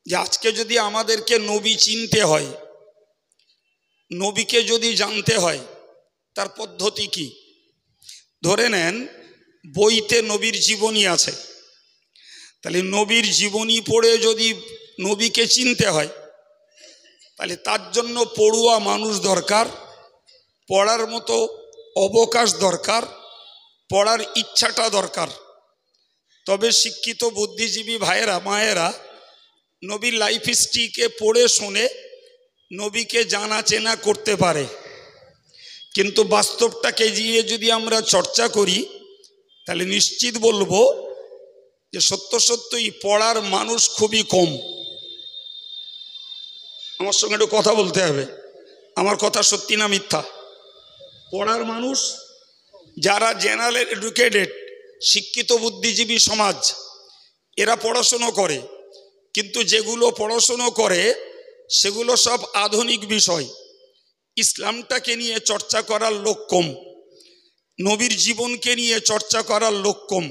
যে আজকে যদি আমাদেরকে নবী চিনতে হয়, নবীকে যদি জানতে হয়, তার পদ্ধতি কি? ধরে নেন বইতে নবীর জীবনী আছে, তাহলে নবীর জীবনী পড়ে যদি নবীকে চিনতে হয়, তাহলে তার জন্য পড়ুয়া মানুষ দরকার, পড়ার মতো অবকাশ দরকার, পড়ার ইচ্ছাটা দরকার। তবে শিক্ষিত বুদ্ধিজীবী ভাইয়েরা মায়েরা নবীর লাইফ হিস্ট্রিকে পড়ে শুনে নবীকে জানা চেনা করতে পারে, কিন্তু বাস্তবটাকে নিয়ে যদি আমরা চর্চা করি তাহলে নিশ্চিত বলবো যে সত্যই পড়ার মানুষ খুবই কম। আমার সঙ্গে একটু কথা বলতে হবে, আমার কথা সত্যি না মিথ্যা? পড়ার মানুষ যারা জেনারেল এডুকেটেড শিক্ষিত বুদ্ধিজীবী সমাজ, এরা পড়াশুনো করে, কিন্তু যেগুলো পড়াশুনো করে সেগুলো সব আধুনিক বিষয়, ইসলামটাকে নিয়ে চর্চা করার লোক কম, নবীর জীবনকে নিয়ে চর্চা করার লোক কম।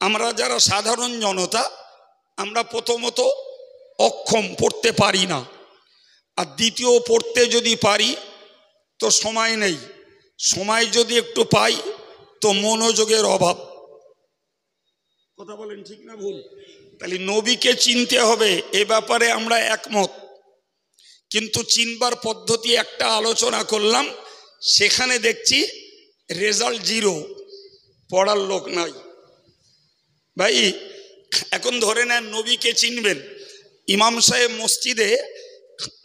আমরা যারা সাধারণ জনতা, আমরা প্রথমত অক্ষম, পড়তে পারি না, আর দ্বিতীয় পড়তে যদি পারি তো সময় নেই, সময় যদি একটু পাই তো মনোযোগের অভাব। কথা বলেন ঠিক না ভুল? তাহলে নবীকে চিনতে হবে, এ ব্যাপারে আমরা একমত, কিন্তু চিনবার পদ্ধতি একটা আলোচনা করলাম, সেখানে দেখছি রেজাল্ট জিরো, পড়ার লোক নাই। ভাই এখন ধরে নেন নবীকে চিনবেন, ইমাম সাহেব মসজিদে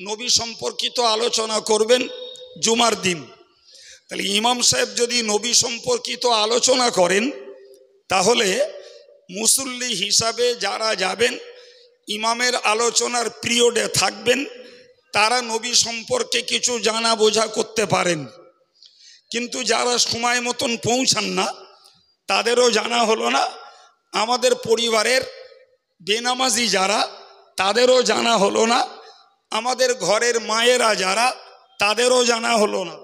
নবী সম্পর্কিত আলোচনা করবেন জুমার দিন, তাহলে ইমাম সাহেব যদি নবী সম্পর্কিত আলোচনা করেন, তাহলে মুসল্লি হিসাবে যারা যাবেন ইমামের আলোচনার পিরিয়ডে থাকবেন, তারা নবী সম্পর্কে কিছু জানা বোঝা করতে পারেন, কিন্তু যারা সময় মতন পৌঁছান না তাদেরও জানা হলো না, আমাদের পরিবারের বেনামাজি যারা তাদেরও জানা হলো না, আমাদের ঘরের মায়েরা যারা তাদেরও জানা হলো না।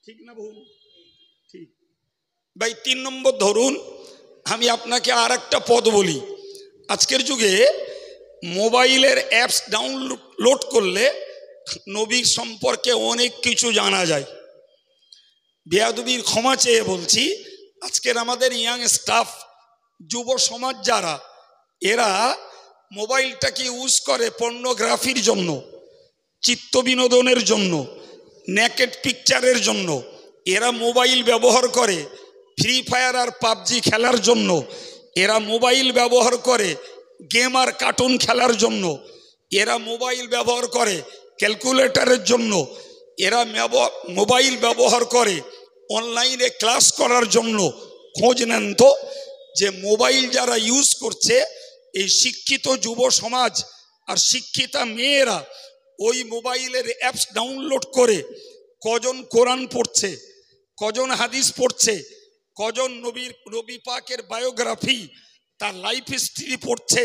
ঠিক না ভুল? ঠিক। ভাই 3 নম্বর ধরুন, আমি আপনাকে আর একটা পদ বলি, আজকের যুগে মোবাইলের অ্যাপস ডাউনলোড করলে নবী সম্পর্কে অনেক কিছু জানা যায়। বেয়াদবির ক্ষমা চেয়ে বলছি, আজকের আমাদের ইয়াং স্টাফ, যুব সমাজ যারা, এরা মোবাইলটাকে ইউজ করে পর্নোগ্রাফির জন্য, চিত্ত বিনোদনের জন্য, নেকেড পিকচারের জন্য। এরা মোবাইল ব্যবহার করে ফ্রি ফায়ার আর পাবজি খেলার জন্য, এরা মোবাইল ব্যবহার করে গেম আর কার্টুন খেলার জন্য, এরা মোবাইল ব্যবহার করে ক্যালকুলেটরের জন্য, এরা মোবাইল ব্যবহার করে অনলাইনে ক্লাস করার জন্য। খোঁজ নেন তো যে মোবাইল যারা ইউজ করছে, এই শিক্ষিত যুব সমাজ আর শিক্ষিতা মেয়েরা ওই মোবাইলের অ্যাপস ডাউনলোড করে কজন কোরআন পড়ছে, কজন হাদিস পড়ছে, কজন নবী পাকের বায়োগ্রাফি, তার লাইফ হিস্ট্রি পড়ছে।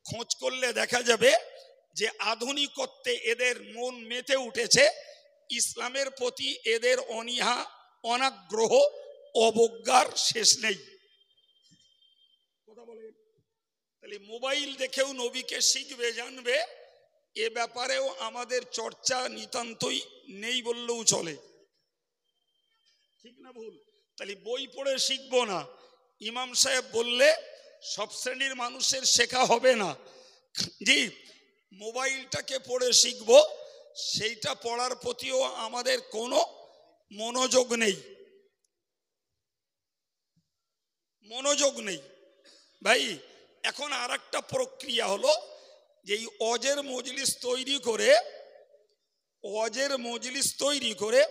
খোঁজ করলে দেখা যাবে যে আধুনিকত্বে এদের মন মেতে উঠেছে, ইসলামের প্রতি এদের অনীহা, অনাগ্রহ, অবজ্ঞার শেষ নেই। কথা বলেন? তাহলে মোবাইল দেখেও নবীকে শিখবে, জানবে, এ ব্যাপারেও আমাদের চর্চা নিতান্তই নেই বললেও চলে। ঠিক না ভুল? তাহলে বই পড়ে শিখবো না, ইমাম সাহেব বললে সব শ্রেণীর মানুষের শেখা হবে না। জি, মোবাইলটাকে পড়ে শিখবো, সেইটা পড়ার প্রতিও আমাদের কোনো মনোযোগ নেই, মনোযোগ নেই। ভাই এখন আর একটা প্রক্রিয়া হলো যে এই ওয়াজের মজলিস তৈরি করে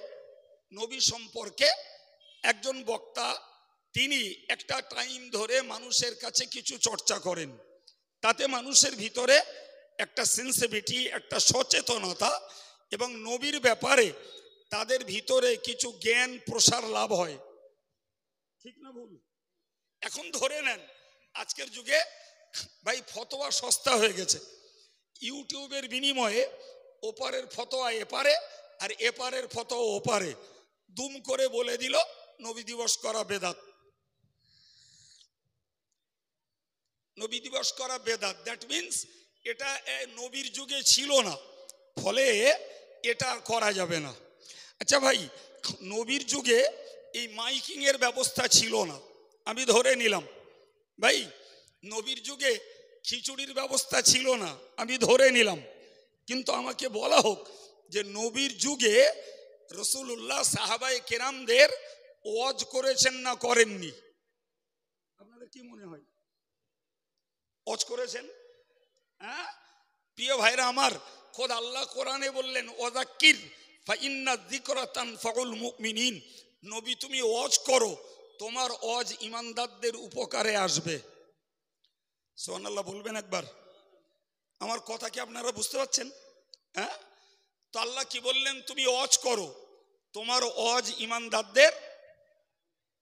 নবী সম্পর্কে একজন বক্তা, তিনি একটা টাইম ধরে মানুষের কাছে কিছু চর্চা করেন, তাতে মানুষের ভিতরে একটা সেন্সিটিভিটি, একটা সচেতনতা এবং নবীর ব্যাপারে তাদের ভিতরে কিছু জ্ঞান প্রসার লাভ হয়। ঠিক না ভুল? এখন ধরে নেন আজকের যুগে ভাই ফতোয়া সস্তা হয়ে গেছে, ইউটিউবের বিনিময়ে ওপারের ফতোয়া এপারে আর এপারের ফতোয়া ওপারে, দুম করে বলে দিল নবী দিবস করা বেদাত। নবী দিবস করা বেদাত, দ্যাট মিনস এটা নবীর যুগে ছিল না, ফলে এটা করা যাবে না। আচ্ছা ভাই, নবীর যুগে এই মাইকিং এর ব্যবস্থা ছিল না, আমি ধরে নিলাম। ভাই, নবীর যুগে খিচুড়ির ব্যবস্থা ছিল না, আমি ধরে নিলাম। কিন্তু আমাকে বলা হোক যে নবীর যুগে রাসূলুল্লাহ সাহাবায়ে কেরামদের ওয়াজ করেছেন না করেননি? আপনাদের কি মনে হয়? ওয়াজ করেছেন? হ্যাঁ প্রিয় ভাইরা আমার, খোদ আল্লাহ কোরআনে বললেন ওয়াযাক্কির ফাইন্না যিকরা তানফাউল মুমিনিন, নবী তুমি ওয়াজ করো, তোমার ওয়াজ ঈমানদারদের উপকারে আসবে। সুবহানাল্লাহ বলবেন একবার? আমার কথা কি আপনারা বুঝতে পারছেন? হ্যাঁ, তো আল্লাহ কি বললেন? তুমি ওয়াজ করো, তোমার ওয়াজ ঈমানদারদের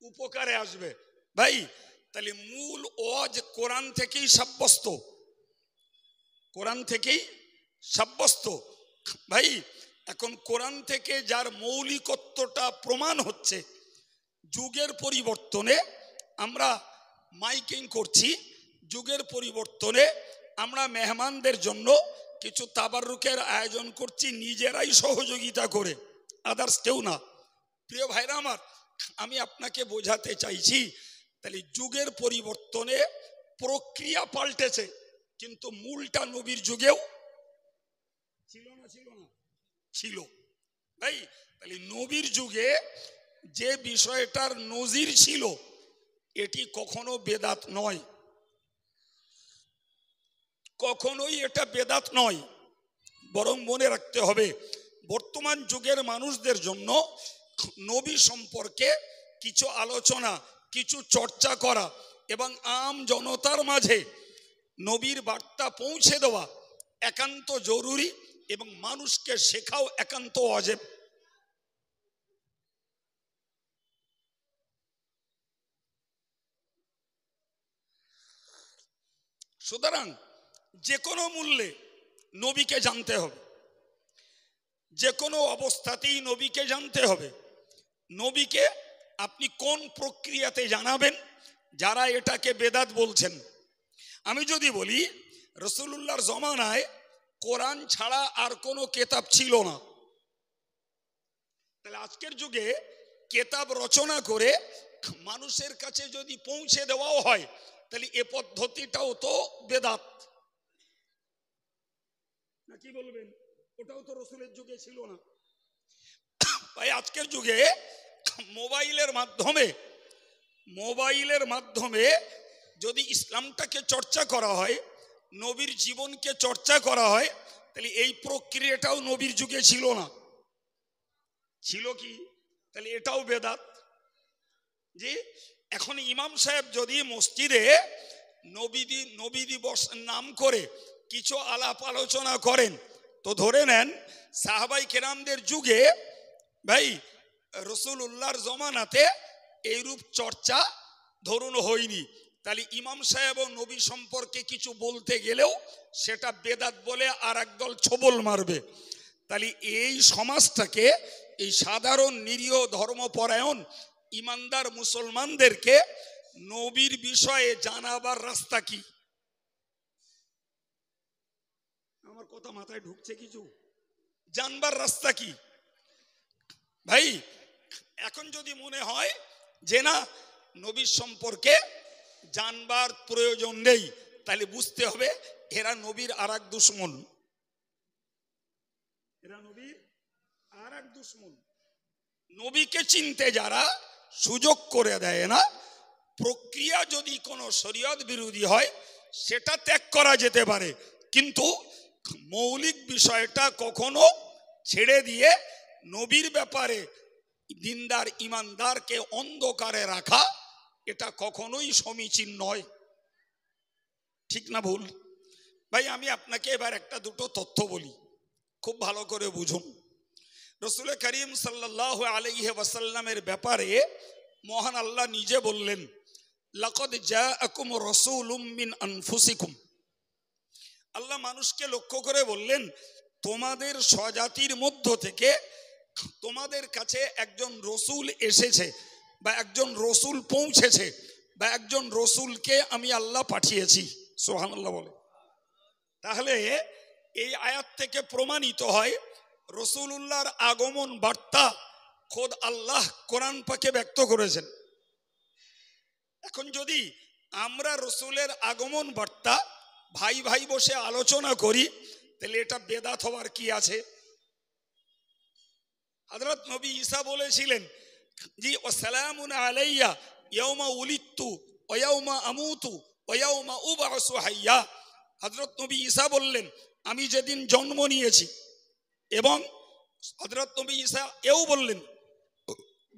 উপকারে আসবে। ভাই, তাহলে মূল ওয়াজ কোরআন থেকেই সাব্যস্ত, কোরআন থেকেই সাব্যস্ত। ভাই, এখন কোরআন থেকে যার মৌলিকত্বটা প্রমাণ হচ্ছে, যুগের পরিবর্তনে আমরা মাইকিং করছি, যুগের পরিবর্তনে আমরা মেহমানদের জন্য কিছু তাবাররুকের আয়োজন করছি নিজেরাই সহযোগিতা করে, আদার্স কেউ না। প্রিয় ভাইরা আমার, আমি আপনাকে বোঝাতে চাইছি, তাহলে যুগের পরিবর্তনে প্রক্রিয়া পাল্টেছে, কিন্তু মূলটা নবীর যুগেও ছিল না? ছিল না? ছিল। ভাই, তাহলে নবীর যুগে যে বিষয়টার নজির ছিল, এটি কখনো বেদাত নয়, কখনোই এটা বেদাত নয়। বরং মনে রাখতে হবে, বর্তমান যুগের মানুষদের জন্য নবী সম্পর্কে কিছু আলোচনা, কিছু চর্চা করা এবং আম জনতার মাঝে নবীর বার্তা পৌঁছে দেওয়া একান্ত জরুরি এবং মানুষকে শেখাও একান্ত ওয়াজিব। সুতরাং যে কোনো মূল্যে নবীকে জানতে হবে, যে কোনো অবস্থাতেই নবীকে জানতে হবে। নবীকে আপনি কোন প্রক্রিয়াতে জানাবেন? যারা এটাকে বেদাত বলছেন। আমি যদি বলি রাসূলুল্লাহর জমানায় কোরআন ছাড়া আর কোনো কেতাব ছিল না, তাহলে আজকের যুগে কেতাব রচনা করে মানুষের কাছে যদি পৌঁছে দেওয়াও হয়, তাহলে এ পদ্ধতিটাও তো বেদাত, না কি বলবেন? ওটাও তো রাসূলের যুগে ছিল না। ভাই, আজকের যুগে মোবাইলের মাধ্যমে যদি ইসলামটাকে চর্চা করা হয়, নবীর জীবনকে চর্চা করা হয়, তাহলে এই প্রক্রিয়াটাও নবীর যুগে ছিল না। ছিল কি? তাহলে এটাও বেদাত। জি, এখন ইমাম সাহেব যদি মসজিদে নবী দিবস নাম করে কিছু আলাপ আলোচনা করেন, তো ধরে নেন সাহাবায়ে কেরামদের যুগে, ভাই রাসূলুল্লাহর জমানাতে এইরূপ চর্চা ধরুন হয়নি, তাহলে ইমাম সাহেব ও নবী সম্পর্কে কিছু বলতে গেলেও সেটা বেদাত বলে আর একদল ছবল মারবে। তাহলে এই সমাজটাকে, এই সাধারণ নিরীহ ধর্মপরায়ণ ইমানদার মুসলমানদেরকে নবীর বিষয়ে জানাবার রাস্তা কি? আমার কথা মাথায় ঢুকছে কিছু? জানবার রাস্তা কি? ভাই, এখন যদি মনে হয় যে না, নবীর সম্পর্কে জানবার প্রয়োজন নেই, তাহলে বুঝতে হবে এরা নবীর আর এক দুশ্মন, এরা নবীর আর এক দুশ্মন। নবীকে চিনতে যারা সুযোগ করে দেয় না, প্রক্রিয়া যদি কোনো শরীয়ত বিরোধী হয় সেটা ত্যাগ করা যেতে পারে, কিন্তু মৌলিক বিষয়টা কখনো ছেড়ে দিয়ে নবীর ব্যাপারে দিনদার ইমানদারকে অন্ধকারে রাখা, এটা কখনোই সমীচীন নয়। ঠিক না ভুল? ভাই, আমি আপনাকে এবার একটা দুটো তথ্য বলি, খুব ভালো করে বুঝুন। রাসূল করিম সাল্লাল্লাহু আলাইহি ওয়াসাল্লামের ব্যাপারে মহান আল্লাহ নিজে বললেন, লাকাদ জাআকুম রাসূলুম মিন আনফুসিকুম। আল্লাহ মানুষকে লক্ষ্য করে বললেন, তোমাদের স্বজাতির মধ্য থেকে তোমাদের কাছে একজন রসুল এসেছে, বা একজন রসুল পৌঁছেছে, বা একজন রসুলকে আমি আল্লাহ পাঠিয়েছি। সুবহানাল্লাহ বলে। তাহলে এই আয়াত থেকে প্রমাণিত হয় রাসূলুল্লাহর আগমন বার্তা খোদ আল্লাহ কোরআন পাকে ব্যক্ত করেছেন। এখন যদি আমরা রাসূলের আগমন বার্তা ভাই ভাই বসে আলোচনা করি, তাহলে এটা বেদাত হওয়ার কি আছে? হযরত নবী ঈসা বলেছিলেন জি ওয়াসালামুন আলাইয়া ইয়াউমা উলিদতু ওয়া ইয়াউমা আমুতু ওয়া ইয়াউমা উবআসু হাইয়া। হযরত নবী ঈসা বললেন আমি যেদিন জন্ম নিয়েছি, এবং হযরত নবী ঈসা এও বললেন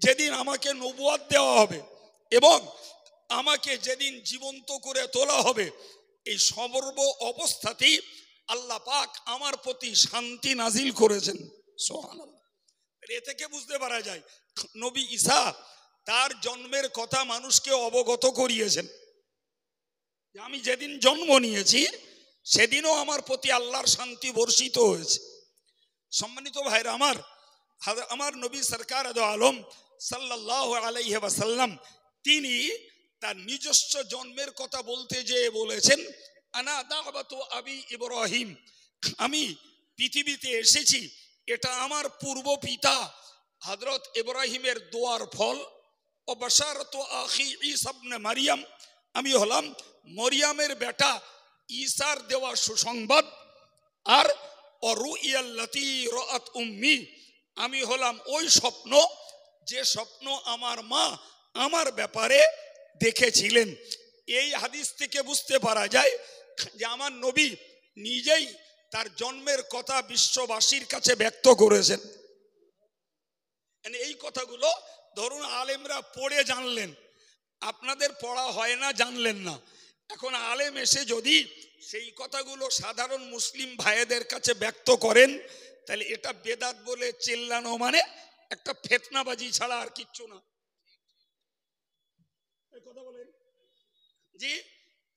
যেদিন আমাকে নবুয়ত দেওয়া হবে এবং আমাকে যেদিন জীবন্ত করে তোলা হবে, এই সর্ব অবস্থাতেই আল্লাহ পাক আমার প্রতি শান্তি নাজিল করেছেন। সুবহানাল্লাহ। এ থেকে বুঝতে পারা যায় নবী ঈসা তার জন্মের কথা মানুষকে অবগত করিয়েছেন। আমি যেদিন জন্ম নিয়েছি সেদিনও আমার প্রতি আল্লাহর শান্তি বর্ষিত হয়েছে। সম্মানিত ভাইরা আমার নবী সরকার দো আলম সাল্লাল্লাহু আলাইহি ওয়াসাল্লাম তিনি তার নিজস্ব জন্মের কথা বলতে যেয়ে বলেছেন আনা দাওয়াতু আবি ইব্রাহিম, আমি পৃথিবীতে এসেছি এটা আমার পূর্ব পিতা হযরত ইব্রাহিমের দোয়ার ফল। ও বাশারাতু আখি ঈসা ইবনে মারইয়াম, আমি হলাম মরিয়ামের বেটা ঈসার দেওয়া সুসংবাদ। আর অরুইয়াল্লাতী রাআত উম্মি, আমি হলাম ওই স্বপ্ন যে স্বপ্ন আমার মা আমার ব্যাপারে দেখেছিলেন। এই হাদিস থেকে বুঝতে পারা যায় যে আমার নবী নিজেই তার জন্মের কথা বিশ্ববাসীর কাছে ব্যক্ত করেছেন। এই কথাগুলো ধরুন আলেমরা পড়ে জানলেন, আপনাদের পড়া হয় না, জানলেন না। এখন আলেম এসে যদি সেই কথাগুলো সাধারণ মুসলিম ভাইদের কাছে ব্যক্ত করেন, তাহলে এটা বেদাত বলে চিল্লানো মানে একটা ফিতনাবাজি ছাড়া আর কিচ্ছু না। কথা বলেন জি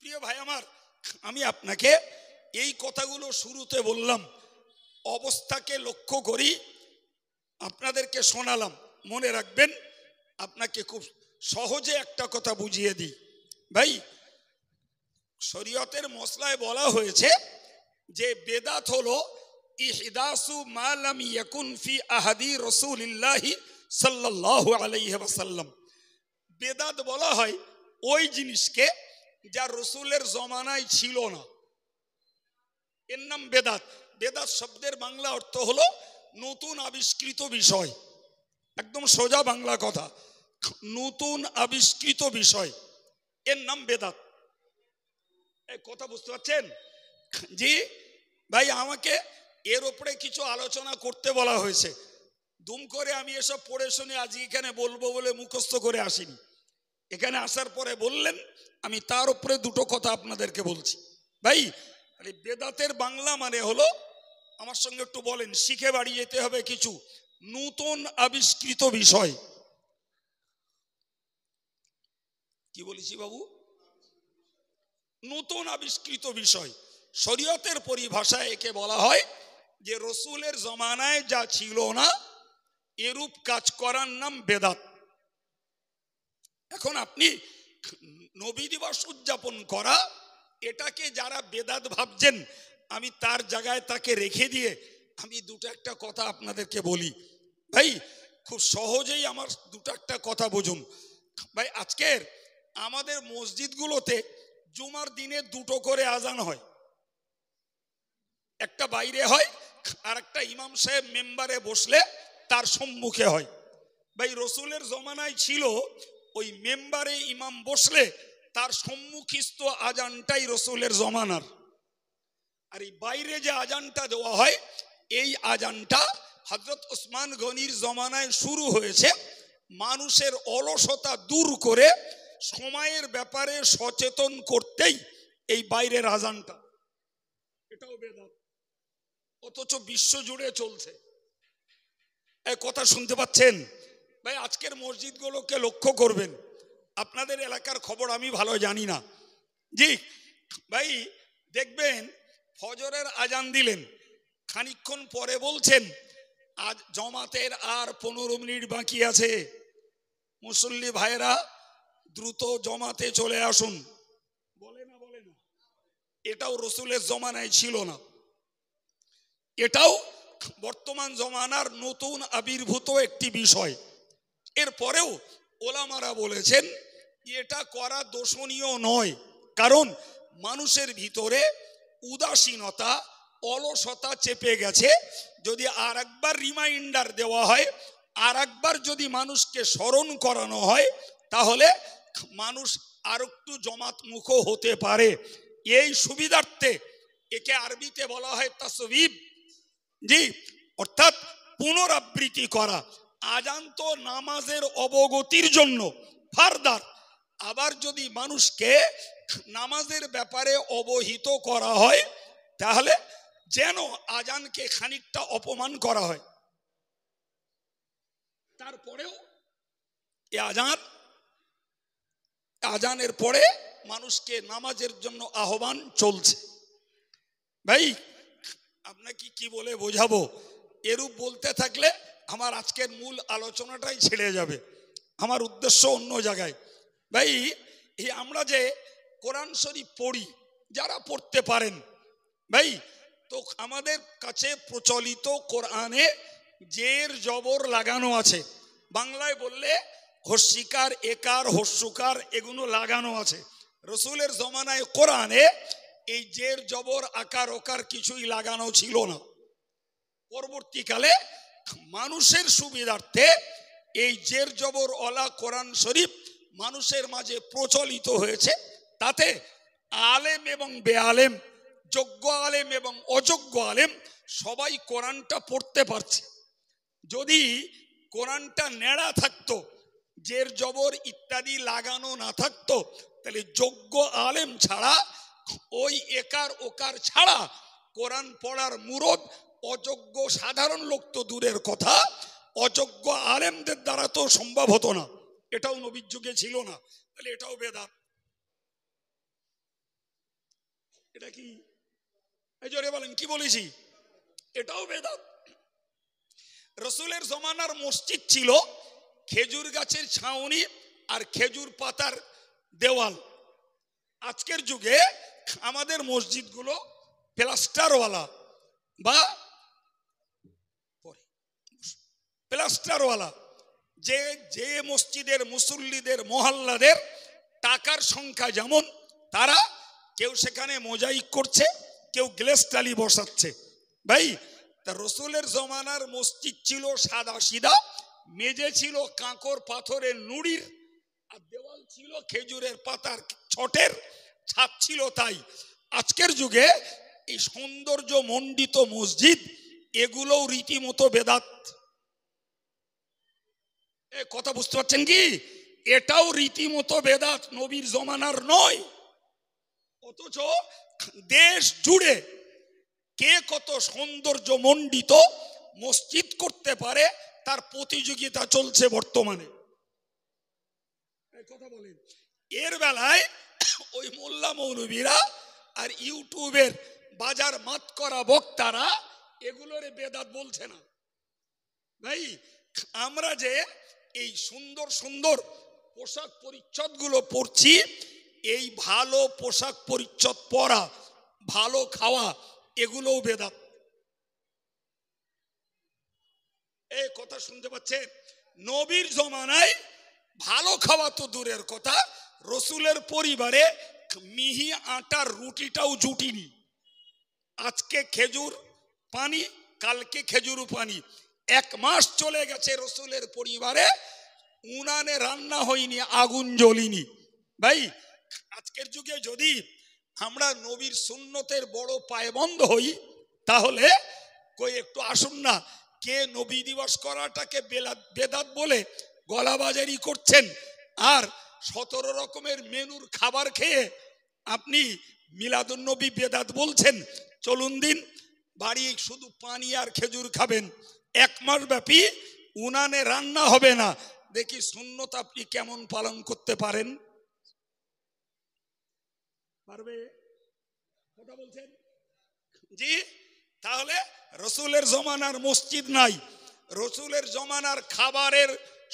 প্রিয় ভাই আমার, আমি আপনাকে এই কথাগুলো শুরুতে বললাম, অবস্থাকে লক্ষ্য করি আপনাদেরকে শোনালাম। মনে রাখবেন, আপনাকে খুব সহজে একটা কথা বুঝিয়ে দিই ভাই। শরীয়তের মসলায় বলা হয়েছে যে বেদাত হলো ইহদাসু মা লাম ইয়াকুন ফি আহাদি রাসূলিল্লাহি সাল্লাল্লাহু আলাইহি ওয়াসাল্লাম। বেদাত বলা হয় ওই জিনিসকে যা রাসূলের জমানায় ছিল না, এর নাম বেদাত। বেদাত শব্দের বাংলা অর্থ হলো নতুন আবিষ্কৃত বিষয়। একদম সোজা বাংলা কথা, নতুন আবিষ্কৃত বিষয়, এর নাম বেদাত। কথা বুঝতে পারছেন জি ভাই? আমাকে এর উপরে কিছু আলোচনা করতে বলা হয়েছে। দুম করে আমি এসব পড়ে শুনে আজ এখানে বলবো বলে মুখস্থ করে আসিনি। এখানে আসার পরে বললেন, আমি তার উপরে দুটো কথা আপনাদেরকে বলছি ভাই। বেদাতের বাংলা মানে হলো, আমার সঙ্গে একটু বলেন, শিখে বাড়ি যেতে হবে কিছু নতুন আবিষ্কৃত বিষয়। কি বলেছি বাবু? নতুন আবিষ্কৃত বিষয়। শরীয়তের পরিভাষায় একে বলা হয় যে রসুলের জমানায় যা ছিল না এরূপ কাজ করার নাম বেদাত। এখন আপনি নবী দিবস উদযাপন করা, এটাকে যারা বেদাত ভাবছেন, আমি তার জায়গায় তাকে রেখে দিয়ে আমি দুটো একটা কথা আপনাদেরকে বলি ভাই। খুব সহজেই আমার দুটো একটা কথা বুঝুন ভাই। আজকের আমাদের মসজিদগুলোতে জুমার দিনে দুটো করে আজান হয়, একটা বাইরে হয় আর একটা ইমাম সাহেব মেম্বারে বসলে তার সম্মুখে হয়। ভাই রসুলের জমানায় ছিল ওই মেম্বারে ইমাম বসলে তার সম্মুখস্থ আজানটাই রসুলের জমানার। আর এই বাইরে যে আজানটা দেওয়া হয়, এই আজানটা হযরত ওসমান গনির জমানায় শুরু হয়েছে। মানুষের অলসতা দূর করে সময়ের ব্যাপারে সচেতন করতেই এই বাইরের আজানটা। এটাও বেদাত, অথচ বিশ্ব জুড়ে চলছে। এই কথা শুনতে পাচ্ছেন ভাই? আজকের মসজিদগুলোকে লক্ষ্য করবেন, আপনাদের এলাকার খবর আমি ভালো জানি না জি ভাই। দেখবেন ফজরের আজান দিলেন, খানিকক্ষণ পরে বলছেন আজ জমাতের আর 15 মিনিট বাকি আছে, মুসল্লি ভাইরা দ্রুত জমাতে চলে আসুন। বলে না? বলে না? এটাও রসুলের জমানায় ছিল না, এটাও বর্তমান জমানার নতুন আবির্ভূত একটি বিষয়। এরপরেও ওলামারা বলেছেন এটা করা দোষণীয় নয়, কারণ মানুষের ভিতরে উদাসীনতা, অলসতা চেপে গেছে। যদি আর একবার রিমাইন্ডার দেওয়া হয়, আর একবার যদি মানুষকে স্মরণ করানো হয়, তাহলে মানুষ আর একটু জমাতমুখ হতে পারে। এই সুবিধার্থে একে আরবিতে বলা হয় তাসবিব, জি, অর্থাৎ পুনরাবৃত্তি করা। আজান তো নামাজের অবগতির জন্য ফারদার, আবার যদি মানুষকে নামাজের ব্যাপারে অবহিত করা হয়, তাহলে যেন আজানকে খানিকটা অপমান করা হয়। তারপরেও এই আজানের পরে মানুষকে নামাজের জন্য আহ্বান চলছে। ভাই আপনাকে কি বলে বোঝাবো, এরূপ বলতে থাকলে আমার আজকের মূল আলোচনাটাই ছেড়ে যাবে, আমার উদ্দেশ্য অন্য জায়গায়। ভাই এই আমরা যে কোরআন শরীফ পড়ি, যারা পড়তে পারেন, ভাই তো আমাদের কাছে প্রচলিত কোরআনে জের জবর লাগানো আছে। বাংলায় বললে হস্যিকার, একার, হস্যকার এগুলো লাগানো আছে। রসুলের জমানায় কোরআনে এই জের জবর আকার ওকার কিছুই লাগানো ছিল না। পরবর্তীকালে মানুষের সুবিধার্থে এই জের জবর ওয়ালা কোরআন শরীফ মানুষের মাঝে প্রচলিত হয়েছে। তাতে আলেম এবং বেআলেম, যোগ্য আলেম এবং অযোগ্য আলেম সবাই কোরআনটা পড়তে পারছে। যদি কোরআনটা নেড়া থাকতো, জের জবর ইত্যাদি লাগানো না থাকতো, তাহলে যোগ্য আলেম ছাড়া, ওই একার ওকার ছাড়া কোরআন পড়ার মুরদ অযোগ্য সাধারণ লোক তো দূরের কথা, অযোগ্য আলেমদের দ্বারা তো সম্ভব হতো না। এটাও নবীর যুগে ছিল না, তাহলে এটাও বেদাত। এটা কি জোরে বলেন, কি বলেছি? এটাও বেদাত। রসুলের জমানার মসজিদ ছিল খেজুর গাছের ছাউনি আর খেজুর পাতার দেওয়াল। আজকের যুগে আমাদের মসজিদগুলো প্লাস্টারওয়ালা বা প্লাস্টারওয়ালা। যে যে মসজিদের মুসল্লিদের মহল্লাদের টাকার সংখ্যা যেমন, তারা কেউ সেখানে মোজাইক করছে, কেউ গ্লেস টালি বসাচ্ছে। ভাই তা রসুলের জমানার মসজিদ ছিল সাদা সিধা, মেঝে ছিল কাঁকর পাথরের নুড়ির, আর দেওয়াল ছিল খেজুরের পাতার ছটের, ছাদ ছিল তাই। আজকের যুগে এই সৌন্দর্য মণ্ডিত মসজিদ এগুলোও রীতিমতো বেদাত। কথা বুঝতে পারছেন কি? এটাও রীতিমতো বেদাত, নবীর জমানার নয়। অথচ দেশ জুড়ে কে কত সৌন্দর্য মণ্ডিত মসজিদ করতে পারে তার প্রতিযোগিতা চলছে বর্তমানে। কথা বলেন, এর বেলায় ওই মোল্লা মৌলবীরা আর ইউটিউবের বাজার মাত করা বক্তারা এগুলোরে বেদাত বলছে না। ভাই আমরা যে এই সুন্দর সুন্দর পোশাক পরিচ্ছদ গুলো পরছি, এই ভালো পোশাক পরিচ্ছদ পরা, ভালো খাওয়া, এগুলোও বেদাত। এই কথা শুনতে পাচ্ছেন? নবীর জমানায় ভালো খাওয়া তো দূরের কথা, রসুলের পরিবারে মিহি আটার রুটিটাও জুটিনি। আজকে খেজুর পানি, কালকে খেজুর পানি। 1 মাস চলে গেছে রসুলের পরিবারে উনানে রান্না হয়নি, আগুন জ্বলিনি। ভাই আজকের যুগে যদি আমরা নবীর সুন্নতের বড় পায়বন্ধ হই, তাহলে কই একটু আসুন না, কে নবী দিবস করাটাকে বেদাত বলে গলাবাজারি করছেন, আর 17 রকমের মেনুর খাবার খেয়ে আপনি মিলাদুন্নবী বেদাত বলছেন। চলুন দিন বাড়ি শুধু পানি আর খেজুর খাবেন, 1 মাস ব্যাপী উনানে রান্না হবে না, দেখি সুন্নত আপনি কেমন পালন করতে পারেন। পারবে? কথা বলছেন জি? তাহলে রসুলের জমানার মসজিদ নাই, রসুলের জমানার খাবারের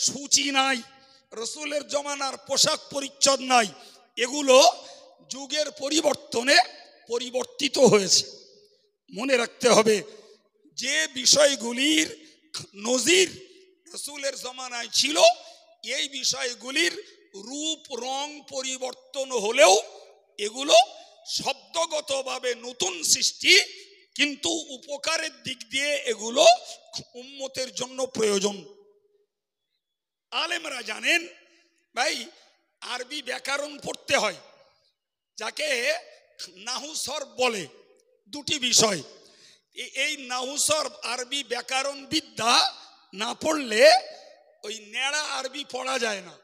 সূচি নাই, রসুলের জমানার পোশাক পরিচ্ছদ নাই। এগুলো যুগের পরিবর্তনে পরিবর্তিত হয়েছে। মনে রাখতে হবে যে বিষয়গুলির নজির রাসূলের জমানায় ছিল, এই বিষয়গুলির রূপ রং পরিবর্তন হলেও এগুলো শব্দগতভাবে নতুন সৃষ্টি, কিন্তু উপকারের দিক দিয়ে এগুলো উম্মতের জন্য প্রয়োজন। আলেমরা জানেন ভাই, আরবি ব্যাকরণ পড়তে হয়, যাকে নাহু সরফ বলে। দুটি বিষয়, এই নাহু সরফ আরবি ব্যাকরণ বিদ্যা না পড়লে ওই নেড়া আরবি পড়া যায় না।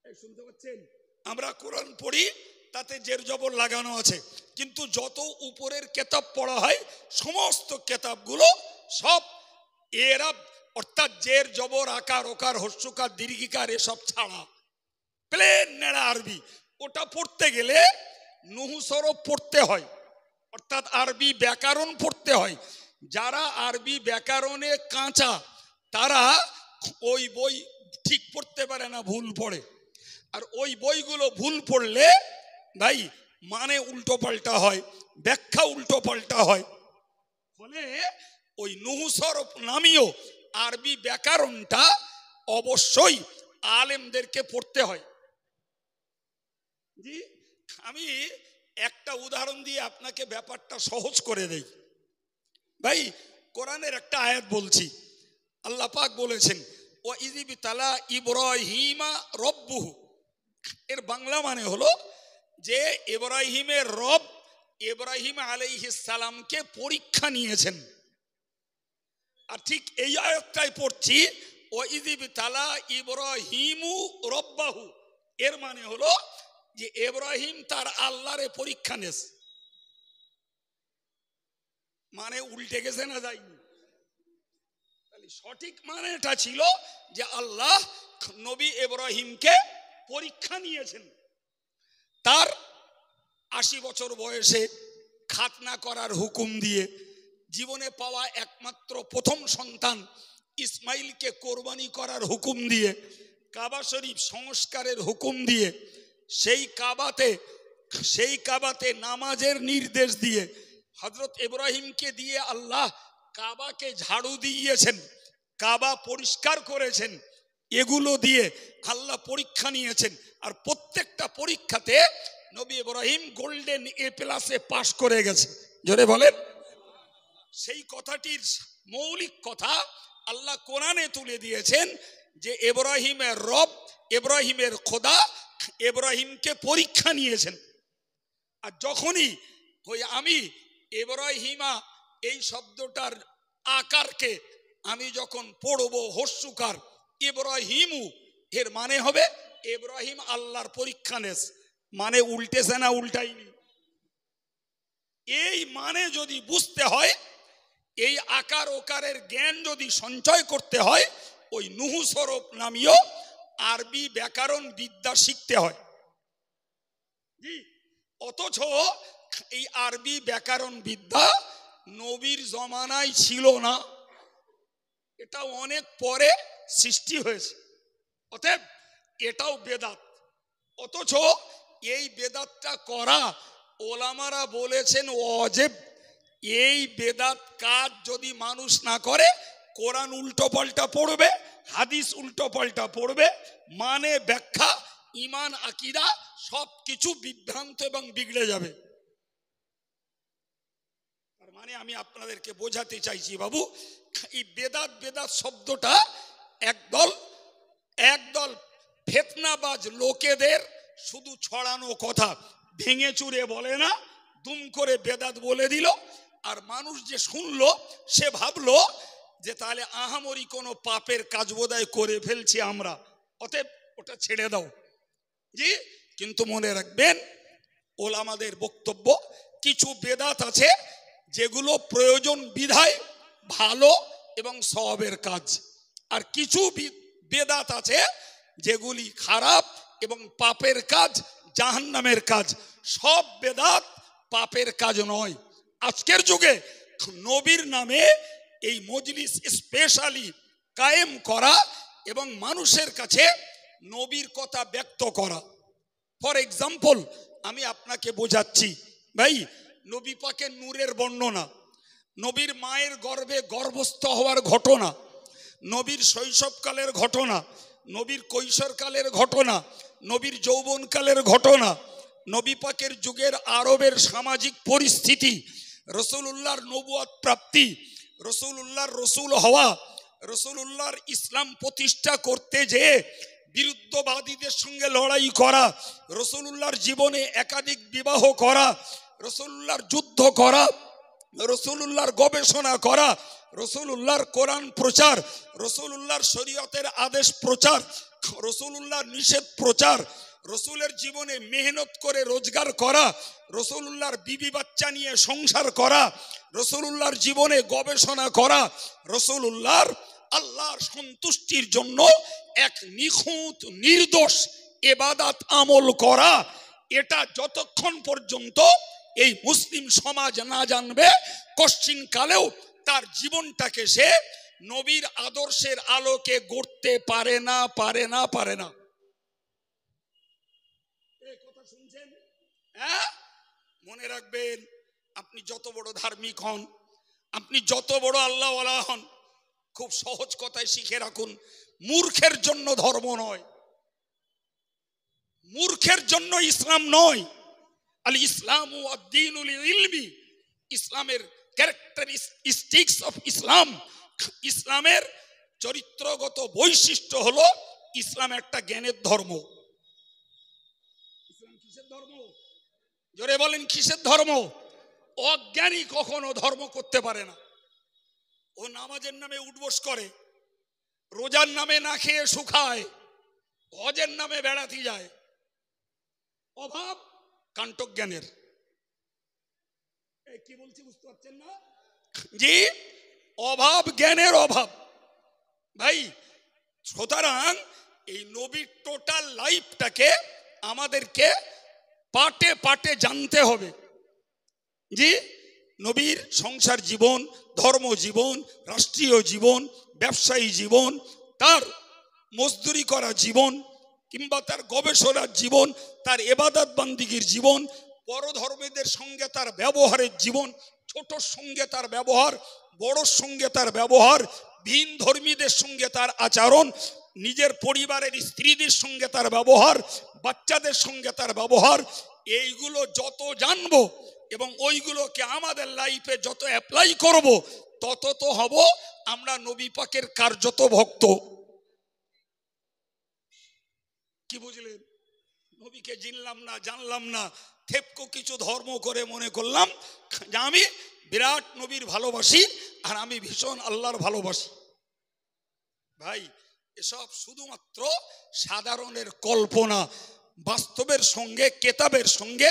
শুনতে পাচ্ছেন? আমরা কোরআন পড়ি, তাতে জের জবর লাগানো আছে, কিন্তু যত উপরের কেতাব পড়া হয় সমস্ত কেতাবগুলো সব এরাব, অর্থাৎ জের জবর আকার ওকার হস্যকার দীর্ঘিকার এসব ছাড়া প্লেন নেড়া আরবি। ওটা পড়তে গেলে নুহু সরফ পড়তে হয়, অর্থাৎ আরবি ব্যাকরণ পড়তে হয়। যারা আরবি ব্যাকরণে কাঁচা তারা ওই বই ঠিক পড়তে পারে না, ভুল পড়ে। আর ওই বইগুলো ভুল পড়লে ভাই মানে উল্টো পাল্টা হয়, ব্যাখ্যা উল্টো পাল্টা হয়। ফলে ওই নুহু সরফ নামীয় আরবি ব্যাকরণটা অবশ্যই আলেমদেরকে পড়তে হয়। জি, আমি একটা উদাহরণ দিয়ে আপনাকে ব্যাপারটা সহজ করে দেই। ভাই কোরআনের একটা আয়াত বলছি, আল্লাহ পাক বলেছেন ও ইযিবতালা ইব্রাহিমা রব্বুহু। এর বাংলা মানে হলো যে ইব্রাহিমের রব ইব্রাহিম আলাইহিস সালামকে পরীক্ষা নিয়েছেন। আর ঠিক এই আয়াতটাই পড়ছি ও ইযিবতালা ইব্রাহিমু রব্বাহু। এর মানে হলো যে ইব্রাহিম তার আল্লাহরে পরীক্ষা নিয়েছে। মানে উল্টে গেছে না যায়নি? সঠিক মানেটা ছিল যে আল্লাহ নবী ইব্রাহিমকে পরীক্ষা নিয়েছেন। তার 80 বছর বয়সে খাতনা করার হুকুম দিয়ে, জীবনে পাওয়া একমাত্র প্রথম সন্তান ইসমাইলকে কোরবানি করার হুকুম দিয়ে, কাবা শরীফ সংস্কারের হুকুম দিয়ে, সেই কাবাতে নামাজের নির্দেশ দিয়ে, হযরত ইব্রাহিমকে দিয়ে আল্লাহ কাবাকে ঝাড়ু দিয়েছেন, কাবা পরিষ্কার করেছেন। এগুলো দিয়ে আল্লাহ পরীক্ষা নিয়েছেন। আর প্রত্যেকটা পরীক্ষাতে নবী ইব্রাহিম গোল্ডেন A+ পাশ করে গেছে। জোরে বলেন। সেই কথাটির মৌলিক কথা আল্লাহ কোরআনে তুলে দিয়েছেন যে ইব্রাহিমের রব, ইব্রাহিমের খোদা ইব্রাহিমকে পরীক্ষা নিয়েছেন। আর যখনই ওই আমি ইব্রাহিমা এই শব্দটার আকারকে আমি যখন পড়বো হস্যকার ইব্রাহিমু, এর মানে হবে ইব্রাহিম আল্লাহর পরীক্ষা নেস। মানে উল্টেছে না উল্টাইনি? এই মানে যদি বুঝতে হয়, এই আকার ওকারের জ্ঞান যদি সঞ্চয় করতে হয়, ওই নুহু সরফ নামীয় আরবি ব্যাকরণ বিদ্যা শিখতে হয়। জি, অথচ এই আরবি ব্যাকরণ বিদ্যা নবীর জমানায় ছিল না, এটা অনেক পরে সৃষ্টি হয়েছে। অতএব এটাও বেদাত। অথচ এই বেদাতটা করা ওলামারা বলেছেন ওয়াজিব। এই বেদাত কাজ যদি মানুষ না করে, কোরআন উল্টো পাল্টা পড়বে, হাদিস উল্টো পাল্টা পড়বে, মানে ব্যাখ্যা, ইমান, আকীদা সবকিছু বিভ্রান্ত এবং বিগড়ে যাবে। তার মানে আমি আপনাদেরকে বোঝাতে চাইছি বাবু, এই বেদাত শব্দটা একদল ফিতনাবাজ লোকেদের শুধু ছড়ানো কথা, ভেঙে চুরে বলে না, দুম করে বেদাত বলে দিল। আর মানুষ যে শুনলো সে ভাবলো যে তাহলে আহামরি কোনো পাপের কাজ বোধহয় করে ফেলছি আমরা, অতএব ওটা ছেড়ে দাও। জি, কিন্তু মনে রাখবেন ওলামাদের বক্তব্য, কিছু বেদাত আছে যেগুলো প্রয়োজন বিধায় ভালো এবং সওয়াবের কাজ, আর কিছু বেদাত আছে যেগুলি খারাপ এবং পাপের কাজ, জাহান্নামের কাজ। সব বেদাত পাপের কাজ নয়। আজকের যুগে নবীর নামে এই মজলিস স্পেশালি কায়েম করা এবং মানুষের কাছে নবীর কথা ব্যক্ত করা। ফর এক্সাম্পল আমি আপনাকে বোঝাচ্ছি, ভাই নবী পাকের নূরের বর্ণনা, নবীর মায়ের গর্ভে গর্ভস্থ হওয়ার ঘটনা, নবীর শৈশবকালের ঘটনা, নবীর কৈশোরকালের ঘটনা, নবীর যৌবনকালের ঘটনা, নবী পাকের যুগের আরবের সামাজিক পরিস্থিতি, রসুলুল্লাহর নবুয়াত প্রাপ্তি, রসুলুল্লাহর রসুল হওয়া, রসুলুল্লাহর ইসলাম প্রতিষ্ঠা করতে যেয়ে বিরুদ্ধবাদীদের সঙ্গে লড়াই করা, রসুলুল্লাহর জীবনে একাধিক বিবাহ করা, রসুলুল্লাহর যুদ্ধ করা, রসুলুল্লাহর গবেষণা করা, রসুলুল্লাহর কোরআন প্রচার, রসুলুল্লাহর শরীয়তের আদেশ প্রচার, রসুলুল্লাহর নিষেধ প্রচার, রসুলের জীবনে মেহনত করে রোজগার করা, রসুলুল্লাহর বিবি বাচ্চা নিয়ে সংসার করা, রসুলুল্লাহর জীবনে গবেষণা করা, রসুলুল্লাহর আল্লাহর সন্তুষ্টির জন্য এক নিখুঁত নির্দোষ ইবাদত আমল করা, এটা যতক্ষণ পর্যন্ত এই মুসলিম সমাজ না জানবে, কশ্চিন কালেও তার জীবনটাকে সে নবীর আদর্শের আলোকে গড়তে পারে না, পারে না, পারে না। এই কথা শুনছেন? হ্যাঁ, মনে রাখবেন, আপনি যত বড় ধার্মিক হন, আপনি যত বড় আল্লাহওয়ালা হন, খুব সহজ কথায় শিখে রাখুন, মূর্খের জন্য ধর্ম নয়, মূর্খের জন্য ইসলাম নয়। আল ইসলামু আদ-দীনুল ইলমি, ইসলামের ক্যারেক্টারিস্টিক্স অফ ইসলাম, ইসলামের চরিত্রগত বৈশিষ্ট্য হলো ইসলাম একটা জ্ঞানের ধর্ম। ইসলাম কিসের ধর্ম? জোরে বলেন, কিসের ধর্ম? অজ্ঞানী কখনো ধর্ম করতে পারে না। ও নামাজের নামে উঠবোস করে, রোজার নামে না খেয়ে শুকায়, হজের নামে বেড়াতে যায়, অভাব কাণ্টক জ্ঞানের। কি বলছি বুঝতে পারছেন না? জি, অভাব জ্ঞানের অভাব। ভাই সুতরাং এই নবীর টোটাল লাইফটাকে আমাদেরকে পাটে পাটে জানতে হবে। জি, নবীর সংসার জীবন, ধর্ম জীবন, রাষ্ট্রীয় জীবন, ব্যবসায়ী জীবন, তার মজদুরি করা জীবন, কিংবা তার গবেষণার জীবন, তার ইবাদত বান্দিগির জীবন, পরধর্মীদের সঙ্গে তার ব্যবহারের জীবন, ছোটর সঙ্গে তার ব্যবহার, বড়র সঙ্গে তার ব্যবহার, ভিন ধর্মীদের সঙ্গে তার আচরণ, নিজের পরিবারের স্ত্রীদের সঙ্গে তার ব্যবহার, বাচ্চাদের সঙ্গে তার ব্যবহার, এইগুলো যত জানবো এবং ওইগুলোকে আমাদের লাইফে যত অ্যাপ্লাই করব, তত তো হব আমরা নবী পাকের কার্যত ভক্ত। কি বুঝলেন? নবীকে চিনলাম না, জানলাম না, থেপকো কিছু ধর্ম করে মনে করলাম যে আমি বিরাট নবীর ভালোবাসি আর আমি ভীষণ আল্লাহর ভালোবাসি। ভাই এসব শুধুমাত্র সাধারণের কল্পনা, বাস্তবের সঙ্গে কেতাবের সঙ্গে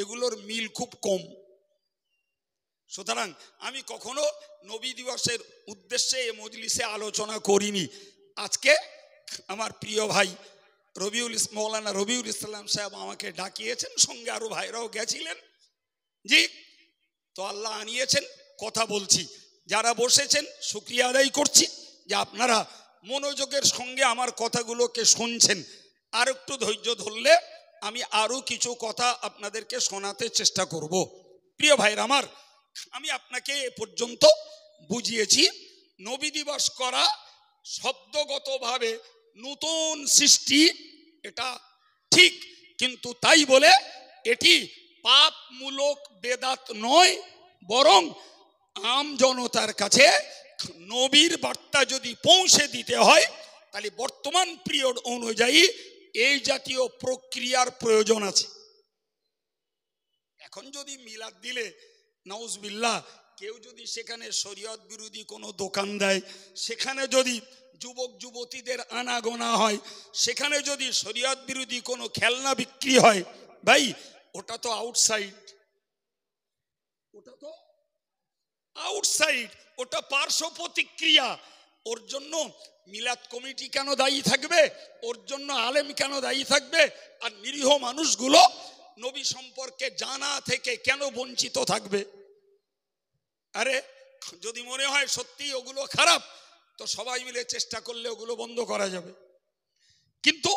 এগুলোর মিল খুব কম। সুতরাং আমি কখনো নবী দিবসের উদ্দেশ্যে এ মজলিসে আলোচনা করিনি। আজকে আমার প্রিয় ভাই মৌলানা রবিউল ইসলাম সাহেব আমাকে ডাকিয়েছেন, সঙ্গে আরো ভাইরাও গেছিলেন। জি, তো আল্লাহ আনিয়েছেন, কথা বলছি। যারা বসেছেন শুকরিয়া আদায় করছি যে আপনারা মনোযোগের সঙ্গে আমার কথাগুলোকে শুনছেন। আর একটু ধৈর্য ধরলে আমি আরো কিছু কথা আপনাদেরকে শোনাতে চেষ্টা করব। প্রিয় ভাইরা আমার, আমি আপনাকে এ পর্যন্ত বুঝিয়েছি নবী দিবস করা শব্দগতভাবে নতুন সৃষ্টি, এটা ঠিক, কিন্তু তাই বলে এটি পাপমূলক বেদাত নয়, বরং আম জনতার কাছে নবীর বার্তা যদি পৌঁছে দিতে হয় তাহলে বর্তমান পিরিয়ড অনুযায়ী এই জাতীয় প্রক্রিয়ার প্রয়োজন আছে। এখন যদি মিলাদ দিলে নাউজুবিল্লাহ কেউ যদি সেখানে শরীয়ত বিরোধী কোনো দোকান দেয়, সেখানে যদি যুবক যুবতীদের আনাগোনা হয়, সেখানে যদি শরীয়ত বিরোধী কোনো খেলনা বিক্রি হয়, ভাই ওটা তো আউটসাইড, ওটা তো আউটসাইড, ওটা পার্শ্ব প্রতিক্রিয়া। ওর জন্য মিলাদ কমিটি কেন দায়ী থাকবে? ওর জন্য আলেম কেন দায়ী থাকবে? আর নিরীহ মানুষগুলো নবী সম্পর্কে জানা থেকে কেন বঞ্চিত থাকবে? আরে যদি মনে হয় সত্যি ওগুলো খারাপ, তো সবাই মিলে চেষ্টা করলে ওগুলো বন্ধ করা যাবে। কিন্তু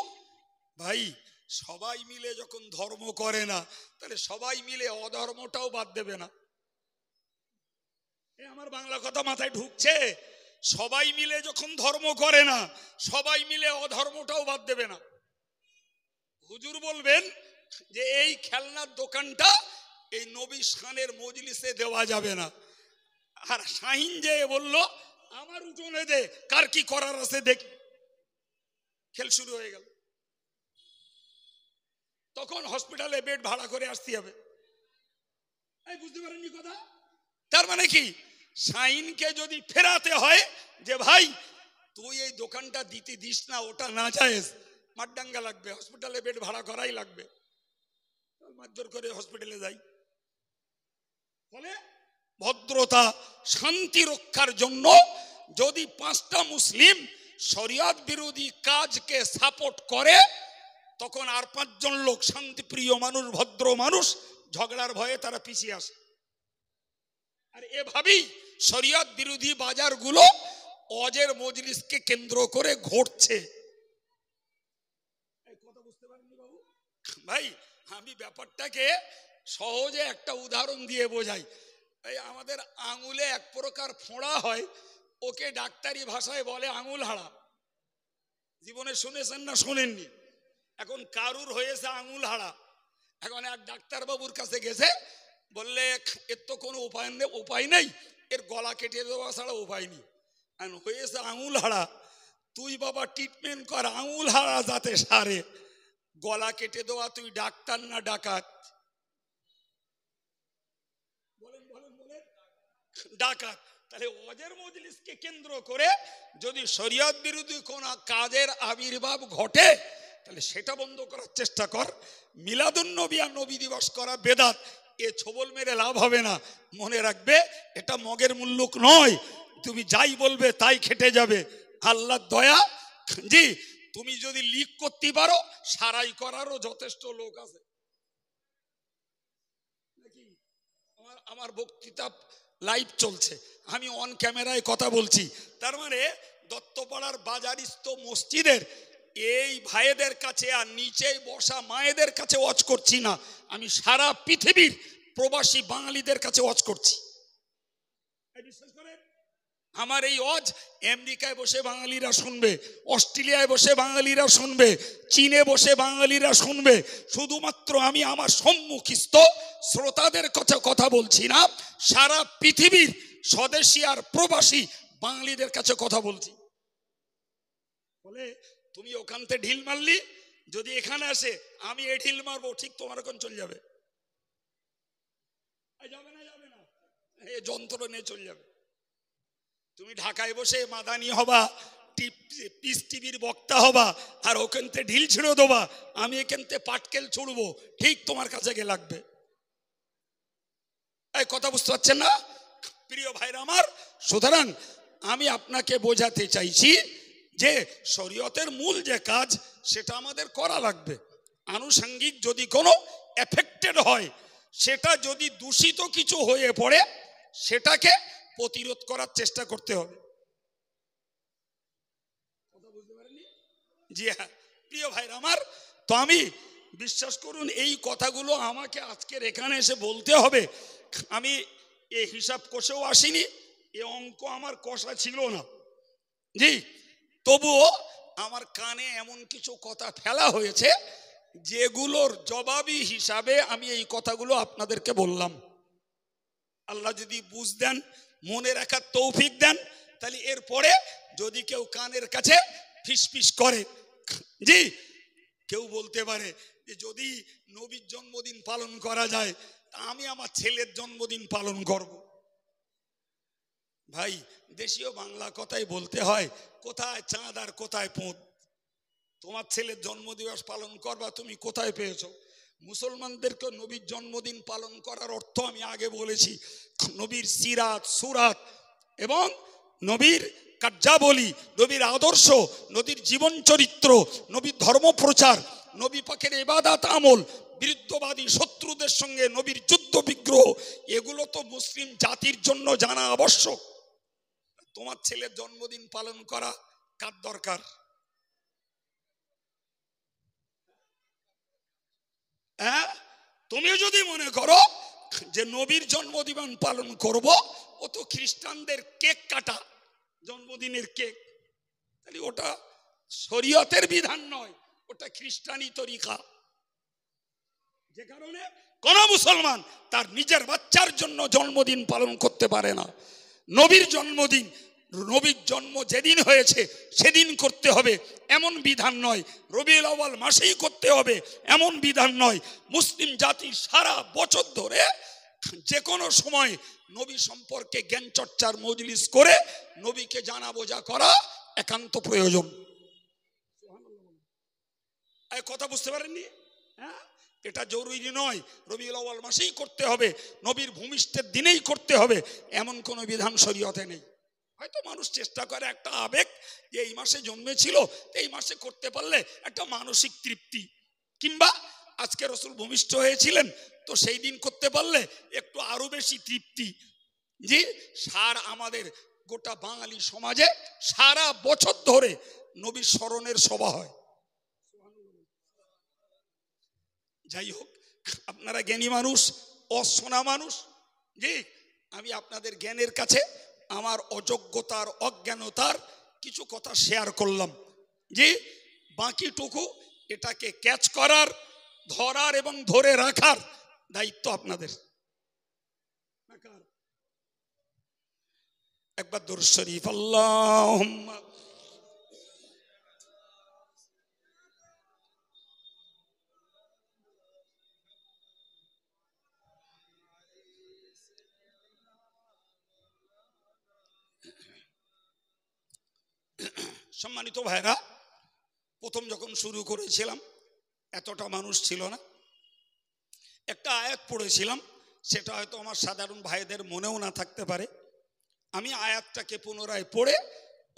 ভাই সবাই মিলে যখন ধর্ম করে না, তাহলে সবাই মিলে অধর্মটাও বাদ দেবে না। আমার বাংলা কথা মাথায় ঢুকছে? সবাই মিলে যখন ধর্ম করে না, সবাই মিলে অধর্মটাও বাদ দেবে না। হুজুর বলবেন যে এই খেলনার দোকানটা এই নবী শানের মজলিসে দেওয়া যাবে না। আর শাহিন যে বলল আমার উঠোনে দে, কার কি করার আছে দেখি। খেল শুরু হয়ে গেল। তখন হসপিটালে বেড ভাড়া করে আসতে হবে। বুঝতে পারেননি কথা? তার মানে কি, শাহিনকে যদি ফেরাতে হয় যে ভাই তুই এই দোকানটা দিতে দিস না, ওটা না জায়েজ, মারডাঙ্গা লাগবে, হসপিটালে বেড ভাড়া করাই লাগবে। মারধর করে হসপিটালে যাই। ফলে ভদ্রতা শান্তি রক্ষার জন্য যদি 5টা মুসলিম শরিয়ত বিরোধী কাজকে সাপোর্ট করে, তখন আর 5 জন লোক শান্তিপ্রিয় মানুষ, ভদ্র মানুষ, ঝগড়ার ভয়ে তারা পিছিয়ে আসে। আর এভাবেই শরিয়ত বিরোধী বাজারগুলো ওয়াজের মজলিসকে কেন্দ্র করে ঘটছে। কথা বুঝতে পারেননি বাবু? ভাই আমি ব্যাপারটাকে সহজে একটা উদাহরণ দিয়ে বোঝাই। এই আমাদের আঙুলে এক প্রকার ফোঁড়া হয়, ওকে ডাক্তারি ভাষায় বলে আঙুল হাড়া। জীবনে শুনেছেন না শোনেননি? এখন কারুর হয়েছে আঙুল হাড়া। এখন এক ডাক্তার বাবুর কাছে গেছে, বললে এর তো কোনো উপায় নেই, এর গলা কেটে দেওয়া ছাড়া উপায় নেই। আর হয়েছে আঙুল হাড়া, তুই বাবা ট্রিটমেন্ট কর আঙুল হাড়া যাতে সারে। গলা কেটে দেওয়া তুই ডাক্তার না ডাকাত? বলেন বলেন বলেন, ডাকাত। তাহলে ওয়াজের মজলিসকে কেন্দ্র করে যদি শরিয়ত বিরোধী কোন কাজের আবির্ভাব ঘটে, তাহলে সেটা বন্ধ করার চেষ্টা কর। মিলাদুন নবী আর নবী দিবস করা বেদাত, এ ছবল মেরে লাভ হবে না। মনে রাখবে এটা মগের মুল্লুক নয়, তুমি যাই বলবে তাই খেটে যাবে। আল্লাহর দয়া জি, তুমি যদি লিক করতে পারো, সারাই করারও যথেষ্ট লোক আছে। আমার বক্তৃতা লাইভ চলছে, আমি অন ক্যামেরায় কথা বলছি। তার মানে দত্তপাড়ার বাজারিস্থ মসজিদের এই ভাইদের কাছে আর নিচে বসা মায়েদের কাছে ওয়াজ করছি না, আমি সারা পৃথিবীর প্রবাসী বাঙালিদের কাছে ওয়াজ করছি। বিশ্বাস করেন, আমার এই ওয়াজ আমেরিকায় বসে বাঙালিরা শুনবে, অস্ট্রেলিয়ায় বসে বাঙালিরা শুনবে, চীনে বসে বাঙালিরা শুনবে। শুধুমাত্র আমি আমার সম্মুখস্থ শ্রোতাদের কাছে কথা বলছি না, সারা পৃথিবীর স্বদেশী আর প্রবাসী বাঙালিদের কাছে কথা বলছি। বলে তুমি ওখান থেকে ঢিল মারলি, যদি এখানে আসে আমি এ ঢিল মারবো, ঠিক তোমার ওখান চলে যাবে। যাবে না যাবে না, এ যন্ত্র নিয়ে চলে যাবে। তুমি ঢাকায় বসে মাদানি হবা, পিস টিভির বক্তা হবা, আর ওখান থেকে ঢিল ছিঁড়ে দেবা, আমি এখান থেকে পাটকেল ছুড়বো, ঠিক তোমার কাছে গিয়ে লাগবে। এই কথা বুঝতে পারছেন না প্রিয় ভাইরা আমার? সুতরাং আমি আপনাকে বোঝাতে চাইছি যে শরীয়তের মূল যে কাজ সেটা আমাদের করা লাগবে। আনুষঙ্গিক যদি কোনো এফেক্টেড হয়, সেটা যদি দূষিত কিছু হয়ে পড়ে, সেটাকে প্রতিরোধ করার চেষ্টা করতে হবে। কথা বুঝতে পারেননি? জি হ্যাঁ প্রিয় ভাইরা আমার, তো আমি বিশ্বাস করুন এই কথাগুলো আমাকে আজকের এখানে এসে বলতে হবে। আমি এ হিসাব কষেও আসিনি, এ অঙ্ক আমার কষা ছিল না জি, তবুও আমার কানে এমন কিছু কথা ফেলা হয়েছে যেগুলোর জবাবি হিসাবে আমি এই কথাগুলো আপনাদেরকে বললাম। আল্লাহ যদি বুঝ দেন, মনে রাখার তৌফিক দেন, তাহলে এরপরে যদি কেউ কানের কাছে ফিসফিস করে, জি কেউ বলতে পারে যে যদি নবীর জন্মদিন পালন করা যায়, তা আমি আমার ছেলের জন্মদিন পালন করব। ভাই দেশীয় বাংলা কথাই বলতে হয়, কোথায় চাঁদ আর কোথায় পোঁত। তোমার ছেলের জন্মদিবস পালন করবা, তুমি কোথায় পেয়েছো? মুসলমানদেরকে নবীর জন্মদিন পালন করার অর্থ আমি আগে বলেছি, নবীর সিরাত সুরাত এবং নবীর কার্যাবলী, নবীর আদর্শ, নবীর জীবন চরিত্র, নবীর ধর্ম প্রচার, নবী পাকের ইবাদত আমল, বিরুদ্ধবাদী শত্রুদের সঙ্গে নবীর যুদ্ধ বিগ্রহ, এগুলো তো মুসলিম জাতির জন্য জানা আবশ্যক। তোমার ছেলের জন্মদিন পালন করা কার দরকার? হ্যাঁ, তুমি যদি মনে করো যে নবীর জন্মদিন পালন করব, ও তো খ্রিস্টানদের কেক কাটা, জন্মদিনের কেক, তাহলে ওটা শরীয়তের বিধান নয়, ওটা খ্রিস্টানি তরিকা। যে কারণে কোন মুসলমান তার নিজের বাচ্চার জন্য জন্মদিন পালন করতে পারে না। নবীর জন্মদিন, নবীর জন্ম যেদিন হয়েছে সেদিন করতে হবে এমন বিধান নয়, রবিউল আউয়াল মাসেই করতে হবে এমন বিধান নয়। মুসলিম জাতি সারা বছর ধরে যে কোনো সময় নবী সম্পর্কে জ্ঞান চর্চার মজলিস করে নবীকে জানা বোঝা করা একান্ত প্রয়োজন। কথা বুঝতে পারেননি? হ্যাঁ, এটা জরুরি নয় রবিউল আউয়াল মাসেই করতে হবে, নবীর ভূমিষ্ঠের দিনেই করতে হবে, এমন কোনো বিধান শরীয়তে নেই। হয়তো মানুষ চেষ্টা করে একটা আবেগ যে এই মাসে জন্মেছিল, এই মাসে করতে পারলে একটা মানসিক তৃপ্তি, কিংবা আজকে রাসূল ভূমিষ্ঠ হয়েছিলেন তো সেই দিন করতে পারলে একটু আরো বেশি তৃপ্তি। যে আমাদের গোটা বাঙালি সমাজে সারা বছর ধরে নবীর স্মরণের সভা হয়। যাই হোক, আপনারা জ্ঞানী মানুষ, অশোনা মানুষ, জি আমি আপনাদের জ্ঞানের কাছে আমার অযোগ্যতার অজ্ঞানতার কিছু কথা শেয়ার করলাম, যে বাকিটুকু এটাকে ক্যাচ করার, ধরার এবং ধরে রাখার দায়িত্ব আপনাদের। একবার দুরূদ শরীফ আল্লাহুম্মা সম্মানিত ভাইরা, প্রথম যখন শুরু করেছিলাম এতটা মানুষ ছিল না, একটা আয়াত পড়েছিলাম, সেটা হয়তো আমার সাধারণ ভাইদের মনেও না থাকতে পারে। আমি আয়াতটাকে পুনরায় পড়ে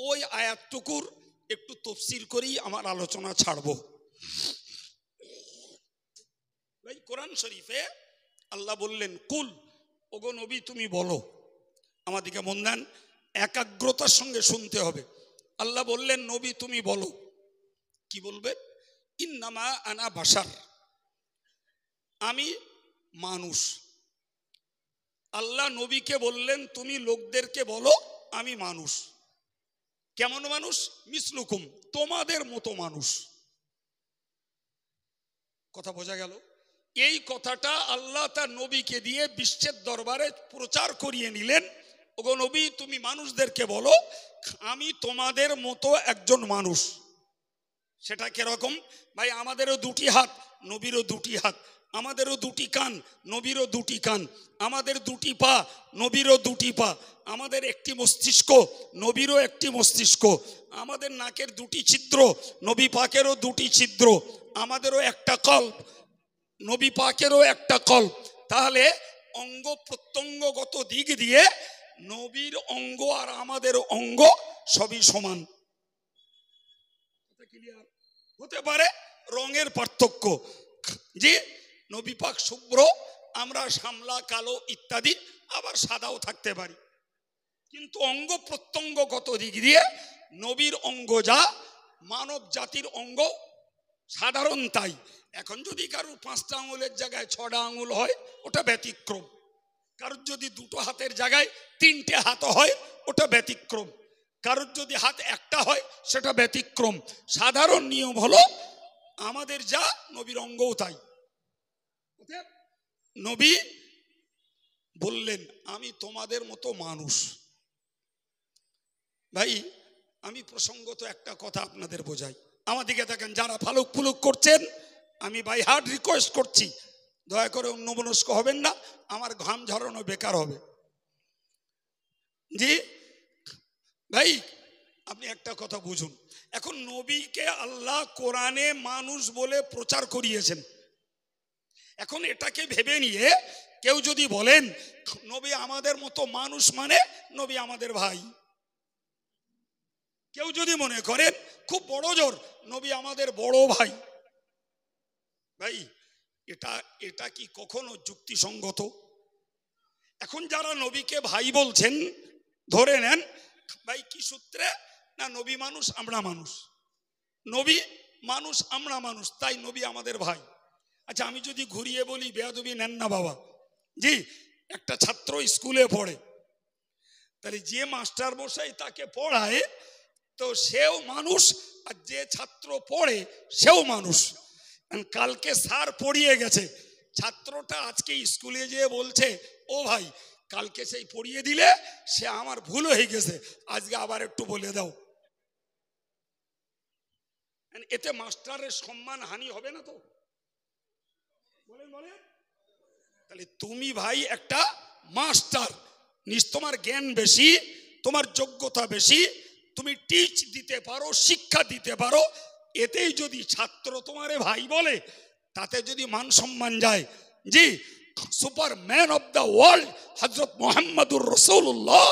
ওই আয়াতটুকুর একটু তফসির করেই আমার আলোচনা ছাড়ব। ভাই, কোরআন শরীফে আল্লাহ বললেন, কুল, ওগো নবী তুমি বলো। আমাদেরকে মন দেন, একাগ্রতার সঙ্গে শুনতে হবে। আল্লাহ বললেন, নবী তুমি বলো। কি বলবে? ইন্নামা আনা বাশার, আমি মানুষ। আল্লাহ নবীকে বললেন, তুমি লোকদেরকে বলো আমি মানুষ। কেমন মানুষ? মিসলুকুম, তোমাদের মতো মানুষ। কথা বোঝা গেল? এই কথাটা আল্লাহ তার নবীকে দিয়ে বিশ্বের দরবারে প্রচার করিয়ে নিলেন। ওগো নবী তুমি মানুষদেরকে বলো আমি তোমাদের মতো একজন মানুষ। সেটা কিরকম? ভাই, আমাদেরও দুটি হাত, নবীরও দুটি হাত। আমাদেরও দুটি কান, নবীরও দুটি কান। আমাদের দুটি পা, নবীরও দুটি পা। আমাদের একটি মস্তিষ্ক, নবীরও একটি মস্তিষ্ক। আমাদের নাকের দুটি ছিদ্র, নবী পাকেরও দুটি ছিদ্র। আমাদেরও একটা কল্প, নবী পাকেরও একটা কল্প। তাহলে অঙ্গ প্রত্যঙ্গগত দিক দিয়ে নবীর অঙ্গ আর আমাদের অঙ্গ সবই সমান। হতে পারে রঙের পার্থক্য, যে নবী পাক শুভ্র, আমরা শ্যামলা, কালো ইত্যাদি, আবার সাদাও থাকতে পারি, কিন্তু অঙ্গ প্রত্যঙ্গগত দিক দিয়ে নবীর অঙ্গ যা, মানব জাতির অঙ্গ সাধারণ তাই। এখন যদি কারোর 5টা আঙুলের জায়গায় 6টা আঙুল হয় ওটা ব্যতিক্রম, কারোর যদি 2টো হাতের জায়গায় 3টে হাত হয় ওটা ব্যতিক্রম, কারোর যদি হাত একটা হয় সেটা ব্যতিক্রম। সাধারণ নিয়ম হলো আমাদের যা, নবীর অঙ্গও তাই। নবী বললেন আমি তোমাদের মতো মানুষ। ভাই, আমি প্রসঙ্গত একটা কথা আপনাদের বোঝাই। আমাদিকে দেখেন, যারা ফালুক ফুলুক করছেন, আমি বাই হার্ট রিকোয়েস্ট করছি, দয়া করে অন্যমনস্ক হবেন না, আমার ঘাম ঝরানো বেকার হবে। জি ভাই, আপনি একটা কথা বুঝুন, এখন নবীকে আল্লাহ কোরআনে মানুষ বলে প্রচার করিয়েছেন। এখন এটাকে ভেবে নিয়ে কেউ যদি বলেন নবী আমাদের মতো মানুষ মানে নবী আমাদের ভাই, কেউ যদি মনে করেন খুব বড় জোর নবী আমাদের বড় ভাই, ভাই এটা কি কখনো যুক্তিসঙ্গত? এখন যারা নবীকে ভাই বলছেন, ধরে নেন ভাই কি সূত্রে? না, নবী মানুষ আমরা মানুষ, নবী মানুষ আমরা মানুষ, তাই নবী আমাদের ভাই। আচ্ছা আমি যদি ঘুরিয়ে বলি বেয়াদবি নেন না বাবা, জি একটা ছাত্র স্কুলে পড়ে, তাহলে যে মাস্টার মশাই তাকে পড়ায় তো সেও মানুষ, আর যে ছাত্র পড়ে সেও মানুষ। কালকে স্যার পড়িয়ে গেছে, ছাত্রটা আজকে স্কুলে যেয়ে বলছে ও ভাই কালকে সেই পড়িয়ে দিলে সে আমার ভুল হয়ে গেছে, আজকে আবার একটু বলে দাও। এতে মাস্টারের সম্মান হানি হবে না তো? বলেন বলেন। তাহলে তুমি ভাই একটা মাস্টার, তোমার জ্ঞান বেশি, তোমার যোগ্যতা বেশি, তুমি টিচ দিতে পারো, শিক্ষা দিতে পারো, এতেই যদি ছাত্র তোমারে ভাই বলে তাতে যদি মান সম্মান যায়, জি সুপারম্যান অফ দ্য ওয়ার্ল্ড হযরত মুহাম্মদুর রাসূলুল্লাহ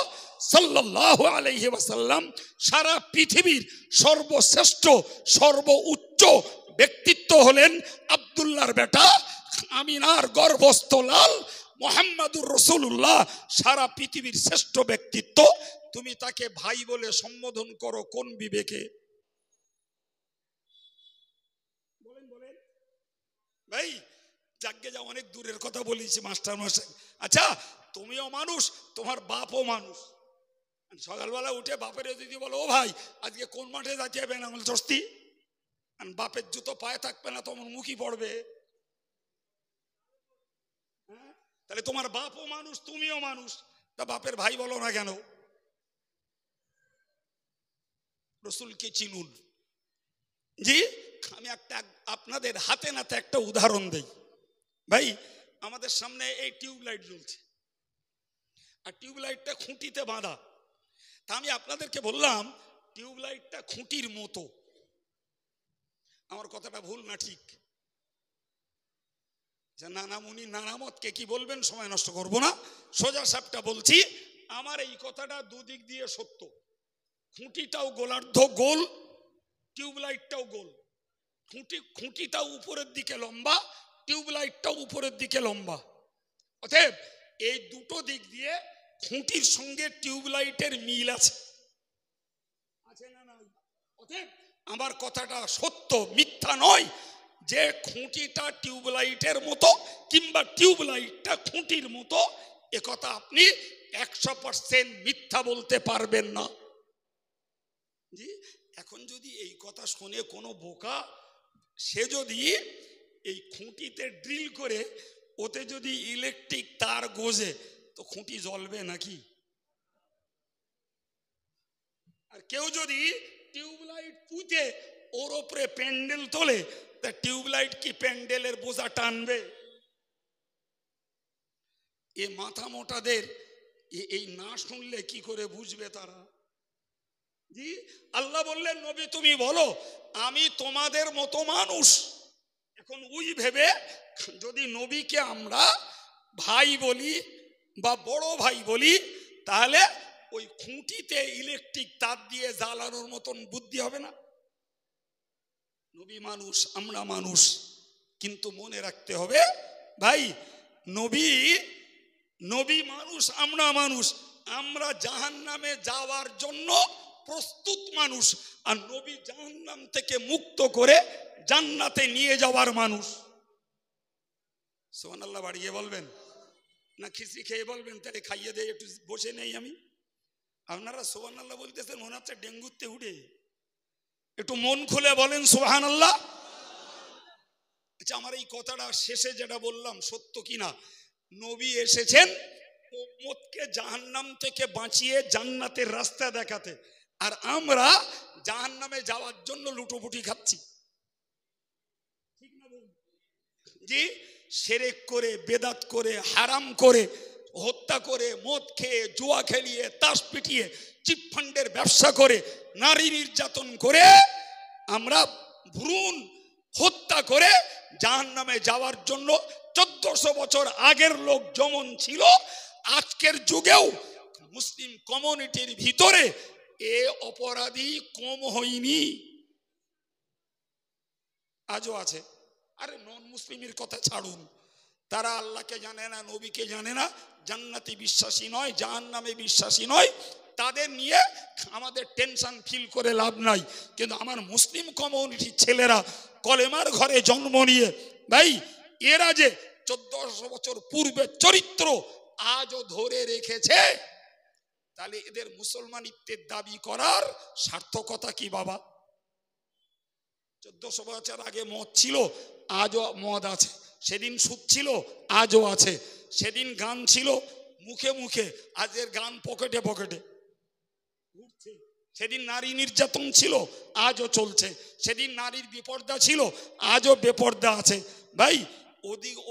সাল্লাল্লাহু আলাইহি ওয়াসাল্লাম সারা পৃথিবীর সর্বশ্রেষ্ঠ সর্বোচ্চ ব্যক্তিত্ব হলেন আব্দুল্লাহর বেটা আমিনার গর্ভস্থ লাল মুহাম্মদুর রাসূলুল্লাহ, সারা পৃথিবীর শ্রেষ্ঠ ব্যক্তিত্ব, তুমি তাকে ভাই বলে সম্বোধন করো কোন বিবেকে? বলেন বলেন ভাই। যাকে যা অনেক দূরের কথা বলেছি মাস্টার মশাই। আচ্ছা তুমিও মানুষ, তোমার বাপও মানুষ। সকালবেলা উঠে বাপের যদি বলো ও ভাই আজকে কোন মাঠে যাইতে হবে না, বলে চস্তি, বাপের জুতো পায়ে থাকবে না তোমার মুখই পড়বে। তাহলে তোমার বাপও মানুষ, তুমিও মানুষ, তা বাপের ভাই বলো না কেন? রসুলকে চিনুন। জি আমি একটা আপনাদের হাতে নাতে একটা উদাহরণ দেই ভাই। আমাদের সামনে এই টিউবলাইট জ্বলছে, আর টিউবলাইটটা খুঁটিতে বাঁধা। তা আমি আপনাদেরকে বললাম টিউবলাইটটা খুঁটির মতো। আমার কথাটা ভুল না ঠিক? নানামুনি নানামতকে কি বলবেন, সময় নষ্ট করব না, সোজা সাপটা বলছি। আমার এই কথাটা দুদিক দিয়ে সত্য। খুঁটিটাও গোলার্ধ গোল, টিউবলাইটটাও গোল। খুঁটিটাও উপরের দিকে লম্বা, টিউবলাইটটাও উপরের দিকে লম্বা। অতএব এই দুটো দিক দিয়ে খুঁটির সঙ্গে টিউবলাইটের মিল আছে, আছে না নাই? অতএব আমার কথাটা সত্য, মিথ্যা নয়। যে খুঁটিটা টিউবলাইটের মতো কিংবা টিউবলাইটটা খুঁটির মতো, এ কথা আপনি 100% মিথ্যা বলতে পারবেন না। জি এখন যদি এই কথা শুনে কোনো বোকা, সে যদি এই খুঁটিতে ড্রিল করে ওতে যদি ইলেকট্রিক তার গোজে তো খুঁটি জ্বলবে নাকি? আর কেউ যদি টিউবলাইট পুঁতে ওর ওপরে প্যান্ডেল তোলে, তা টিউবলাইট কি প্যান্ডেলের বোঝা টানবে? এ মাথা মোটাদের এই না শুনলে কি করে বুঝবে তারা? জি আল্লাহ বললেন নবী তুমি বলো আমি তোমাদের মতো মানুষ। এখন ওই ভেবে যদি নবীকে আমরা ভাই বলি বা বড় ভাই বলি, তাহলে ওই খুঁটিতে ইলেকট্রিক তার দিয়ে জ্বালানোর মতন বুদ্ধি হবে না? নবী মানুষ, আমরা মানুষ, কিন্তু মনে রাখতে হবে ভাই নবী মানুষ, আমরা মানুষ। আমরা জাহান্নামে যাওয়ার জন্য প্রস্তুত মানুষ, আর নবী জাহান্নাম থেকে মুক্ত করে জান্নাতে নিয়ে যাওয়ার মানুষ। সুবহানাল্লাহ বাড়িয়ে বলবেন না খিচড়ি খেয়ে বলবেন? তাহলে খাইয়ে দিয়ে একটু বসে নেই আমি। আপনারা সুবহানাল্লাহ বলতেছেন মনে হচ্ছে ডেঙ্গুতে উঠে। একটু মন খুলে বলেন সুবহানাল্লাহ। আচ্ছা আমার এই কথাটা শেষে যেটা বললাম সত্য কিনা? নবী এসেছেন উম্মতকে জাহান্নাম থেকে বাঁচিয়ে জান্নাতের রাস্তা দেখাতে, আর আমরা জাহান্নামে যাওয়ার জন্য লুটোপুটি খাচ্ছি, ঠিক না বলুন? জি শিরক করে, বেদাত করে, হারাম করে, হত্যা করে, মদ খেয়ে, জুয়া খেলিয়ে, তাস পিটিয়ে, চিটফান্ডের ব্যবসা করে, নারী নির্যাতন করে, আমরা ভ্রূণ হত্যা করে জাহান্নামে যাওয়ার জন্য 1400 বছর আগের লোক যেমন ছিল, আজকের যুগেও মুসলিম কমিউনিটির ভিতরে এ অপরাধী কম হয়নি, আজও আছে। আরে নন মুসলিমের কথা ছাড়ুন, তারা আল্লাহকে জানে না, নবীকে জানে না, জান্নাতে বিশ্বাসী নয়, জাহান্নামে বিশ্বাসী নয়, তাদের নিয়ে আমাদের টেনশন ফিল করে লাভ নাই। কিন্তু আমার মুসলিম কমিউনিটির ছেলেরা কলেমার ঘরে জন্ম নিয়ে ভাই এরা যে 1400 বছর পূর্বের চরিত্র আজও ধরে রেখেছে, তাহলে এদের মুসলমানিত্বের দাবি করার সার্থকতা কি বাবা? 1400 বছর আগে মদ ছিল, আজও মদ আছে। সেদিন সুদ ছিল, আজও আছে। সেদিন গান ছিল মুখে মুখে, আজের গান পকেটে পকেটে ঘুরছে। সেদিন নারী নির্যাতন ছিল, আজও চলছে। সেদিন নারীর বেপর্দা ছিল, আজও বেপর্দা আছে। ভাই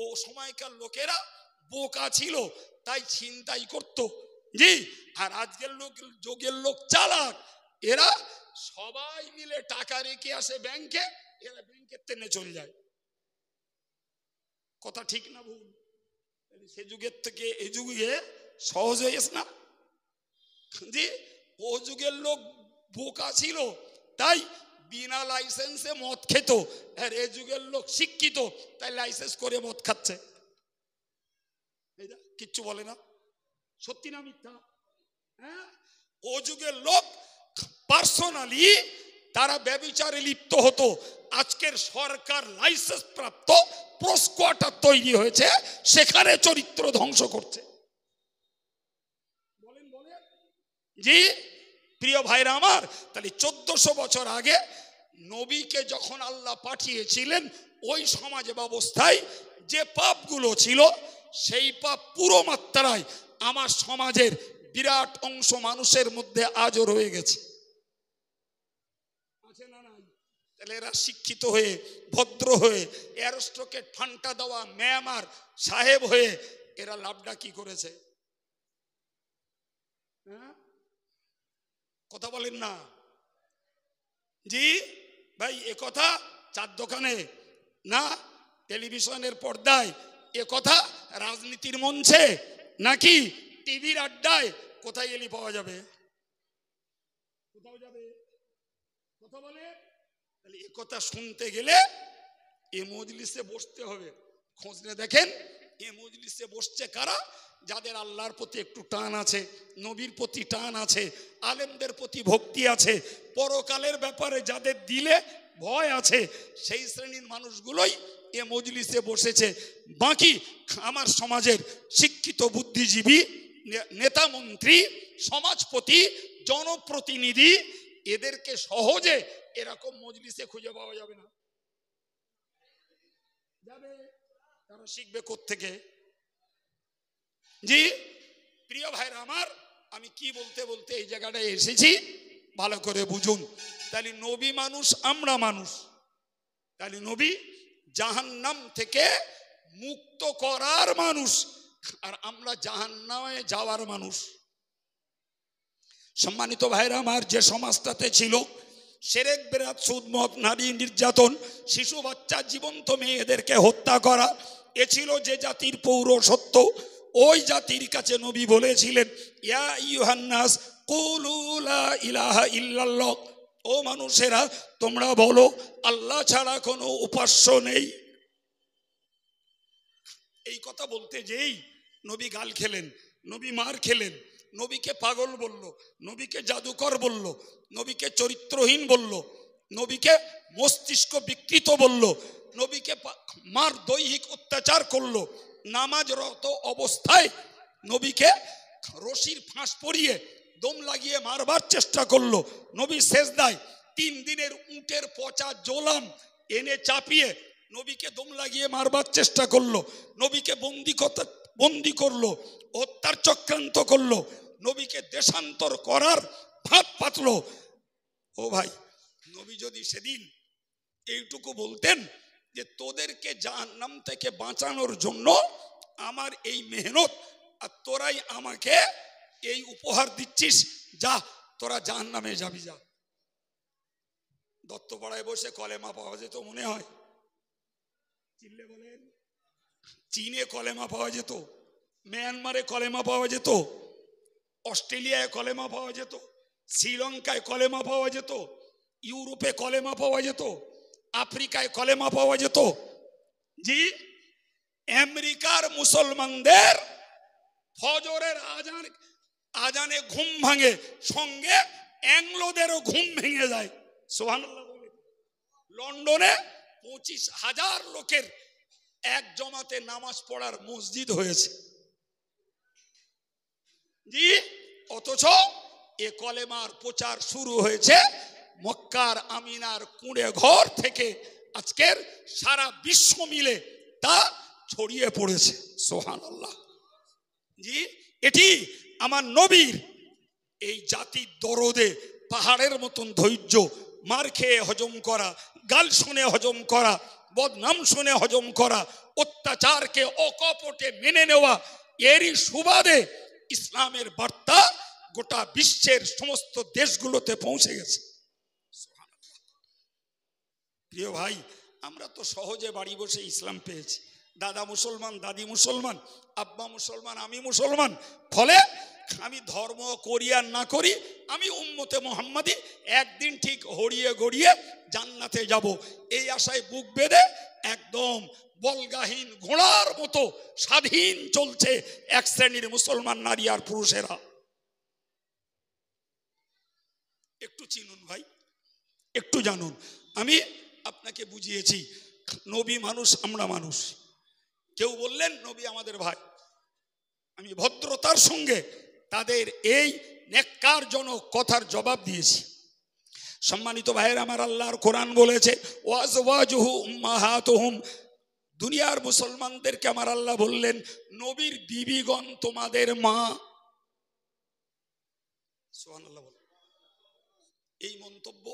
ও সময়কার লোকেরা বোকা ছিল, তাই ছিনতাই করতো জি। আর আজকের যুগের লোক চালাক, এরা সবাই মিলে টাকা রেখে আসে ব্যাংকে, এরা ব্যাংকের টেনে চলে যায়। কথা ঠিক না ভুল? সে যুগের থেকে এই যুগে সহজ হয়ে গেছে না জি। ও যুগের লোক বোকা ছিল, তাই বিনা লাইসেন্সে মদ খেত। আর এ যুগের লোক শিক্ষিত, তাই লাইসেন্স করে মদ খাচ্ছে। কিচ্ছু বলে না, সত্যি না মিথ্যা? হ্যাঁ, ও যুগের লোক পার্সোনালি তারা ব্যভিচারে লিপ্ত হতো। আজকের সরকার লাইসেন্স প্রাপ্ত প্রস্কোয়ার্টার তৈরি হয়েছে, সেখানে চরিত্র ধ্বংস করছে। বলেন বলেন জি। প্রিয় ভাইরা আমার, তাহলে 1400 বছর আগে নবীকে যখন আল্লাহ পাঠিয়েছিলেন, ওই সমাজ ব্যবস্থায় যে পাপগুলো ছিল, সেই পাপ পুরো মাত্রায় আমার সমাজের বিরাট অংশ মানুষের মধ্যে আজও রয়ে গেছে। আছে না নাই? তাহলে এরা শিক্ষিত হয়ে, ভদ্র হয়ে, এয়ারস্ট্রোকে ফান্টা দেওয়া মেয়ামার সাহেব হয়ে এরা লাভটা কি করেছে? হ্যাঁ, কথা বলেন না জি। ভাই এ কথা চার দোকানে না, টেলিভিশনের পর্দায়, এ কথা রাজনীতির মঞ্চে নাকি টিভির আড্ডায়, কোথায় এলি পাওয়া যাবে? কোথাও যাবে? কথা বলে। তাহলে এ কথা শুনতে গেলে এ মজলিসে বসতে হবে। খোঁজ নিয়ে দেখেন এ মজলিসে বসছে কারা? যাদের আল্লাহর প্রতি একটু টান আছে, নবীর প্রতি টান আছে, আলেমদের প্রতি ভক্তি আছে, পরকালের ব্যাপারে যাদের দিলে ভয় আছে, সেই শ্রেণীর মানুষগুলোই এ মজলিসে বসেছে। বাকি আমার সমাজের শিক্ষিত বুদ্ধিজীবী, নেতা মন্ত্রী, সমাজপতি, জনপ্রতিনিধি, এদেরকে সহজে এরকম মজলিসে খুঁজে পাওয়া যাবে না। যাবে, তারা শিখবে কোত্থেকে জি। প্রিয় ভাইরা আমার, আমি কি বলতে বলতে এই জায়গাটায় এসেছি ভালো করে বুঝুন। তাহলে নবী মানুষ, আমরা মানুষ। তাহলে নবী জাহান্নাম থেকে মুক্ত করার মানুষ, আর আমরা জাহান্নামে যাওয়ার মানুষ। সম্মানিত ভাইরা আমার, যে সমাজটাতে ছিল শিরক, বিদআত, সুদ, মদ, নারী নির্যাতন, শিশু বাচ্চা, জীবন্ত মেয়েদেরকে হত্যা করা, এ ছিল যে জাতির পৌরসত্ব। ওই জাতির কাছে নবী বলেছিলেন, ইয়া আইয়ুহান নাস কুলু লা ইলাহা ইল্লাল্লাহ, ও মানুষেরা তোমরা বলো আল্লাহ ছাড়া কোনো উপাস্য নেই। এই কথা বলতে যেই নবী গাল খেলেন, নবী মার খেলেন, নবীকে পাগল বলল, নবীকে জাদুকর বলল, নবীকে চরিত্রহীন বলল, নবীকে মস্তিষ্ক বিকৃত বলল, নবীকে মার দৈহিক অত্যাচার করলো। নামাজরত অবস্থায় নবীকে রশির ফাঁস পরিয়ে দম লাগিয়ে মারবার চেষ্টা করলো। নবী সেজদায় 3 দিনের উটের পচা জোলাম এনে চাপিয়ে নবীকে দম লাগিয়ে মারবার চেষ্টা করলো। নবীকে বন্দি করলো, হত্যার চক্রান্ত করলো, নবীকে দেশান্তর করার ভাত পাতলো। ও ভাই, নবী যদি সেদিন এইটুকু বলতেন যে তোদেরকে জাহান্নাম থেকে বাঁচানোর জন্য আমার এই মেহনত, আর তোরাই আমাকে এই উপহার দিচ্ছিস, যা তোরা জাহান্নামে যাবি যা। দত্তপাড়ায় বসে কলেমা পাওয়া যেত মনে হয়? চিনলে বলেন, চীনে কলেমা পাওয়া যেত, মিয়ানমারে কলেমা পাওয়া যেত, অস্ট্রেলিয়ায় কলেমা পাওয়া যেত, শ্রীলঙ্কায় কলেমা পাওয়া যেত, ইউরোপে কলেমা পাওয়া যেত, আফ্রিকায় কলেমা পাওয়া যেত জি। আমেরিকার মুসলমানদের ফজরের আজানে ঘুম ভাঙে, সঙ্গে অ্যাংলোদেরও ঘুম ভেঙে যায়। সুবহানাল্লাহ বলে। লন্ডনে 25,000 লোকের এক জমাতে নামাজ পড়ার মসজিদ হয়েছে জি, অথচ এ কলেমার প্রচার শুরু হয়েছে মক্কার আমিনার কুঁড়ে ঘর থেকে। আজকের সারা বিশ্ব মিলে তা ছড়িয়ে পড়েছে। সুবহানাল্লাহ। জি, এটি আমার নবীর এই জাতির দরদে পাহাড়ের মতন ধৈর্য, মার খেয়ে হজম করা, গাল শুনে হজম করা, বদনাম শুনে হজম করা, অত্যাচারকে অকপটে মেনে নেওয়া, এরই সুবাদে ইসলামের বার্তা গোটা বিশ্বের সমস্ত দেশগুলোতে পৌঁছে গেছে। প্রিয় ভাই, আমরা তো সহজে বাড়ি বসে ইসলাম পেয়েছি। দাদা মুসলমান, দাদি মুসলমান, আব্বা মুসলমান, আমি মুসলমান। ফলে আমি ধর্ম করি আর না করি, আমি উম্মতে মুহাম্মাদি একদিন ঠিক হড়িয়ে গড়িয়ে জান্নাতে যাব, এই আশায় বুক বেঁধে একদম বলগাহীন ঘোড়ার মতো স্বাধীন চলছে এক শ্রেণীর মুসলমান নারী আর পুরুষেরা। একটু চিনুন ভাই, একটু জানুন। আমি আপনাকে বুঝিয়েছি, নবী মানুষ, আমরা মানুষ। কেউ বললেন নবী আমাদের ভাই, আমি ভদ্রতার সঙ্গে তাদের এই নেক্কারজনক কথার জবাব দিয়েছি। সম্মানিত ভাইয়ের আমার, আল্লাহর কোরআন বলেছে ওয়াজওয়াজুহু উম্মাহাতুহুম, দুনিয়ার মুসলমানদেরকে আমার আল্লাহ বললেন নবীর বিবিগণ তোমাদের মা। সুবহানাল্লাহ। এই মন্তব্য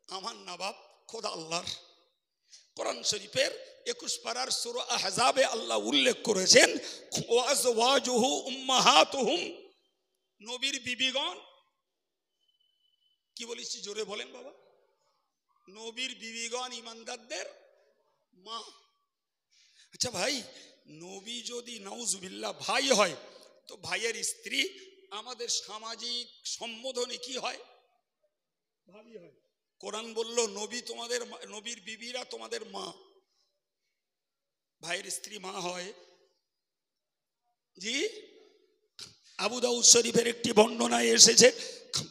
আমার না বাপ, খোদা আল্লাহর। কোরআন শরীফের 21 পারার সূরা আহজাবে আল্লাহ উল্লেখ করেছেন ওয়াজওয়াজুহু উম্মাহাতুহুম, নবীর বিবিগণ। কি বলেছি জোরে বলেন বাবা? নবীর বিবিগণ ইমানদারদের মা। আচ্ছা ভাই, নবী যদি নাউজুবিল্লাহ ভাই হয়, তো ভাইয়ের স্ত্রী আমাদের সামাজিক সম্বোধনে কি হয়? ভাবি হয়। কোরআন বলল নবী তোমাদের, নবীর বিবিরা তোমাদের মা। ভাইয়ের স্ত্রী মা হয়? জি। আবু দাউদ শরীফের একটি বর্ণনায় এসেছে,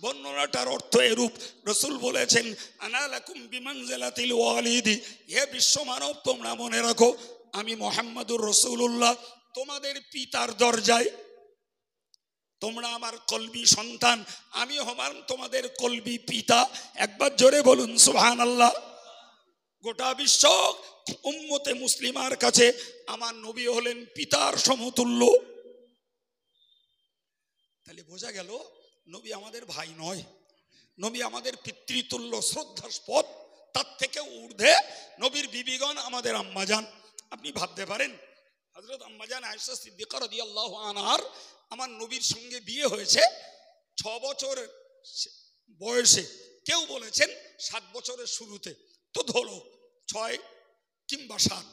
বর্ণনাটার অর্থ এরূপ, রাসূল বলেছেন আনা লাকুম বিমানজিলাতিল ওয়ালিদি, হে বিশ্ব মানব তোমরা মনে রাখো আমি মুহাম্মদুর রাসূলুল্লাহ তোমাদের পিতার দরজায়। তোমরা আমার কলবি সন্তান, আমি হলাম তোমাদের কলবি পিতা। একবার জোরে বলুন সুবহানাল্লাহ। গোটা বিশ্ব উম্মতে মুসলিমার কাছে আমার নবী হলেন পিতার সমতুল্য। তাহলে বোঝা গেল নবী আমাদের ভাই নয়, নবী আমাদের পিতৃতুল্য, শ্রদ্ধাস্পদ। তার থেকে ঊর্ধ্বে নবীর বিবিগণ আমাদের আম্মাজান। আপনি ভাবতে পারেন হযরত আম্মাজান আয়েশা সিদ্দিকা রাদিয়াল্লাহু আনহার আমার নবীর সঙ্গে বিয়ে হয়েছে 6 বছর বয়সে, কেউ বলেছেন 7 বছরের শুরুতে, তো ধরো 6 কিংবা 7।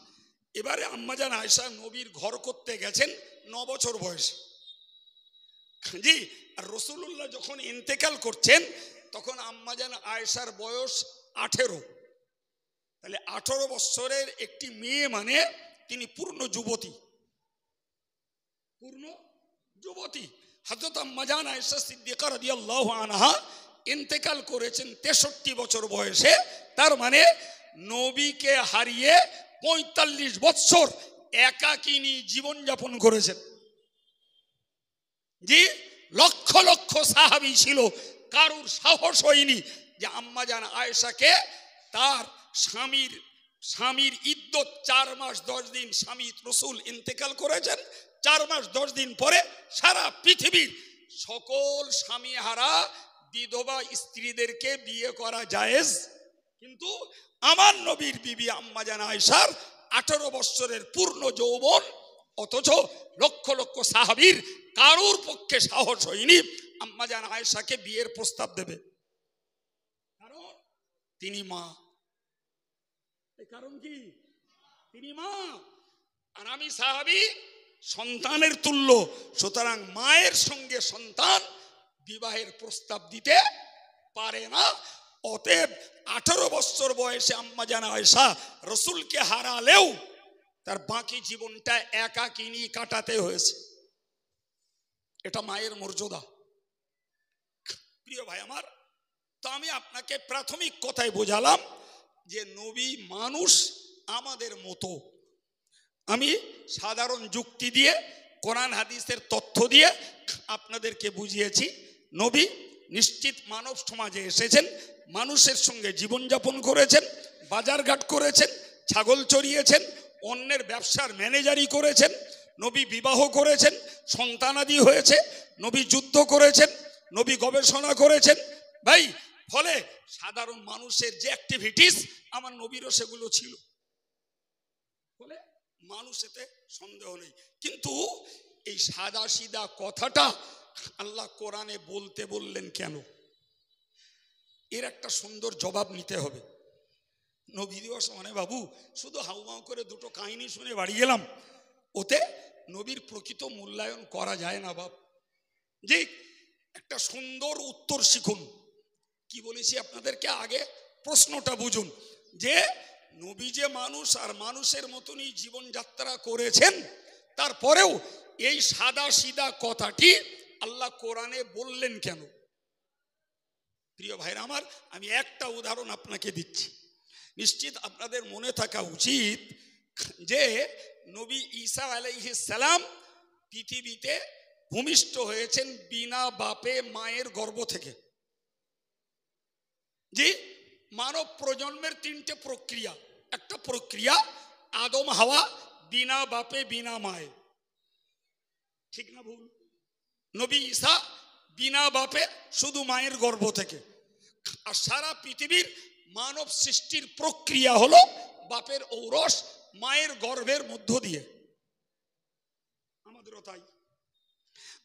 এবারে আম্মাজান আয়েশা নবীর ঘর করতে গেছেন 9 বছর বয়সে। জি, আর রাসূলুল্লাহ যখন ইন্তেকাল করছেন তখন আম্মাজান আয়েশার বয়স 18। তাহলে 18 বছরের একটি মেয়ে মানে তিনি পূর্ণ যুবতী, পূর্ণ যুবতী। হযরত আম্মাজান আয়েশা সিদ্দিকা রাদিয়াল্লাহু আনহা ইন্তেকাল করেছেন 63 বছর বয়সে। তার মানে নবীকে হারিয়ে 45 বছর একাকিনী জীবনযাপন করেছেন। জি, লক্ষ লক্ষ সাহাবী ছিল, কারুর সাহস হয়নি যে আম্মাজান আয়েশাকে তার স্বামীর ইদ্যত 4 মাস 10 দিন, স্বামী রাসূল ইন্তেকাল করেছেন 4 মাস 10 দিন পরে, সারা পৃথিবীর সকল স্বামীহারা বিধবা স্ত্রীদেরকে বিয়ে করা জায়েজ, কিন্তু আমার নবীর বিবি আম্মাজান আয়েশার 18 বছরের পূর্ণ যৌবন, অথচ লক্ষ লক্ষ সাহাবীর কারুর পক্ষে সাহস হয়নি আম্মাজান আয়েশাকে বিয়ের প্রস্তাব দেবে, কারণ তিনি মা। এই কারণ কি? তিনি মা, আর আমি সাহাবী, সন্তানের তুল্য। সুতরাং মায়ের সঙ্গে সন্তান বিবাহের প্রস্তাব দিতে পারে না। অতএব 18 বছর বয়সে আম্মাজান আয়েশা রাসূলকে হারালেও তার বাকি জীবনটা একাকিনী কাটাতে হয়েছে। এটা মায়ের মর্যাদা। প্রিয় ভাই আমার, তো আমি আপনাকে প্রাথমিক কথায় বোঝালাম যে নবী মানুষ আমাদের মতো। আমি সাধারণ যুক্তি দিয়ে কোরআন হাদিসের তথ্য দিয়ে আপনাদেরকে বুঝিয়েছি নবী নিশ্চিত মানব সমাজে এসেছেন, মানুষের সঙ্গে জীবনযাপন করেছেন, বাজারঘাট করেছেন, ছাগল চড়িয়েছেন, অন্যের ব্যবসার ম্যানেজারি করেছেন, নবী বিবাহ করেছেন, সন্তানাদি হয়েছে, নবী যুদ্ধ করেছেন, নবী গবেষণা করেছেন। ভাই ফলে সাধারণ মানুষের যে অ্যাক্টিভিটিস আমার নবীরও সেগুলো ছিল, ফলে মানুষ এতে সন্দেহ নেই। কিন্তু এই সাদা সিধা কথাটা আল্লাহ কোরআনে বলতে বললেন কেন, এর একটা সুন্দর জবাব নিতে হবে। নবী দিবস মানে বাবু শুধু হাউমাউ করে দুটো কাহিনী শুনে বাড়ি গেলাম, ওতে নবীর প্রকৃত মূল্যায়ন করা যায় না বাপ। যে একটা সুন্দর উত্তর শিখুন। কি বলেছি আপনাদেরকে, আগে প্রশ্নটা বুঝুন যে নবী যে মানুষ আর মানুষের মতনই জীবনযাত্রা করেছেন, তারপরেও এই সাদা সিধা কথাটি আল্লাহ কোরআনে বললেন কেন? প্রিয় ভাইরা আমার, আমি একটা উদাহরণ আপনাকে দিচ্ছি। নিশ্চিত আপনাদের মনে থাকা উচিত যে নবী ঈসা আলাইহিস সালাম পৃথিবীতে ভূমিষ্ঠ হয়েছেন বিনা বাপে মায়ের গর্ভ থেকে। যে মানব প্রজন্মের তিনটে প্রক্রিয়া, একটা প্রক্রিয়া আদম হাওয়া বিনা বাপে বিনা মায়ে, ঠিক না ভুল? নবী ঈসা বিনা বাপে শুধু মায়ের গর্ভ থেকে। আর সারা পৃথিবীর মানব সৃষ্টির প্রক্রিয়া হলো বাপের ঔরস মায়ের গর্ভের মধ্য দিয়ে। আমাদেরও তাই।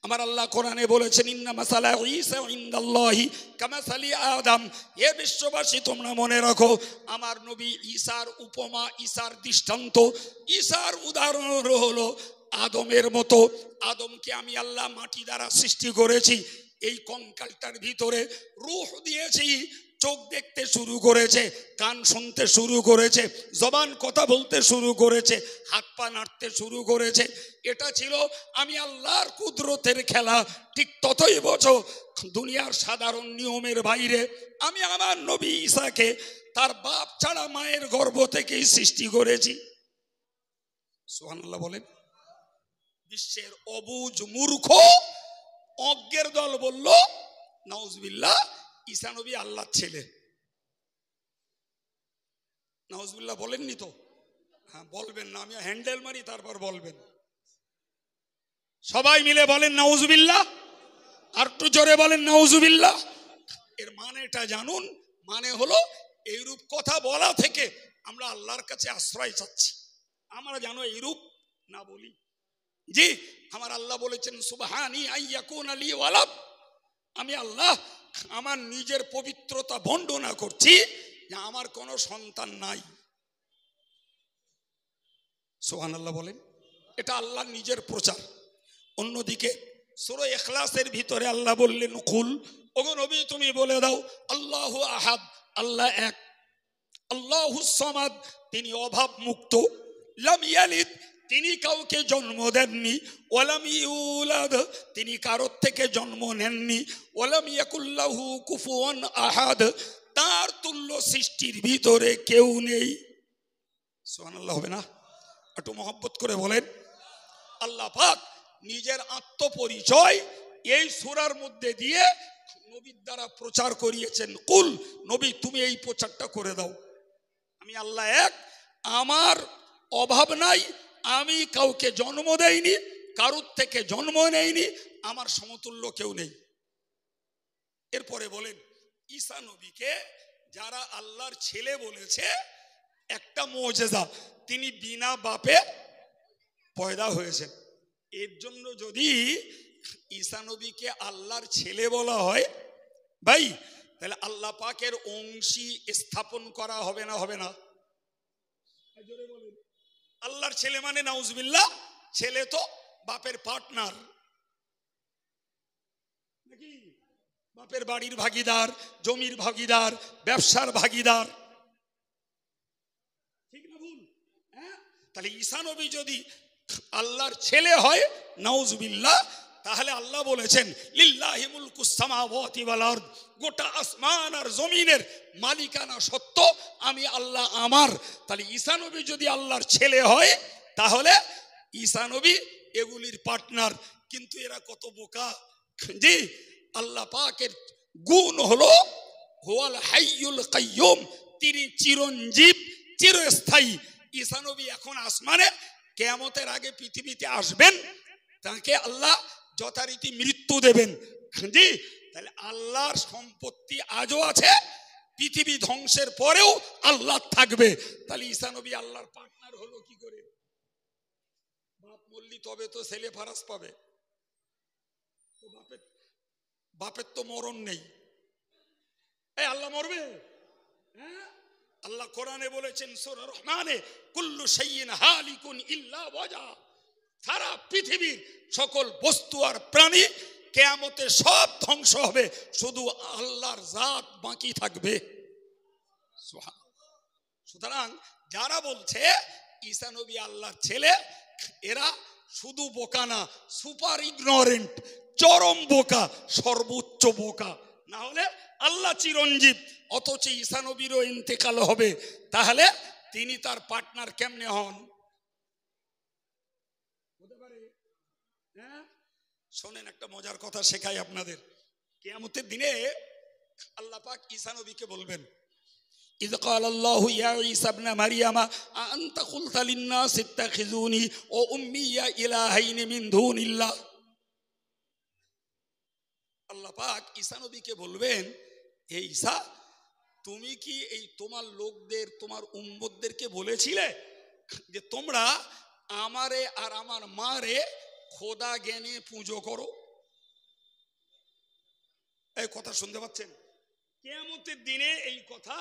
আমার আল্লাহ কোরআনে বলেছেন ইন্না মাসালা ঈসা ইনদাল্লাহি কামাসালি আদম। এ বিশ্ববাসী তোমরা মনে রাখো আমার নবী ঈসার উপমা, ঈসার দৃষ্টান্ত, ঈসার উদাহরণ হলো আদমের মতো। আদমকে আমি আল্লাহ মাটি দ্বারা সৃষ্টি করেছি, এই কঙ্কালটার ভিতরে রূহ দিয়েছি, চোখ দেখতে শুরু করেছে, কান শুনতে শুরু করেছে, জবান কথা বলতে শুরু করেছে, হাত পা নাড়তে শুরু করেছে। এটা ছিল আমি আল্লাহর কুদরতের খেলা। ঠিক ততই বোঝো দুনিয়ার সাধারণ নিয়মের বাইরে আমি আমার নবী ঈসাকে তার বাপ ছাড়া মায়ের গর্ভ থেকেই সৃষ্টি করেছি। সুবহানাল্লাহ বলেন। বিশ্বের অবুঝ মূর্খ অজ্ঞের দল বলল নাউজুবিল্লাহ ঈসা নবী আল্লাহর ছেলে। নাউজুবিল্লাহ বলেননি তো? হ্যাঁ বলবেন না, আমি হ্যান্ডেল মারি তারপর বলবেন। সবাই মিলে বলেন নাউজুবিল্লাহ, আর একটু জোরে বলেন নাউজুবিল্লাহ। এর মানেটা জানুন, মানে হলো এইরূপ কথা বলা থেকে আমরা আল্লাহর কাছে আশ্রয় চাচ্ছি। আমরা জানো এইরূপ না বলি। জি, আমার আল্লাহ বলেছেন সুবহানি আইয়াকুনা লি ওয়ালাদ। আমি আল্লাহ আমার নিজের পবিত্রতা বর্ণনা করছি যে আমার কোনো সন্তান নাই। সুবহানাল্লাহ বলেন। এটা আল্লাহ নিজের প্রচার। অন্যদিকে সূরা ইখলাসের ভিতরে আল্লাহ বললেন কুল, ওগো নবী তুমি বলে দাও আল্লাহু আহাদ, আল্লাহ এক, আল্লাহুস সামাদ তিনি অভাব মুক্ত, লাম ইয়ালিদ তিনি কাউকে জন্ম দেননি, ওয়ালাম ইউলাদ তিনি কারোর থেকে জন্ম নেননি, ওয়ালাম ইয়াকুল্লাহু কুফুয়ান আহাদ তার তুল্য সৃষ্টির ভিতরে কেউ নেই। সুবহানাল্লাহ হবে না? একটু মহব্বত করে বলেন। আল্লাহ পাক নিজের আত্মপরিচয় এই সূরার মধ্যে দিয়ে নবীর দ্বারা প্রচার করিয়েছেন। কুল নবী তুমি এই প্রচারটা করে দাও আমি আল্লাহ এক, আমার অভাব নাই, আমি কাউকে জন্ম দেইনি, কারুর থেকে জন্ম নেইনি, আমার সমতুল্য কেউ নেই। এরপরে বলেন ঈসা নবীকে যারা আল্লাহর ছেলে বলেছে একটা মুজিজা, তিনি বিনা বাপে পয়দা হয়েছেন। এর জন্য যদি ঈসা নবীকে আল্লাহর ছেলে বলা হয় ভাই, তাহলে আল্লাহ পাকের অংশী স্থাপন করা হবে না? হবে না? আল্লাহর ছেলে মানে নাউজুবিল্লাহ, ছেলে তো বাপের পার্টনার নাকি? বাপের বাড়ির ভাগিদার, জমির ভাগিদার, ব্যবসার ভাগিদার, ঠিক না ভুল? হ্যাঁ, তাহলে ঈসা নবী যদি আল্লাহর ছেলে হয় নাউজুবিল্লাহ, তাহলে আল্লাহ বলেছেন লিল্লাহি মুলকুস সামাওয়াতি ওয়াল আরদ, গোটা আসমান আর জমিনের মালিকানা সত্য আমি আল্লাহ আমার। তাহলে ঈসা নবী যদি আল্লাহর ছেলে হয় তাহলে ঈসা নবী এগুলির পার্টনার। কিন্তু এরা কত বোকা জি। আল্লাহ পাকের গুণ হলো হুয়াল হাইয়ুল কাইয়ুম, তিনি চিরঞ্জীব চিরস্থায়ী। ঈসা নবী এখন আসমানে, কিয়ামতের আগে পৃথিবীতে আসবেন, তাকে আল্লাহ যথারীতি মৃত্যু দেবেন জি। তাহলে আল্লাহর সম্পত্তি আজও আছে, পৃথিবী ধ্বংসের পরেও আল্লাহ থাকবে। তাহলে ঈসা নবী আল্লাহর পার্টনার হলো কি করে? বাপ মরলি তবে তো ছেলে ফারাস পাবে, বাপের তো মরণ নেই। এই আল্লাহ মরবে? হ্যাঁ, আল্লাহ কোরআনে বলেছেন সূরা রহমানে, কুল্লু শাইইন হালিকুন ইল্লা ওয়াজহা, সারা পৃথিবীর সকল বস্তু আর প্রাণী কিয়ামতে সব ধ্বংস হবে, শুধু আল্লাহর জাত বাকি থাকবে। সুতরাং যারা বলছে ঈসা নবী আল্লাহর ছেলে, এরা শুধু বোকা না, সুপার ইগনোরেন্ট, চরম বোকা, সর্বোচ্চ বোকা। না হলে আল্লাহ চিরঞ্জীব, অথচ ঈসা নবীরও ইন্তেকাল হবে, তাহলে তিনি তার পার্টনার কেমনে হন? হতে পারে? হ্যাঁ, শোনেন একটা মজার কথা শেখাই আপনাদের। কিয়ামতের দিনে আল্লাহ পাক ঈসা নবীকে বলবেন, إذ قال الله يا عيسى ابن مريم أأنت قلت للناس اتخذوني وأمي إلهين من دون الله। আল্লাহ পাক ঈসা নবীকে বলবেন, হে ঈসা, তুমি কি এই তোমার লোকদের, তোমার উম্মতদেরকে বলেছিলে যে তোমরা আমারে আর আমার মারে খোদা জ্ঞানে পুজো করো? এই কথা শুনতে পাচ্ছেন? কিয়ামতের দিনে এই কথা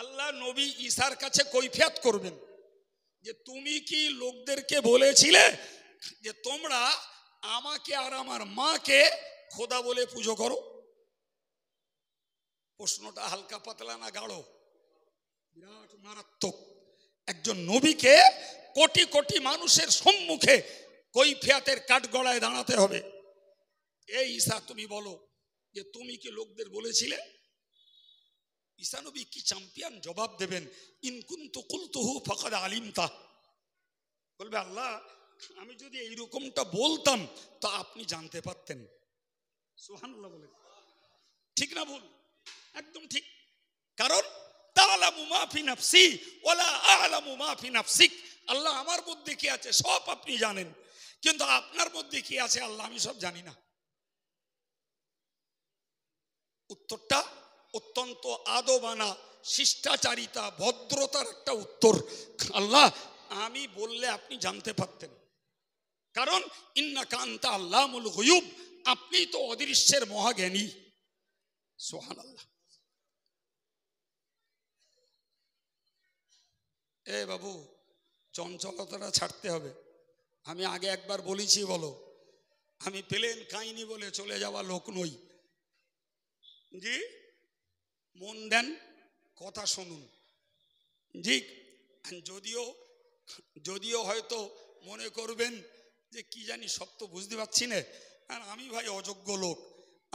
আল্লাহ নবী ঈসার কাছে কৈফিয়ত করবেন যে তুমি কি লোকদেরকে বলেছিলে যে তোমরা আমাকে আর আমার মাকে খোদা বলে পুজো করো? প্রশ্নটা হালকা পাতলা না গাঢ়? বিরাট মারাত্মক। একজন নবীকে কোটি কোটি মানুষের সম্মুখে কৈফিয়তের কাঠগড়ায় দাঁড়াতে হবে। এই ঈসা, তুমি বলো যে তুমি কি লোকদের বলেছিলে? ঈসা নবী কি চ্যাম্পিয়ন জবাব দেবেন, ইন কুনতু কুলতুহু ফাকাদ আলিমতা। বলবে আল্লাহ, আমি যদি এইরকমটা বলতাম তা আপনি জানতে পারতেন। সুবহানাল্লাহ বলে, ঠিক না ভুল? একদম ঠিক। কারণ তাআলামু মা ফি নাফসি ওয়ালা আ'লামু মা ফি নাফসিক, আল্লাহ আমার মধ্যে কি আছে সব আপনি জানেন, কিন্তু আপনার মধ্যে কি আছে আল্লাহ আমি সব জানি না। উত্তরটা অত্যন্ত আদবানা, শিষ্টাচারিতা, ভদ্রতার একটা উত্তর। আল্লাহ, আমি বললে আপনি জানতে পারতেন, কারণ ইন্নাকা আনতা আল্লামুল গুয়ুব, আপনি তো অদৃশ্যের মহাজ্ঞানী। সুবহানাল্লাহ। এ বাবু, চঞ্চলতাটা ছাড়তে হবে। আমি আগে একবার বলেছি, বলো, আমি প্লেন কাহিনী বলে চলে যাওয়া লোক নই জি। মন দেন, কথা শুনুন জি। যদিও হয়তো মনে করবেন যে কি জানি সব তো বুঝতে পারছি না, আর আমি ভাই অযোগ্য লোক,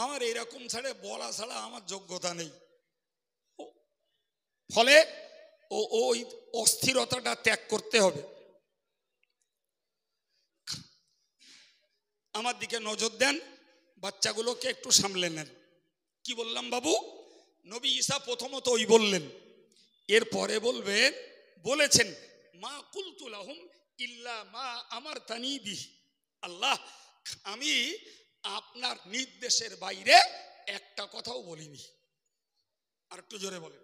আমার এরকম ছাড়ে বলা ছাড়া আমার যোগ্যতা নেই। ফলে ওই অস্থিরতাটা ত্যাগ করতে হবে। আমার দিকে নজর দেন, বাচ্চাগুলোকে একটু সামলে নেন। কি বললাম বাবু? নবী ঈসা প্রথমত ওই বললেন, এরপরে বলেছেন মা কুলতু লাহুম ইল্লা মা আমারতানি বিহি, আল্লাহ আমি আপনার নির্দেশের বাইরে একটা কথাও বলিনি। আর একটু জোরে বলেন,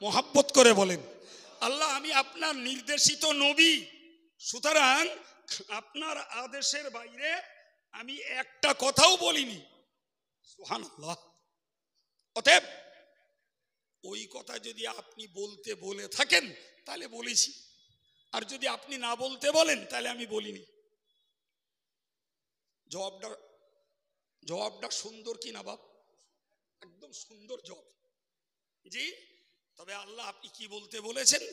মোহাব্বত করে বলেন, আল্লাহ আমি আপনার নির্দেশিত নবী, সুতরাং আপনার আদেশের বাইরে আমি একটা কথাও বলিনি। সুবহানাল্লাহ। অতএব ওই কথা যদি আপনি বলতে বলে থাকেন তাহলে বলেছি, আর যদি আপনি না বলতে বলেন তাহলে আমি বলিনি। জবাবটা সুন্দর কি না বাপ? একদম সুন্দর জবাব জি। তবে আল্লাহ আপনি কি বলতে বলেছেন?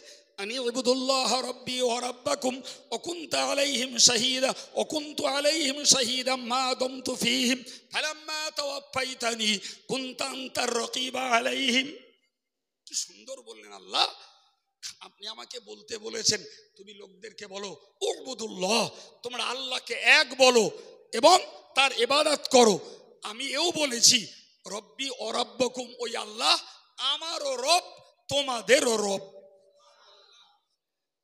আনি ইবুদুল্লাহ রাব্বি ওয়া রাব্বাকুম ওয়া কুনতু আলাইহিম শাহীদা ওয়া কুনতু আলাইহিম শাহীদাম মা দুমতু ফীহিম ফালাম্মা তাওয়াফাইতানি কুনতা আনতার রাকীবা আলাইহিম। কি সুন্দর বললেন আল্লাহ, আপনি আমাকে বলতে বলেছেন তুমি লোকদেরকে বলো উবুদুল্লাহ, তোমরা আল্লাহকে এক বলো এবং তার ইবাদত করো। আমি এও বলেছি রব্বি ও রব্বকুম, ওই আল্লাহ আমারও রব তোমাদেরও রব।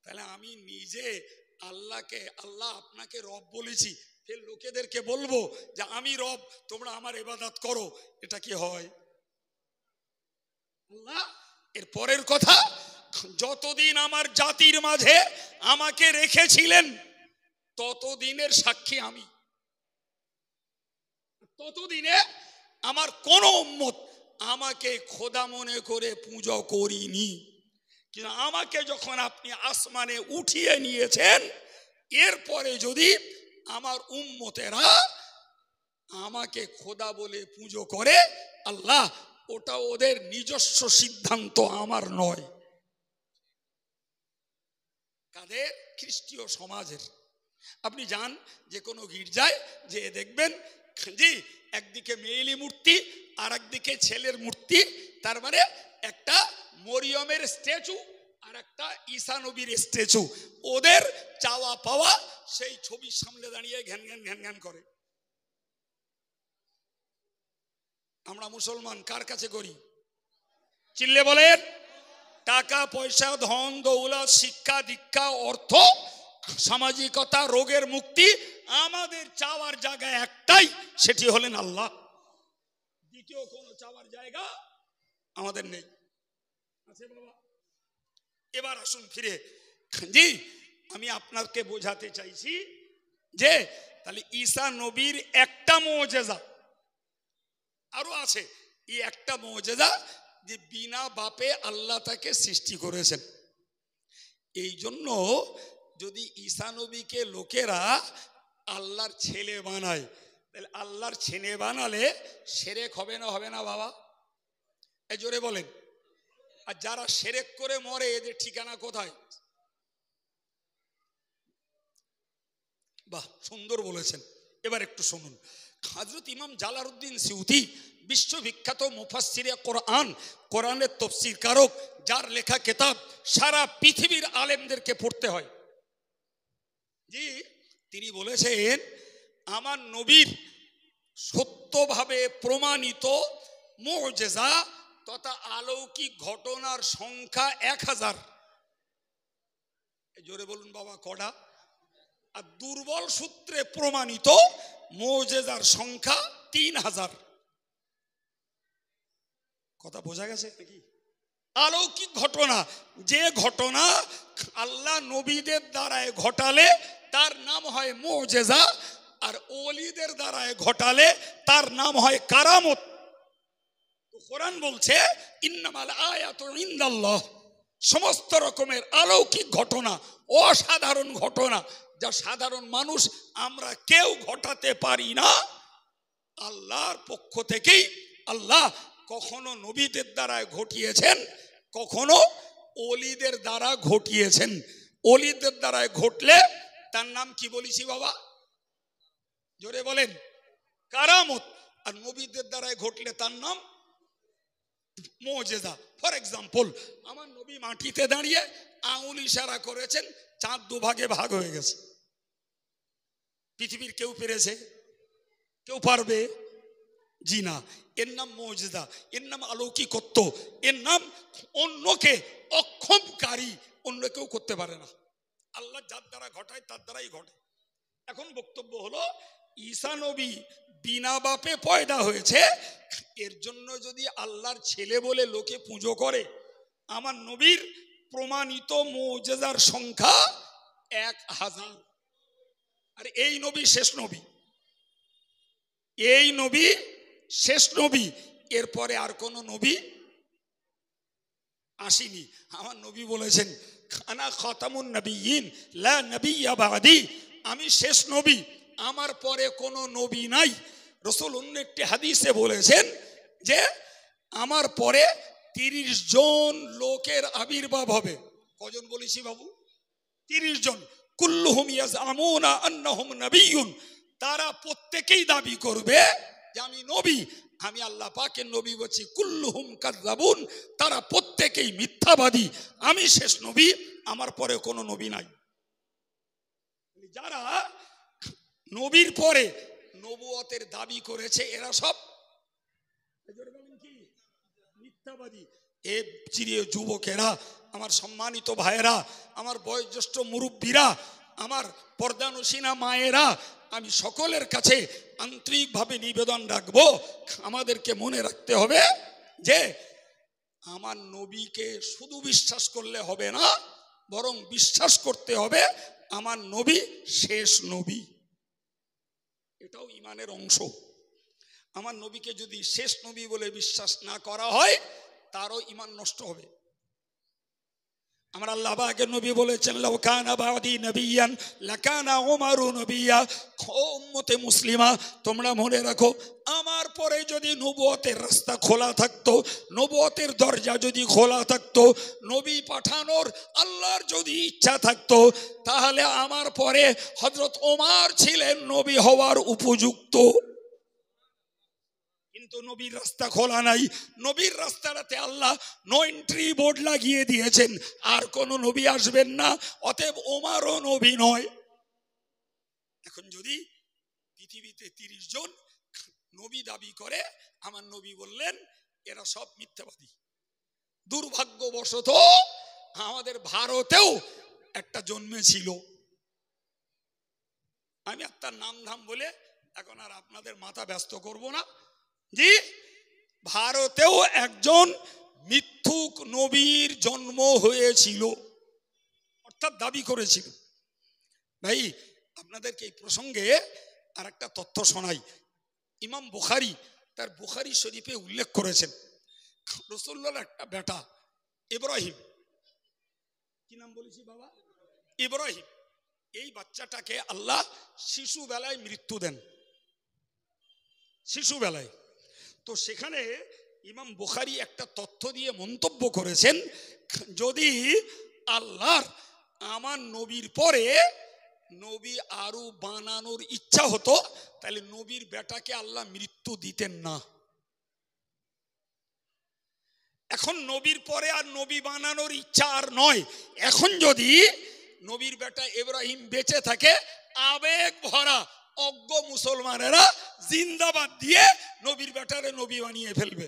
তাহলে আমি নিজে আল্লাহকে, আল্লাহ আপনাকে রব বলেছি, ফের লোকেদেরকে বলবো যে আমি রব, তোমরা আমার ইবাদত করো, এটা কি হয়? আল্লাহ এর পরের কথা, যতদিন আমার জাতির মাঝে আমাকে রেখেছিলেন ততদিনের সাক্ষী আমি। ততদিনে আমার কোন উম্মত আমাকে খোদা মনে করে পূজা করিনি। কিন্তু আমাকে যখন আপনি আসমানে উঠিয়ে নিয়েছেন, এরপরে যদি আমার উম্মতেরা আমাকে খোদা বলে পুজো করে, আল্লাহ ওটা ওদের নিজস্ব সিদ্ধান্ত, আমার নয়। কাদের? খ্রিস্টীয় সমাজের। আপনি যান যে কোনো গির্জায়, যে দেখবেন জি একদিকে মেয়েলি মূর্তি আর একদিকে ছেলের মূর্তি, তার মানে একটা মরিয়মের স্ট্যাচু আর একটা ঈসা নবীর স্ট্যাচু। ওদের চাওয়া পাওয়া সেই ছবির সামনে দাঁড়িয়ে ঘ্যান ঘ্যান ঘ্যান ঘ্যান করে। আমরা মুসলমান কার কাছে করি? চিল্লে বলেন। টাকা পয়সা, ধন দৌলত, শিক্ষা দীক্ষা, অর্থ, সামাজিকতা, রোগের মুক্তি, আমাদের চাওয়ার জায়গা একটাই, সেটি হলেন আল্লাহ। দ্বিতীয় কোনো চাওয়ার জায়গা আমাদের নেই। আছে বাবা? এবার আসুন ফিরে, জি আমি আপনাকে বোঝাতে চাইছি যে তাহলে ঈসা নবীর একটা মুজিজা আরো আছে। এই একটা মুজিজা যে বিনা বাপে আল্লাহ তাকে সৃষ্টি করেছেন। এই জন্য যদি ঈসা নবীকে লোকেরা আল্লাহর ছেলে বানায়, তাহলে আল্লাহর ছেলে বানালে শিরক হবে না? হবে না বাবা? এই জোরে বলেন। আর যারা শিরক করে মরে, এদের ঠিকানা কোথায়? বাহ, সুন্দর বলেছেন। এবার একটু শুনুন। হযরত ইমাম জালালউদ্দিন সিউতি, বিশ্ববিখ্যাত মুফাসসিরে কোরআন, কোরআনের তাফসীর কারক, যার লেখা কিতাব সারা পৃথিবীর আলেমদেরকে পড়তে হয়, জি তিনি বলেছেন আমার নবীর সত্যভাবে প্রমাণিত মুজিজা তথা অলৌকিক ঘটনার সংখ্যা 1000। জোরে বলুন বাবা, কটা? আর দুর্বল সূত্রে প্রমাণিত মুজিজার সংখ্যা 3000। কথা বোঝা গেছে নাকি? অলৌকিক ঘটনা, যে ঘটনা আল্লাহ নবীদের দ্বারায় ঘটালে তার নাম হয় মুজিজা, আর ওলিদের দ্বারায় ঘটালে তার নাম হয় কারামত। তো কোরআন বলছে ইন্নামাল আয়াতু ইনদাল্লাহ, সমস্ত রকমের অলৌকিক ঘটনা, অসাধারণ ঘটনা, যা সাধারণ মানুষ আমরা কেউ ঘটাতে পারি না, আল্লাহর পক্ষ থেকেই আল্লাহ কখনো নবীদের দ্বারা ঘটিয়েছেন, কখনো ওলিদের দ্বারা ঘটিয়েছেন। ওলিদের দ্বারা ঘটলে তার নাম কি বলেছি বাবা? জোরে বলেন। কারামত। আর নবীদের দ্বারা ঘটলে তার নাম মুজিজা। ফর এক্সাম্পল, আমার নবী মাটিতে দাঁড়িয়ে আঙুল ইশারা করেছেন, চাঁদ দুভাগে ভাগ হয়ে গেছে। পৃথিবীর কেউ পেরেছে? কেউ পারবে? জি না। এর নাম মুজিজা, এর নাম অলৌকিকত্ব, এর নাম অন্যকে অক্ষমকারী, অন্য কেউ করতে পারে না। আল্লাহ যার দ্বারা ঘটায় তার দ্বারাই ঘটে। এখন বক্তব্য হলো ঈসা নবী বিনা বাপে পয়দা হয়েছে, এর জন্য যদি আল্লাহর ছেলে বলে লোকে পুজো করে, আমার নবীর প্রমাণিত মুজিজার সংখ্যা 1000। আর এই নবী শেষ নবী, এই নবী শেষ নবী, এরপরে আর কোন নবী আসেনি। আমার নবী বলেছেন আনা খাতামুন নবিয়্যিন লা নবিয়্যা বাদি, আমি শেষ নবী, আমার পরে কোনো নবী নাই। রাসূল অন্য একটি হাদিসে বলেছেন যে আমার পরে 30 জন লোকের আবির্ভাব হবে। কজন বলেছি বাবু? 30 জন। কুল্লুহুম ইয়াজআমুনা আন্নাহুম নবিয়্যুন, তারা প্রত্যেকেই দাবি করবে যে আমি নবী, আমি আল্লাহ পাকের নবী বলছি কুল্লুহুম কাযযাবুন, তারা প্রত্যেকেই মিথ্যাবাদী, আমি শেষ নবী, আমার পরে কোনো নবী নাই। যারা নবীর পরে নবুয়তের দাবি করেছে এরা সব কি মিথ্যাবাদী। এ চিরিয় যুবকেরা, আমার সম্মানিত ভাইয়েরা, আমার বয়োজ্যেষ্ঠ মুরব্বীরা, আমার পর্দানুসীনা মায়েরা, আমি সকলের কাছে আন্তরিকভাবে নিবেদন রাখবো, আমাদেরকে মনে রাখতে হবে যে আমার নবীকে শুধু বিশ্বাস করলে হবে না, বরং বিশ্বাস করতে হবে আমার নবী শেষ নবী। এটাও ঈমানের অংশ। আমার নবীকে যদি শেষ নবী বলে বিশ্বাস না করা হয়, তারও ঈমান নষ্ট হবে। আমার আল্লাহ পাকের নবী বলেছেন, লাউ কানা বাদি নবিয়ান লাকানা উমারু নবিয়া। ও উম্মতে মুসলিমা, তোমরা মনে রাখো, আমার পরে যদি নবুয়তের রাস্তা খোলা থাকতো, নবুয়তের দরজা যদি খোলা থাকতো, নবী পাঠানোর আল্লাহর যদি ইচ্ছা থাকতো, তাহলে আমার পরে হযরত ওমর ছিলেন নবী হওয়ার উপযুক্ত। কিন্তু নবীর রাস্তা খোলা নাই। নবীর রাস্তাটাতে আল্লাহ নো এন্ট্রি বোর্ড লাগিয়ে দিয়েছেন, আর কোন নবী আসবেন না, অতএব ওমরও নবী নয়। এখন যদি পৃথিবীতে 30 জন নবী দাবি করে, আমার নবী বললেন এরা সব মিথ্যাবাদী। দুর্ভাগ্যবশত আমাদের ভারতেও একটা জন্মেছিল, আমি আর তার নাম ধাম বলে এখন আর আপনাদের মাথা ব্যস্ত করব না। জি, ভারতেও একজন মিথ্যুক নবীর জন্ম হয়েছিল, অর্থাৎ দাবি করেছিল। ভাই, আপনাদেরকে এই প্রসঙ্গে আর একটা তথ্য শোনাই। ইমাম বুখারী তার বুখারী শরীফে উল্লেখ করেছেন, রাসূলুল্লাহর একটা বেটা ইব্রাহিম, কি নাম বলেছি বাবা? ইব্রাহিম। এই বাচ্চাটাকে আল্লাহ শিশুবেলায় মৃত্যু দেন, শিশুবেলায়। তো সেখানে ইমাম বুখারী একটা তথ্য দিয়ে মন্তব্য করেছেন, যদি আল্লাহর আমার নবীর পরে নবী আরো বানানোর ইচ্ছা হতো, তাহলে নবীর বেটাকে আল্লাহ মৃত্যু দিতেন না। এখন নবীর পরে আর নবী বানানোর ইচ্ছা আর নয়। এখন যদি নবীর বেটা ইব্রাহিম বেঁচে থাকে, আবেগ ভরা অজ্ঞ মুসলমানেরা জিন্দাবাদ দিয়ে নবীর বেটারে নবী বানিয়ে ফেলবে।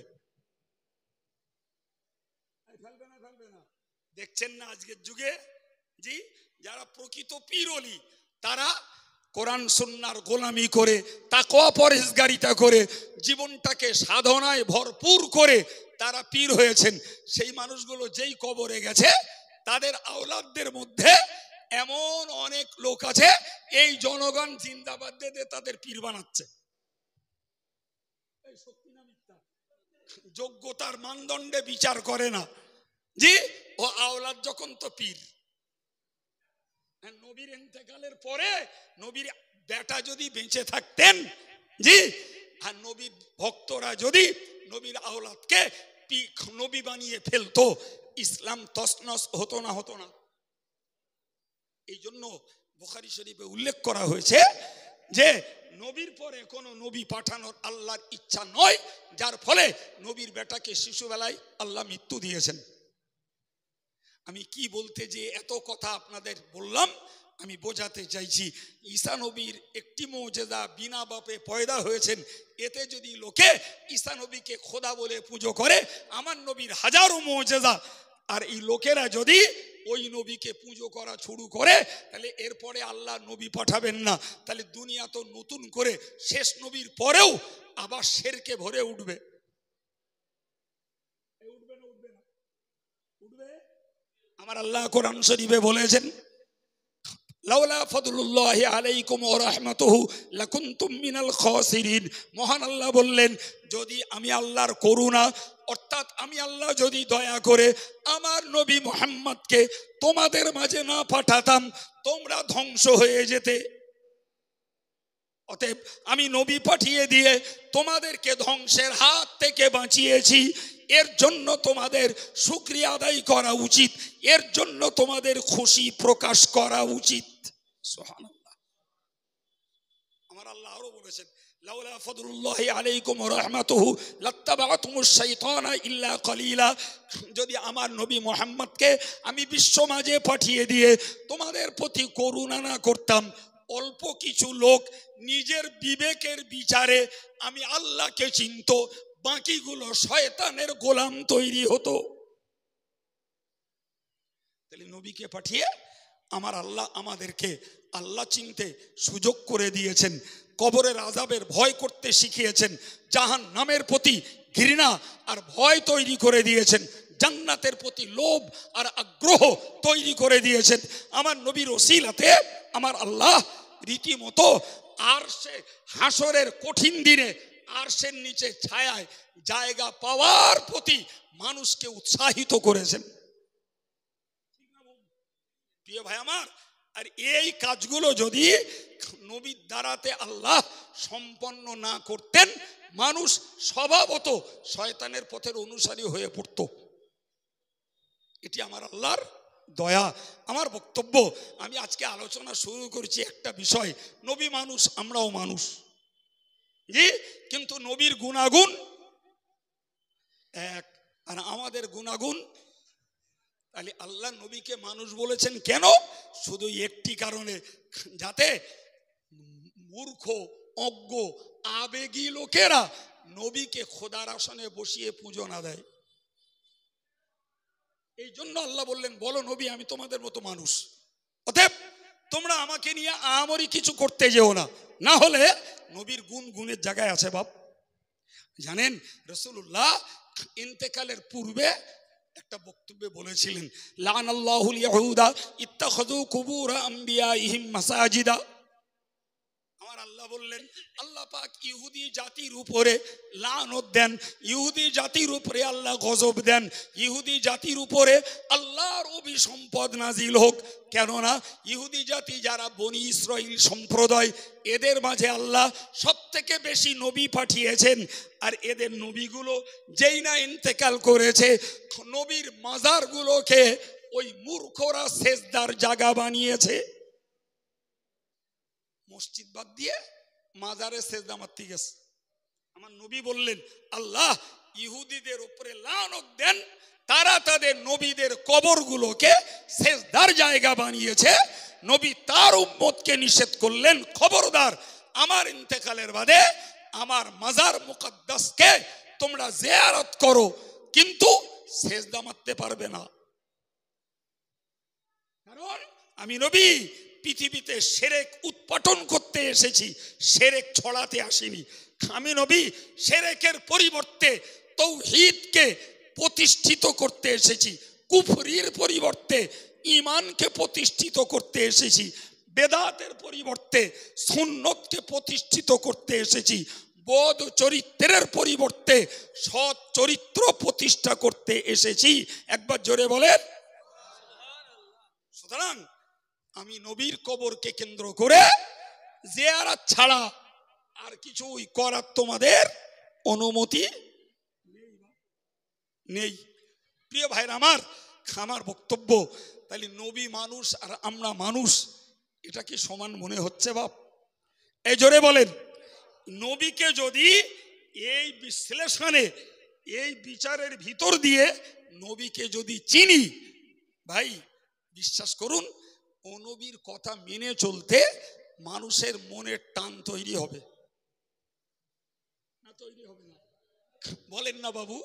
ফেলবে না? ফেলবে না? দেখছেন না আজকের যুগে, জি, যারা প্রকৃত পীর ওলি, তারা কোরআন সুন্নাহর গোলামি করে, তাকওয়া পরহেজগারিতা করে, জীবনটাকে সাধনায় ভরপুর করে তারা পীর হয়েছেন। সেই মানুষগুলো যেই কবরে গেছে, তাদের আওলাদদের মধ্যে এমন অনেক লোক আছে, এই জনগণ জিন্দাবাদ দিয়ে তাদের পীর বানাচ্ছে। সত্যি না মিথ্যা? যোগ্যতার মানদণ্ডে বিচার করে না। জি, ও আওলাদ যখন তো পীর। নবীর ইন্তেকালের পরে নবীর বেটা যদি বেঁচে থাকতেন, জি, আর নবীর ভক্তরা যদি নবীর আওলাদকে নবী বানিয়ে ফেলতো, ইসলাম তছনছ হতো না? হতো না? এই জন্য বুখারী শরীফে উল্লেখ করা হয়েছে যে নবীর পরে কোনো নবী পাঠানোর আল্লাহর ইচ্ছা নয়, যার ফলে নবীর বেটাকে শিশুবেলায় আল্লাহ মৃত্যু দিয়েছেন। আমি কি বলতে যে এত কথা আপনাদের বললাম, আমি বোঝাতে চাইছি, ঈসা নবীর একটি মুজিজা, বিনা বাপে পয়দা হয়েছেন, এতে যদি লোকে ঈসা নবীকে খোদা বলে পুজো করে, আমার নবীর হাজারো মুজিজা, আর এই লোকেরা যদি ওই নবীকে পুজো করা শুরু করে, তাহলে এরপরে আল্লাহ নবী পাঠাবেন না। তাহলে দুনিয়া তো নতুন করে শেষ নবীর পরেও আবার শেরকে ভরে উঠবে। উঠবে না? উঠবে না? উঠবে। আমার আল্লাহ কোরআন শরীফে বলেছেন, লাউলা ফাদলুল্লাহি আলাইকুম ওয়া রাহমাতুহু লাকুনতুম মিনাল খাসিরিন। মহান আল্লাহ বললেন, যদি আমি আল্লাহর করুণা, অর্থাৎ আমি আল্লাহ যদি দয়া করে আমার নবী মুহাম্মদকে তোমাদের মাঝে না পাঠাতাম, তোমরা ধ্বংস হয়ে যেতে। অতএব আমি নবী পাঠিয়ে দিয়ে তোমাদেরকে ধ্বংসের হাত থেকে বাঁচিয়েছি। এর জন্য তোমাদের শুকরিয়া আদায় করা উচিত, এর জন্য তোমাদের খুশি প্রকাশ করা উচিত। সুবহানাল্লাহ। আমার আল্লাহ আরো বলেছেন, লাউলা ফাদলুল্লাহি আলাইকুম ওয়া রাহমাতুহু লাত্তাবা'তুমুশ শাইতানা ইল্লা কলিলা। যদি আমার নবী মুহাম্মদকে আমি বিশ্ব মাঝে পাঠিয়ে দিয়ে তোমাদের প্রতি করুণা না করতাম, অল্প কিছু লোক নিজের বিবেকের বিচারে আমি আল্লাহকে চিনত, বাকিগুলো শয়তানের গোলাম তৈরি হতো। তাহলে নবীকে পাঠিয়ে আমার আল্লাহ আমাদেরকে আল্লাহ চিনতে সুযোগ করে দিয়েছেন, কবরের আযাবের ভয় করতে শিখিয়েছেন, জাহান্নামের প্রতি ঘৃণা আর ভয় তৈরি করে দিয়েছেন, জান্নাতের প্রতি লোভ আর আগ্রহ তৈরি করে দিয়েছেন। আমার নবীর ওসিলাতে আমার আল্লাহ রীতিমতো আরশে হাসরের কঠিন দিনে আরশের নিচে ছায়ায় জায়গা পাওয়ার প্রতি মানুষকে উৎসাহিত করেছেন। প্রিয় ভাই আমার, আর এই কাজগুলো যদি নবীর দ্বারাতে আল্লাহ সম্পন্ন না করতেন, মানুষ স্বভাবত শয়তানের পথের অনুসারী হয়ে পড়ত। এটি আমার আল্লাহর দয়া। আমার বক্তব্য, আমি আজকে আলোচনা শুরু করেছি একটা বিষয়, নবী মানুষ, আমরাও মানুষ, জি, কিন্তু নবীর গুণাগুণ এক আর আমাদের গুণাগুণ। তাহলে আল্লাহ নবীকে মানুষ বলেছেন কেন? শুধু একটি কারণে, যাতে মূর্খ, অজ্ঞ, আবেগী লোকেরা নবীকে খোদার আসনে বসিয়ে পুজো না দেয়। এই জন্য আল্লাহ বললেন, বলো নবী আমি তোমাদের মতো মানুষ, অতএব তোমরা আমাকে নিয়ে আমরি কিছু করতে যেও না, না হলে নবীর গুণের জায়গায় আছে বাপ। জানেন রাসূলুল্লাহ ইন্তেকালের পূর্বে একটা বক্তব্যে বলেছিলেন, লানাল্লাহুল ইয়াহুদা ইত্তাখাযু কুবুর আমবিয়াইহিম মাসাজিদা। আমার আল্লাহ বললেন, আল্লাহ পাক ইহুদি জাতির উপরে লানত দেন, ইহুদি জাতির উপরে আল্লাহ গজব দেন, ইহুদি জাতির উপরে আল্লাহর অভিসম্পদ নাজিল হোক। কেননা ইহুদি জাতি যারা বনি ইসরাইল সম্প্রদায়, এদের মাঝে আল্লাহ সব থেকে বেশি নবী পাঠিয়েছেন, আর এদের নবীগুলো যেই না ইন্তেকাল করেছে, নবীর মাজারগুলোকে ওই মূর্খরা সেজদার জায়গা বানিয়েছে। মসজিদ বাদ দিয়ে মাজারে সেজদা মারতে গেছে। আমার নবী বললেন, আল্লাহ ইহুদিদের উপরে লানত দেন, তারা তাদের নবীদের কবরগুলোকে সেজদার জায়গা বানিয়েছে। নবী তার উম্মতকে নিষেধ করলেন, খবরদার আমার ইন্তেকালের বাদে আমার মাজার মুকদ্দাসকে তোমরা জিয়ারত করো, কিন্তু সেজদা মারতে পারবে না। কারণ আমি নবী পৃথিবীতে শিরক উৎপাটন করতে এসেছি, শিরক ছড়াতে আসিনি। আমি নবী শিরকের পরিবর্তে তাওহীদকে প্রতিষ্ঠিত করতে এসেছি, কুফরির পরিবর্তে ঈমানকে প্রতিষ্ঠিত করতে এসেছি, বেদাতের পরিবর্তে সুন্নতকে প্রতিষ্ঠিত করতে এসেছি, বোধ চরিত্রের পরিবর্তে সৎ চরিত্র প্রতিষ্ঠা করতে এসেছি। একবার জোরে বলেন। সুতরাং আমি নবীর কবরকে কেন্দ্র করে জিয়ারত ছাড়া আর কিছুই করার তোমাদের অনুমতি নেই। প্রিয় ভাইরা আমার, আমার বক্তব্য, তাহলে নবী মানুষ আর আমরা মানুষ, এটা কি সমান মনে হচ্ছে বাপ? এই জোরে বলেন। নবীকে যদি এই বিশ্লেষণে, এই বিচারের ভিতর দিয়ে নবীকে যদি চিনি, ভাই বিশ্বাস করুন, ও নবীর কথা মেনে চলতে মানুষের মনের টান তৈরি হবে না? তৈরি হবে না? বলেন না বাবু।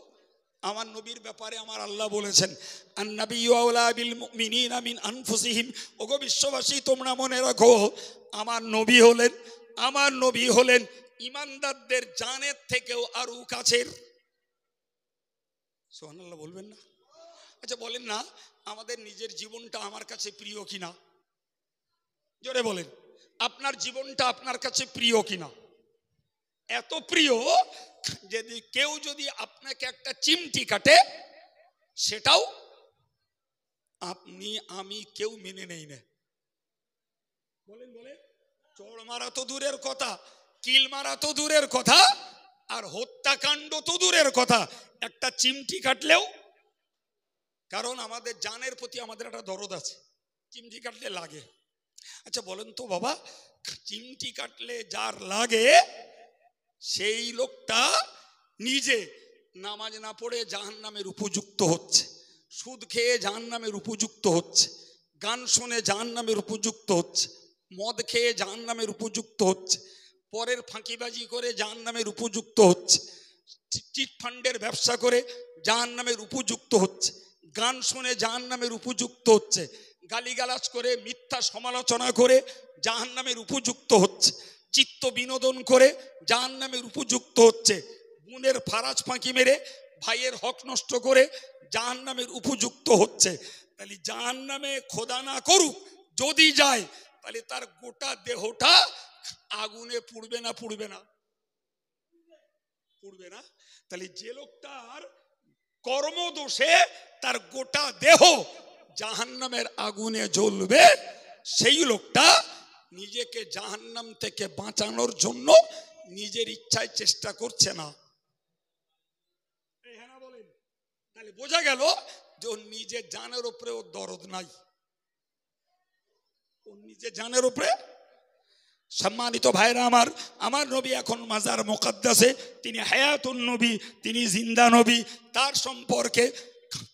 আমার নবীর ব্যাপারে আমার আল্লাহ বলেছেন, আন-নাবিয়্যু আওলা বিল মুমিনিনা মিন আনফুসিহিম। ওগো বিশ্ববাসী, তোমরা মনে রাখো, আমার নবী হলেন ঈমানদারদের জানের থেকেও আরো কাছের। সুবহানাল্লাহ বলবেন না? আচ্ছা বলেন না, আমাদের নিজের জীবনটা আমার কাছে প্রিয় কিনা? জোরে বলেন, আপনার জীবনটা আপনার কাছে প্রিয় কিনা? এত প্রিয় যদি কেউ যদি আপনাকে একটা চিমটি কাটে, সেটাও আপনি আমি কেউ মেনে নেই না। বলেন বলেন। চড় মারা তো দূরের কথা, কিল মারা তো দূরের কথা, আর হত্যাকাণ্ড তো দূরের কথা, একটা চিমটি কাটলেও, কারণ আমাদের জানের প্রতি আমাদের একটা দরদ আছে, চিমটি কাটলে লাগে। আচ্ছা বলেন তো বাবা, চিমটি কাটলে যার লাগে সেই লোকটা নিজে নামাজ না পড়ে জাহান্নামের উপযুক্ত হচ্ছে, সুদ খেয়ে জাহান্নামের উপযুক্ত হচ্ছে, গান শুনে জাহান্নামের উপযুক্ত হচ্ছে, মদ খেয়ে জাহান্নামের উপযুক্ত হচ্ছে, পরের ফাঁকিবাজি করে জাহান্নামের উপযুক্ত হচ্ছে, চিট ফান্ডের ব্যবসা করে জাহান্নামের উপযুক্ত হচ্ছে, গান শুনে জাহান্নামের উপযুক্ত হচ্ছে, গালিগালাজ করে মিথ্যা সমালোচনা করে জাহান্নামের উপযুক্ত হচ্ছে, চিত্ত বিনোদন করে জাহান্নামের উপযুক্ত হচ্ছে, বোনের ফারাজ ফাঁকি মেরে ভাইয়ের হক নষ্ট করে জাহান্নামের উপযুক্ত হচ্ছে। তাহলে জাহান্নামে খোদা না করুক যদি যায়, তাহলে তার গোটা দেহটা আগুনে পুড়বে না? পুড়বে না? পুড়বে না? তাহলে যে লোকটার কর্মদোষে তার গোটা দেহ জাহান্নামের আগুনে জ্বলবে, সেই লোকটা নিজেকে জাহান্নাম থেকে বাঁচানোর জন্য নিজের ইচ্ছায় চেষ্টা করছে না। বলেন, তাহলে বোঝা গেল যে ওর নিজের জানের উপরে ওর দরদ নাই, ওর নিজের জানের উপরে। সম্মানিত ভাইরা আমার, আমার নবী এখন মাজার মুকাদ্দাসে, তিনি হায়াতুন নবী, তিনি জিন্দা নবী। তার সম্পর্কে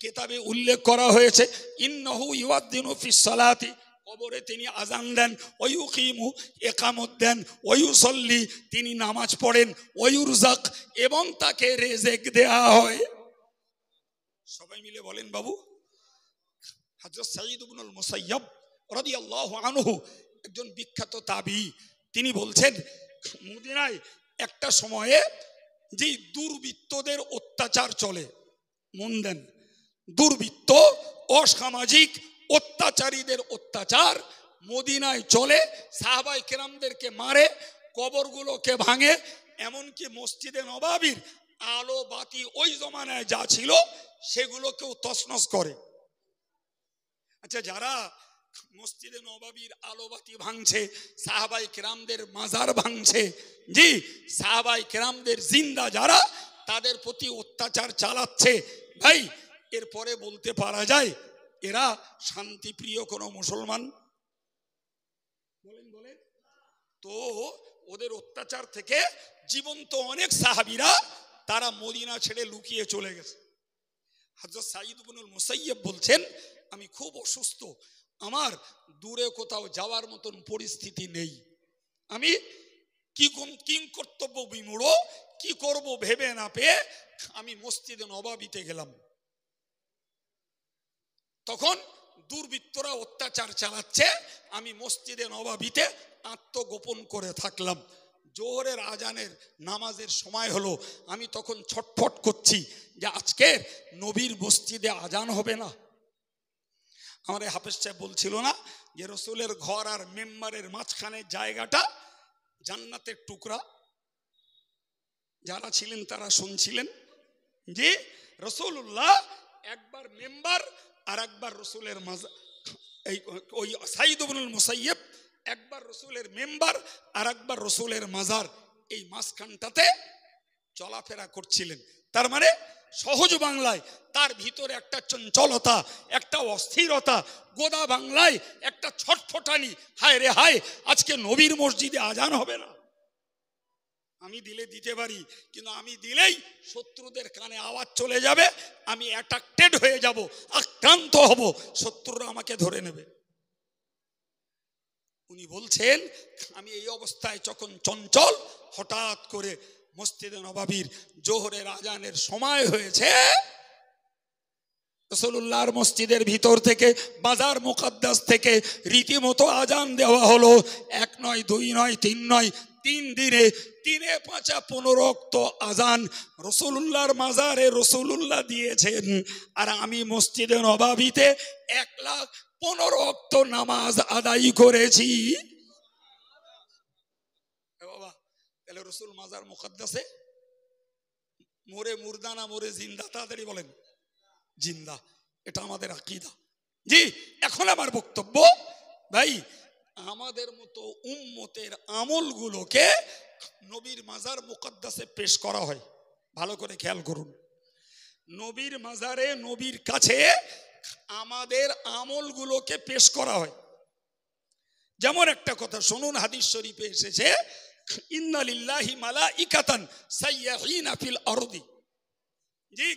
কিতাবে উল্লেখ করা হয়েছে, ইন্নাহু ইউআদ্দিনু ফিস সালাতি, কবরে তিনি আজান দেন, ওয়ুকিমু ইকামত দেন, ওয়ুসল্লি তিনি নামাজ পড়েন, ওয়ুরজাক এবং তাকে রেজেক দেয়া হয়। সবাই মিলে বলেন বাবু। হযরত সাঈদ ইবনুল মুসাইয়্যিব রাদিয়াল্লাহু আনহু একজন বিখ্যাত তাবী, তিনি বলছেন মদিনায় একটা সময়ে যে দুর্বৃত্তদের অত্যাচার চলে, মন দেন, দুর্বৃত্ত অসামাজিক অত্যাচারীদের অত্যাচার মদিনায় চলে, সাহাবায়ে কেরামদেরকে মারে, কবরগুলোকে ভাঙে, এমনকি মসজিদে নববীর আলো বাতি ওই জমানায় যা ছিল সেগুলোকেও তছনছ করে। আচ্ছা, যারা মসজিদে নববীর আলোবাতি ভাঙছে, সাহাবায়ে কেরামদের মাজার ভাঙছে, জি সাহাবায়ে কেরামদের জিন্দা যারা, তাদের প্রতি অত্যাচার চালাচ্ছে, ভাই এরপরে বলতে পারা যায় এরা শান্তিপ্রিয় কোনো মুসলমান? বলেন বলেন তো। ওদের অত্যাচার থেকে জীবন্ত অনেক সাহাবীরা তারা মদিনা ছেড়ে লুকিয়ে চলে গেছে। হযরত সাঈদ ইবনুল মুসাইয়্যিব বলছেন, আমি খুব অসুস্থ, আমার দূরে কোথাও যাওয়ার মতন পরিস্থিতি নেই, আমি কি কর্তব্য বিমূঢ়, কি করব ভেবে না পেয়ে আমি মসজিদে নববীতে গেলাম। তখন দুর্বৃত্তরা অত্যাচার চালাচ্ছে, আমি মসজিদে নববীতে আত্মগোপন করে থাকলাম। জোহরের আজানের নামাজের সময় হলো, আমি তখন ছটফট করছি যে আজকে নবীর মসজিদে আজান হবে না। আমার হাফেজ সাহেব বলছিল না যে রসুলের ঘর আর মেম্বারের মাঝখানে জায়গাটা জান্নাতের টুকরা, যারা ছিলেন তারা শুনছিলেন যে রসুল্লাহ একবার মেম্বার আর একবার রসুলের মাজার, ওই সাঈদ ইবনুল মুসাইয়্যিব একবার রসুলের মেম্বার আর একবার রসুলের মাজার, এই মাঝখানটাতে চলাফেরা করছিলেন। তার মানে সহজ বাংলায় তার ভিতরে একটা চঞ্চলতা, একটা অস্থিরতা, গোদা বাংলায় একটা ছটফটানি, হায় রে হায় আজকে নবীর মসজিদে আজান হবে না। আমি দিলে দিতে পারি, কিন্তু আমি দিলেই শত্রুদের কানে আওয়াজ চলে যাবে, আমি অ্যাট্রাক্টেড হয়ে যাব, আক্রান্ত হব, শত্রুরা আমাকে ধরে নেবে। উনি বলছেন আমি এই অবস্থায় যখন চঞ্চল, হঠাৎ করে মসজিদে নববীর জোহরের আজানের সময় হয়েছে, রাসূলুল্লাহর মসজিদের ভিতর থেকে, বাজার মুকাদ্দাস থেকে রীতিমতো আজান দেওয়া হলো। 1 নয়, 2 নয়, 3 নয়, 3 দিনে 3 5 15 ওয়াক্ত আজান রাসূলুল্লাহর মাজারে রাসূলুল্লাহ দিয়েছেন। আর আমি মসজিদে নববীতে 1,15,000 ওয়াক্ত নামাজ আদায় করেছি। বাবা, তাহলে রাসূল মাজার মুকাদ্দাসে মোরে মুর্দা না মোরে জিন্দা? তাড়াতাড়ি বলেন। জিন্দা, এটা আমাদের আকীদা। জি, এখন আমার বক্তব্য, ভাই আমাদের মতো উম্মতের আমলগুলোকে নবীর মাজার মুকাদ্দাসে পেশ করা হয়। ভালো করে খেয়াল করুন, নবীর মাজারে, নবীর কাছে আমাদের আমলগুলোকে পেশ করা হয়। যেমন একটা কথা শুনুন, হাদিস শরীফে এসেছে, ইন্না লিল্লাহি মালাইকাতান সাইয়্যাহিনা ফিল আরদি। জি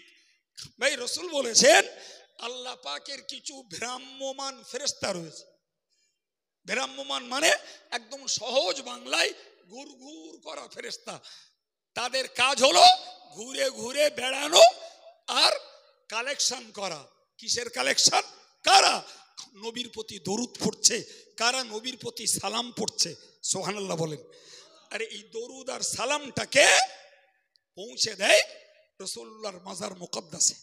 ভাই, রাসূল বলেছেন আল্লাহ পাকের কিছু ভ্রাম্যমান ফেরেশতা রয়েছে। ভ্রাম্যমান মানে একদম সহজ বাংলায় ঘুরঘুর করা ফেরেশতা। তাদের কাজ হলো ঘুরে ঘুরে বেড়ানো আর কালেকশন করা। কিসের কালেকশন? কারা নবীর প্রতি দরুদ পড়ছে, কারা নবীর প্রতি সালাম পড়ছে। সুবহানাল্লাহ বলেন। আরে এই দরুদ আর সালামটাকে পৌঁছে দেয় রাসূলুল্লাহর মাজার মুকদ্দাসে।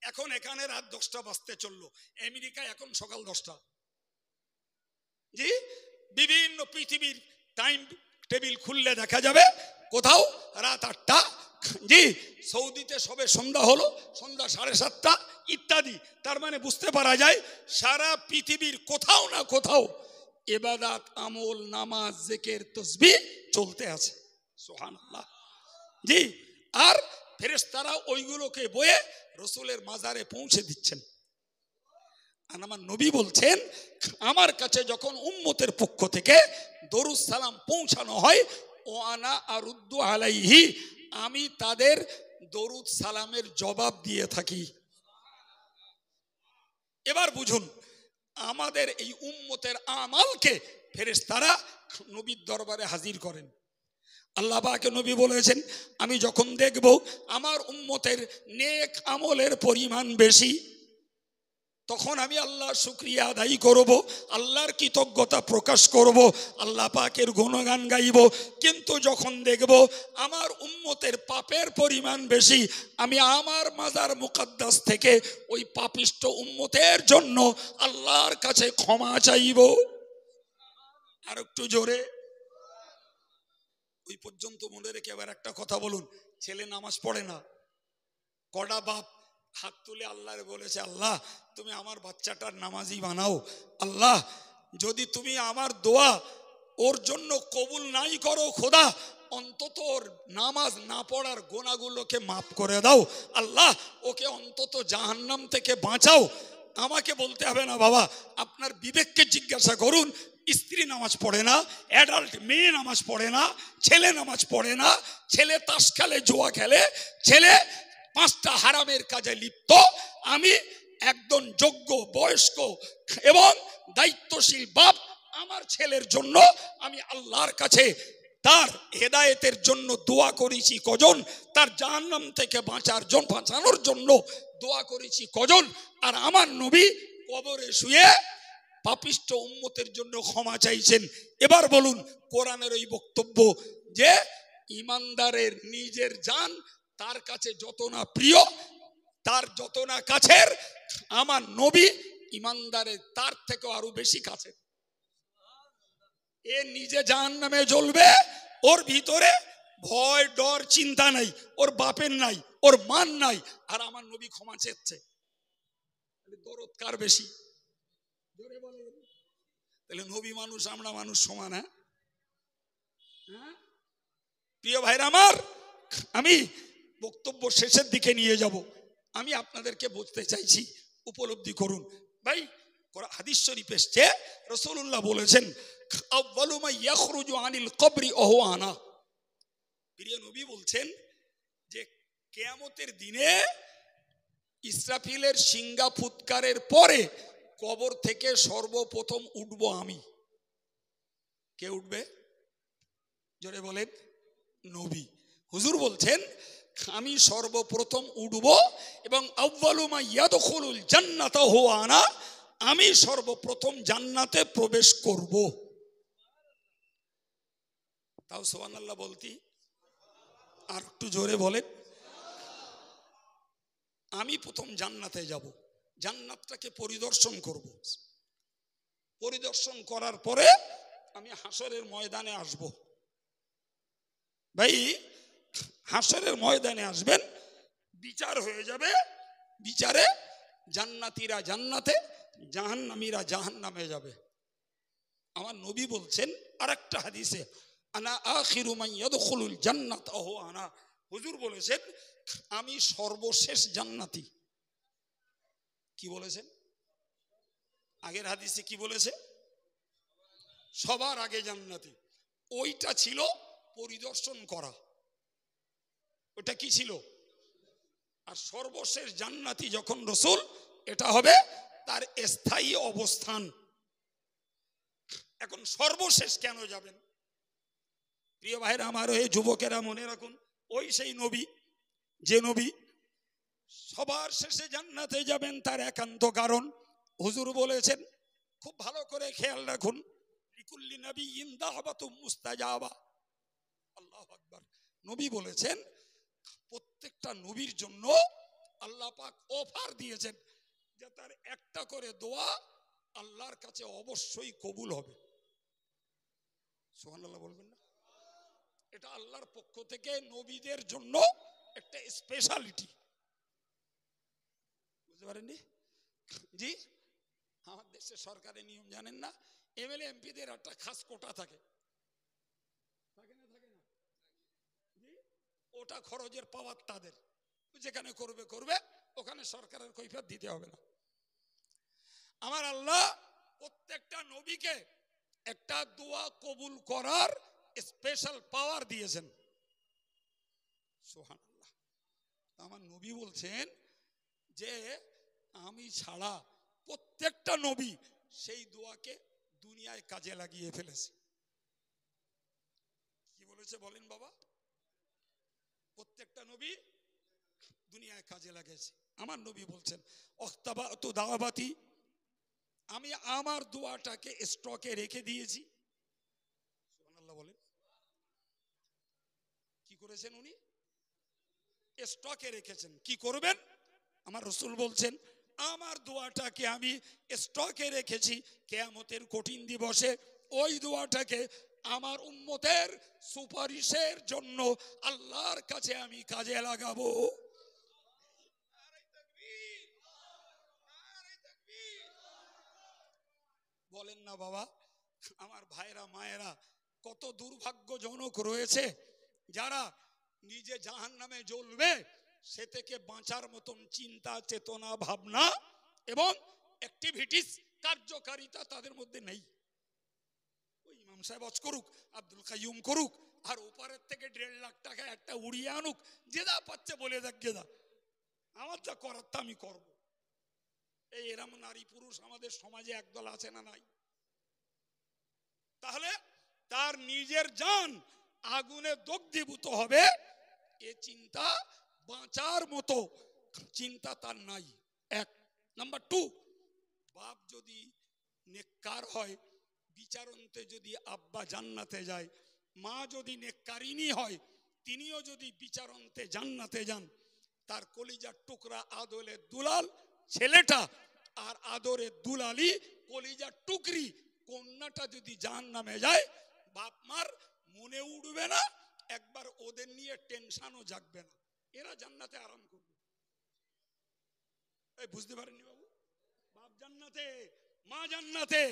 এখন এখানে রাত 10টা বাজতে চললো, আমেরিকায় এখন সকাল 10টা। জি, বিভিন্ন পৃথিবীর টাইম টেবিল খুললে দেখা যাবে কোথাও রাত 8টা। জি, সৌদিতে সবে সন্ধ্যা হলো, সন্ধ্যা 7:30 ইত্যাদি। তার মানে বুঝতে পারা যায় সারা পৃথিবীর কোথাও না কোথাও ইবাদত, আমল, নামাজ, জিকির, তাসবিহ চলতে আছে। সুবহানাল্লাহ। জি, আর ফেরেশতারা ওইগুলোকে বয়ে রাসূলের মাজারে পৌঁছে দিচ্ছেন। আর আমার নবী বলছেন আমার কাছে যখন উম্মতের পক্ষ থেকে দরুদ সালাম পৌঁছানো হয়, ও আনা আরুদ্দু আলাইহি, আমি তাদের দরুদ সালামের জবাব দিয়ে থাকি। এবার বুঝুন আমাদের এই উম্মতের আমালকে ফেরেশতারা নবীর দরবারে হাজির করেন। আল্লাহ পাক নবী বলেছেন আমি যখন দেখব আমার উম্মতের নেক আমলের পরিমাণ বেশি, তখন আমি আল্লাহর শুকরিয়া আদায় করব, আল্লাহর কৃতজ্ঞতা প্রকাশ করব, আল্লাহ পাকের গুণগান গাইব। কিন্তু যখন দেখব আমার উম্মতের পাপের পরিমাণ বেশি, আমি আমার মাজার মুকদ্দাস থেকে ওই পাপিষ্ট উম্মতের জন্য আল্লাহর কাছে ক্ষমা চাইব। আর একটু জোরে। ওই পর্যন্ত মনে রেখে আবার একটা কথা বলুন, ছেলে নামাজ পড়ে না, কটা বাপ হাত তুলে আল্লাহরে বলেছে আল্লাহ তুমি আমার বাচ্চাটার নামাজি বানাও। আল্লাহ যদি তুমি আমার দোয়া ওর জন্য কবুল নাই করো খোদা, অন্তত ওর নামাজ না পড়ার গোনাগুলোকে মাফ করে দাও। আল্লাহ ওকে অন্তত জাহান্নাম থেকে বাঁচাও। আমাকে বলতে হবে না বাবা, আপনার বিবেককে জিজ্ঞাসা করুন। স্ত্রী নামাজ পড়ে না, অ্যাডাল্ট মেয়ে নামাজ পড়ে না, ছেলে নামাজ পড়ে না, ছেলে তাস খেলে, জুয়া খেলে, ছেলে 5টা হারামের কাজে লিপ্ত। আমি একজন যোগ্য বয়স্ক এবং দায়িত্বশীল বাপ, আমার ছেলের জন্য আমি আল্লাহর কাছে তার হেদায়েতের জন্য দোয়া করেছি কজন, তার জাহান্নাম থেকে বাঁচানোর জন্য দোয়া করেছি কজন। আর আমার নবী কবরে শুয়ে পাপিষ্ট উম্মতের জন্য ক্ষমা চাইছেন। এবার বলুন কোরআনের ওই বক্তব্য যে ইমানদারের নিজের জান তার কাছে যত না প্রিয়, তার যত না কাছের, আমার নবী ইমানদারের তার থেকেও আরো বেশি কাছে। এ নিজে জাহান্নামে জ্বলবে, ওর ভিতরে ভয় ডর চিন্তা নাই, ওর বাপের নাই, ওর মান নাই, আর আমার নবী ক্ষমা চেয়েছে। দরদ কার বেশি? জোরে বলেন। তাহলে নবী মানুষ, আমরা মানুষ সমান। হ্যাঁ প্রিয় ভাইরা আমার, আমি বক্তব্য শেষের দিকে নিয়ে যাব। আমি আপনাদেরকে বুঝতে চাইছি, উপলব্ধি করুন। ভাই হাদিস শরীফ এসেছে রাসূলুল্লাহ বলেছেন আউয়ালু মা ইয়াখরুজু আনিল কবরি ওহু আনা। প্রিয় নবী বলছেন যে কিয়ামতের দিনে ইসরাফিলের সিংহা ফুৎকারের পরে কবর থেকে সর্বপ্রথম উঠবো আমি। কে উঠবে? জোরে বলেন। নবী। হুজুর বলছেন আমি সর্বপ্রথম উঠব এবং আউয়ালু মা ইয়াদখুলুল জান্নাতা হুয়া আনা, আমি সর্বপ্রথম জান্নাতে প্রবেশ করব। তাও সুবহানাল্লাহ বলতি আর একটু জোরে বলেন। আমি প্রথম জান্নাতে যাব, জান্নাতটাকে পরিদর্শন করব। পরিদর্শন করার পরে আমি হাসরের ময়দানে আসব। ভাই হাসরের ময়দানে আসবেন, বিচার হয়ে যাবে। বিচারে জান্নাতীরা জান্নাতে, জাহান্নামীরা জাহান্নামে যাবে। আমার নবী বলছেন আরেকটা হাদিসে আনা আখিরু মান ইয়াদখুলুল জান্নাত ওহু আনা। হুজুর বলেছেন আমি সর্বশেষ জান্নাতি। কি বলেছেন? আগের হাদিসে কি বলেছে? সবার আগে জান্নাতি। ওইটা ছিল পরিদর্শন করা, ওটা কি ছিল? আর সর্বশেষ জান্নাতি যখন রসুল, এটা হবে তার স্থায়ী অবস্থান। এখন সর্বশেষ কেন যাবেন? প্রিয় ভাইরা আমার, এই যুবকেরা মনে রাখুন, ওই সেই নবী, যে নবী সবার শেষে জান্নাতে যাবেন, তার একান্ত কারণ হুজুর বলেছেন, খুব ভালো করে খেয়াল রাখুন, লিকুল্লি নাবিয়্যিন দাওয়াতুম মুস্তাজাবা। আল্লাহু আকবার। নবী বলেছেন প্রত্যেকটা নবীর জন্য আল্লাহ পাক অফার দিয়েছেন যে তার একটা করে দোয়া আল্লাহর কাছে অবশ্যই কবুল হবে। সুবহানাল্লাহ বলবেন না? এটা আল্লাহর পক্ষ থেকে নবীদের জন্য একটা স্পেশালিটি, বুঝতে পারেননি? জি, আমার দেশের সরকারের নিয়ম জানেন না, এমএলএ এমপিদের একটা খাস কোটা থাকে, থাকে না? থাকে না? জি, ওটা খরচের পাওয়ার তাদের, যেখানে করবে করবে, ওখানে সরকারের কৈফিয়ত দিতে হবে না। আমার আল্লাহ প্রত্যেকটা নবীকে একটা দোয়া কবুল করার স্পেশাল পাওয়ার দিয়েছেন। সুবহানাল্লাহ। আমার নবী বলছেন যে আমি ছাড়া প্রত্যেকটা নবী সেই দোয়াকে দুনিয়ায় কাজে লাগিয়ে ফেলেছে। কি বলেছে বলেন বাবা? প্রত্যেকটা নবী দুনিয়ায় কাজে লাগিয়েছে। আমার নবী বলছেন অখতাবাতু দাওয়াতি, আমি আমার দোয়াটাকে স্টকে রেখে দিয়েছি। সুবহানাল্লাহ বলেন। কি করেছেন উনি? স্টকে রেখেছেন। কি করবেন? আমার রাসূল বলছেন আমার দোয়াটাকে আমি স্টকে রেখেছি, কিয়ামতের কঠিন দিবসে ওই দোয়াটাকে আমার উম্মতের সুপারিশের জন্য আল্লাহর কাছে আমি কাজে লাগাবো। বলেন না বাবা? আমার ভাইরা মায়েরা, কত দুর্ভাগ্যজনক রয়েছে যারা নিজে জাহান্নামে জ্বলবে সে থেকে বাঁচার মতন চিন্তা, চেতনা, ভাবনা এবং অ্যাক্টিভিটিস, কার্যকারিতা তাদের মধ্যে নেই। ওই ইমাম সাহেব হজ করুক, আব্দুল কাইয়ুম করুক, আর ওপারের থেকে 1.5 লাখ টাকা একটা উড়িয়ে আনুক, যেদা পাচ্ছে বলে দেখ, যেদা আমার যা করার তা আমি করব। এই এরম নারী পুরুষ আমাদের সমাজে একদল আছে না নাই? তাহলে তার নিজের জান আগুনে দগ্ধীভূত হবে, এ চিন্তা, বাঁচার মতো চিন্তা তার নাই। এক নাম্বার 2, বাপ যদি নেককার হয়, বিচারন্তে যদি আব্বা জান্নাতে যায়, মা যদি নেককারিনী হয়, তিনিও যদি বিচারন্তে জান্নাতে যান, তার কলিজার টুকরা আদরের দুলাল ছেলেটা আর আদরের দুলালি কলিজার টুকরি কন্যাটা যদি জাহান্নামে যায়, বাপ মার মনে উঠবে না, একবার ওদের নিয়ে টেনশনও জাগবে না, এরা জান্নাতে আরাম করবে। এই বুঝতে পারেননি বাবু? বাপ জান্নাতে, মা জান্নাতে,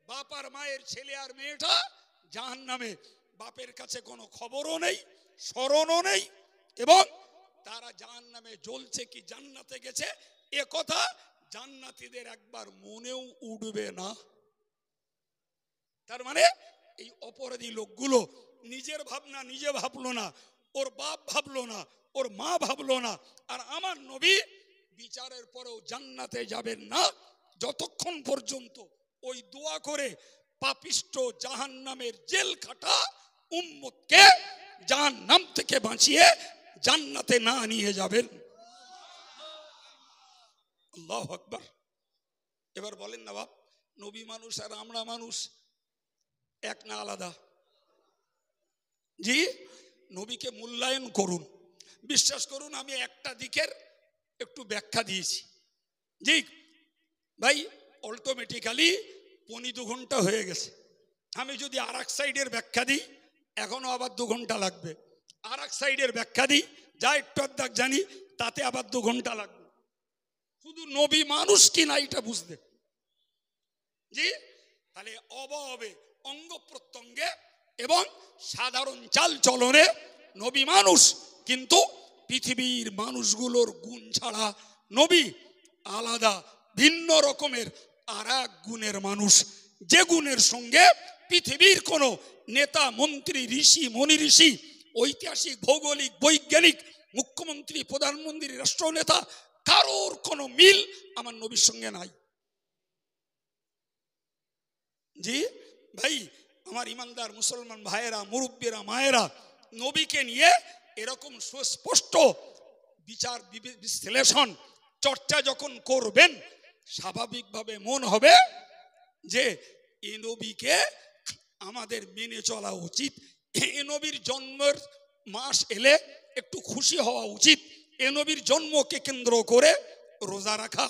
বাপ আর মায়ের ছেলে আর মেয়েটা জাহান্নামে। বাপের কাছে কোনো খবরও নেই, স্মরণও নেই, এবং তারা জাহান্নামে জ্বলছে কি জান্নাতে গেছে এ কথা জান্নাতীদের একবার মনেও উঠবে না। তার মানে এই অপরাধী লোকগুলো নিজের ভাবনা নিজে ভাবলো না, ওর বাপ ভাবলো না, ওর মা ভাবলো না, আর আমার নবী বিচারের পরেও জান্নাতে যাবেন না যতক্ষণ পর্যন্ত ওই দোয়া করে পাপিষ্ট জাহান্নামের জেল খাটা উম্মতকে জাহান্নাম থেকে বাঁচিয়ে জান্নাতে না নিয়ে যাবেন। আল্লাহু আকবার। এবার বলেন না বাপ, নবী মানুষ আর আমরা মানুষ এক না আলাদা? জি, নবীকে মূল্যায়ন করুন। বিশ্বাস করুন আমি একটা দিকের একটু ব্যাখ্যা দিয়েছি। জি ভাই, অটোমেটিক্যালি 2.25 ঘন্টা হয়ে গেছে। আমি যদি আর এক সাইডের ব্যাখ্যা দিই এখনো আবার 2 ঘন্টা লাগবে, আর এক সাইডের ব্যাখ্যা দিই যা একটু আধ জানি তাতে আবার 2 ঘন্টা লাগবে, শুধু নবী মানুষ কিনা এটা বুঝতে। জি, তাহলে অবয়বে, অঙ্গ প্রত্যঙ্গে এবং সাধারণ চাল চলনে নবী মানুষ, কিন্তু পৃথিবীর মানুষগুলোর গুণ ছাড়া নবী আলাদা ভিন্ন রকমের আর এক গুণের মানুষ, যে গুণের সঙ্গে পৃথিবীর কোনো নেতা মন্ত্রী ঋষি মনি ঋষি ঐতিহাসিক ভৌগোলিক বৈজ্ঞানিক মুখ্যমন্ত্রী প্রধানমন্ত্রী রাষ্ট্রনেতা কারোর কোনো মিল আমার নবীর সঙ্গে নাই। জি ভাই, আমার ইমানদার মুসলমান ভাইয়েরা, মুরব্বীরা, মায়েরা, নবীকে নিয়ে এরকম সুস্পষ্ট বিচার বিশ্লেষণ চর্চা যখন করবেন, স্বাভাবিকভাবে মন হবে যে এ নবীকে আমাদের মেনে চলা উচিত। এ নবীর জন্মের মাস এলে একটু খুশি হওয়া উচিত। এ নবীর জন্মকে কেন্দ্র করে রোজা রাখা,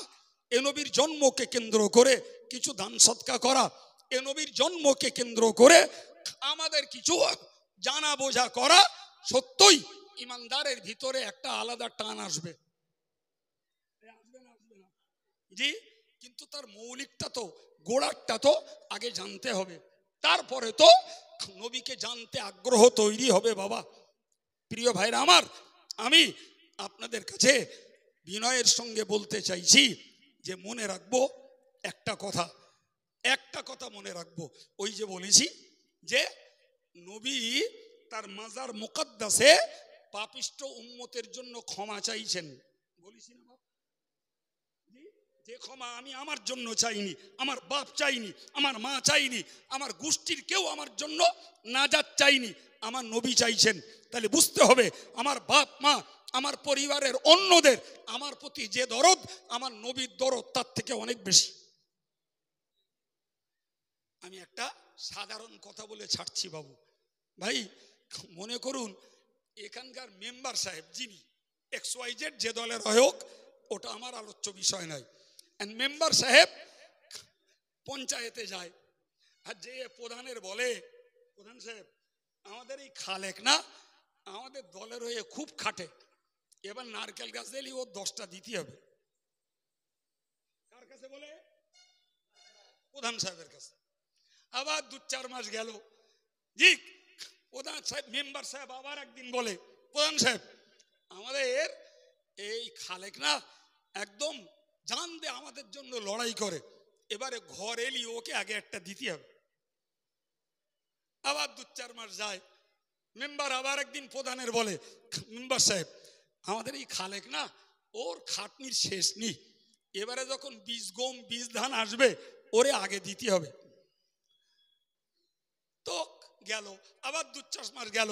এ নবীর জন্মকে কেন্দ্র করে কিছু দান সৎকা করা, এ নবীর জন্মকে কেন্দ্র করে আমাদের কিছু জানা বোঝা করা, সত্যই ইমানদারের ভিতরে একটা আলাদা টান আসবে। জি, কিন্তু তার মৌলিকটা তো, গোড়ারটা তো আগে জানতে হবে, তারপরে তো নবীকে জানতে আগ্রহ তৈরি হবে। বাবা প্রিয় ভাইরা আমার, আমি আপনাদের কাছে বিনয়ের সঙ্গে বলতে চাইছি যে মনে রাখবো একটা কথা মনে রাখবো। ওই যে বলেছি যে নবী তার মাজার মুকদ্দাসে পাপিষ্ট উম্মতের জন্য ক্ষমা চাইছেন, বলেছি না বাপ? যে ক্ষমা আমি আমার জন্য চাইনি, আমার বাপ চাইনি, আমার মা চাইনি, আমার গোষ্ঠীর কেউ আমার জন্য নাজাত চাইনি, আমার নবী চাইছেন। তাহলে বুঝতে হবে আমার বাপ মা, আমার পরিবারের অন্যদের আমার প্রতি যে দরদ, আমার নবীর দরদ তার থেকে অনেক বেশি। আমি একটা সাধারণ কথা বলে ছাড়ছি বাবু ভাই, মনে করুন এখানকার মেম্বার সাহেব যিনি XYZ যে দলের হোক, ওটা আমার আলোচ্য বিষয় নয়। মেম্বার সাহেব পঞ্চায়েতে যায় আর যে প্রধানের বলে, প্রধান সাহেব আমাদের এই খালেক না আমাদের দলের হয়ে খুব খাটে, এবার নারকেল গাছ দিলে ওর 10টা দিতে হবে। কার কাছে বলে? প্রধান সাহেবের কাছে। আবার 2-4 মাস গেল, জি প্রধান সাহেব মেম্বার সাহেব আবার একদিন বলে, প্রধান সাহেব আমাদের এই খালেক না একদম জান দে আমাদের জন্য লড়াই করে, এবারে ঘর এলি ওকে আগে একটা দিতে হবে। আবার 2-4 মাস যায়, মেম্বার আবার একদিন প্রধানের বলে, মেম্বার সাহেব আমাদের এই খালেক না ওর খাটনির শেষ নেই, এবারে যখন বীজ গম বীজ ধান আসবে ওরে আগে দিতে হবে। তো গেল, আবার 2-4 মাস গেল,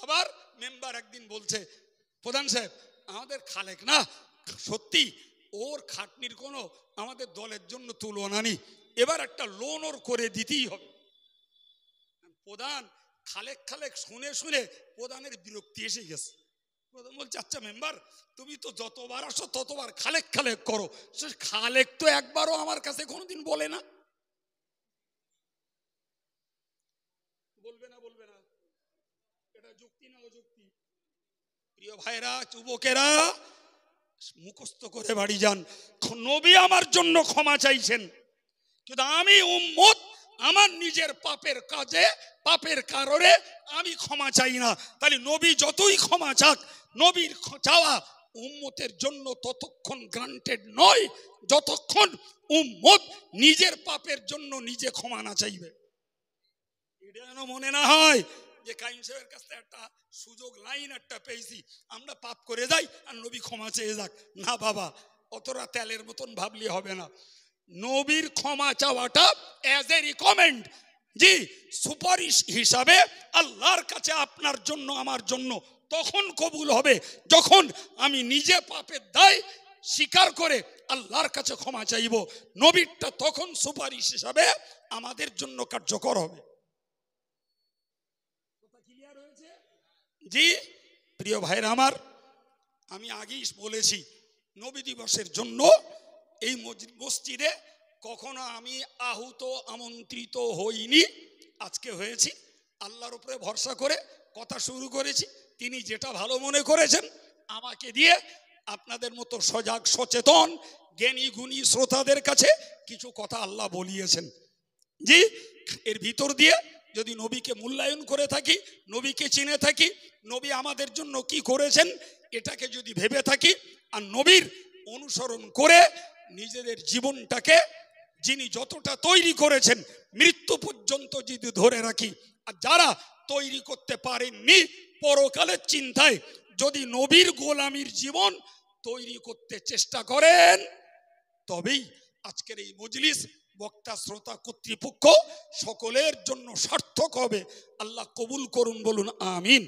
আবার মেম্বার একদিন বলছে, প্রধান সাহেব আমাদের খালেক না সত্যি ওর খাটনির কোনো আমাদের দলের জন্য তুলনা নেই, এবার একটা লোন ওর করে দিতেই হবে। প্রধান খালেক শুনে শুনে প্রধানের বিরক্তি এসে গেছে। প্রধান বলছে, আচ্ছা মেম্বার তুমি তো যতবার আসো ততবার খালেক করো, সে খালেক তো একবারও আমার কাছে কোনোদিন বলে না। বলবে না এটা যুক্তি না অযুক্তি? প্রিয় ভাইরা, যুবকেরা মুখস্থ করে বাড়ি যান, নবী আমার জন্য ক্ষমা চাইছেন, কিন্তু আমি উম্মত আমার নিজের পাপের কাজে পাপের কারণে আমি ক্ষমা চাই না। তাহলে নবী যতই ক্ষমা চাক, নবীর চাওয়া উম্মতের জন্য ততক্ষণ গ্রান্টেড নয় যতক্ষণ উম্মত নিজের পাপের জন্য নিজে ক্ষমা না চাইবে। এটা যেন মনে না হয় যে কাইম সাহেবের কাছে একটা সুযোগ লাইন একটা পেয়েছি, আমরা পাপ করে যাই আর নবী ক্ষমা চেয়ে যাক। না বাবা, অতটা তেলের মতন ভাবলে হবে না। নবীর ক্ষমা চাওয়াটা অ্যাজ এ রিকমেন্ড, জি সুপারিশ হিসাবে আল্লাহর কাছে আপনার জন্য আমার জন্য তখন কবুল হবে যখন আমি নিজে পাপের দায় স্বীকার করে আল্লাহর কাছে ক্ষমা চাইব। নবীরটা তখন সুপারিশ হিসাবে আমাদের জন্য কার্যকর হবে। জি প্রিয় ভাইরা আমার, আমি আগেই বলেছি নবী দিবসের জন্য এই মসজিদে কখনো আমি আহুত আমন্ত্রিত হইনি, আজকে হয়েছি। আল্লাহর উপরে ভরসা করে কথা শুরু করেছি, তিনি যেটা ভালো মনে করেছেন আমাকে দিয়ে আপনাদের মতো সজাগ সচেতন জ্ঞানী গুণী শ্রোতাদের কাছে কিছু কথা আল্লাহ বলিয়েছেন। জি এর ভিতর দিয়ে যদি নবীকে মূল্যায়ন করে থাকি, নবীকে চিনে থাকি, নবী আমাদের জন্য কি করেছেন এটাকে যদি ভেবে থাকি আর নবীর অনুসরণ করে নিজেদের জীবনটাকে যিনি যতটা তৈরি করেছেন মৃত্যু পর্যন্ত যদি ধরে রাখি, আর যারা তৈরি করতে পারেননি পরকালের চিন্তায় যদি নবীর গোলামীর জীবন তৈরি করতে চেষ্টা করেন, তবেই আজকের এই মজলিস, বক্তা, শ্রোতা, কর্তৃপক্ষ সকলের জন্য সার্থক হবে। আল্লাহ কবুল করুন, বলুন আমিন।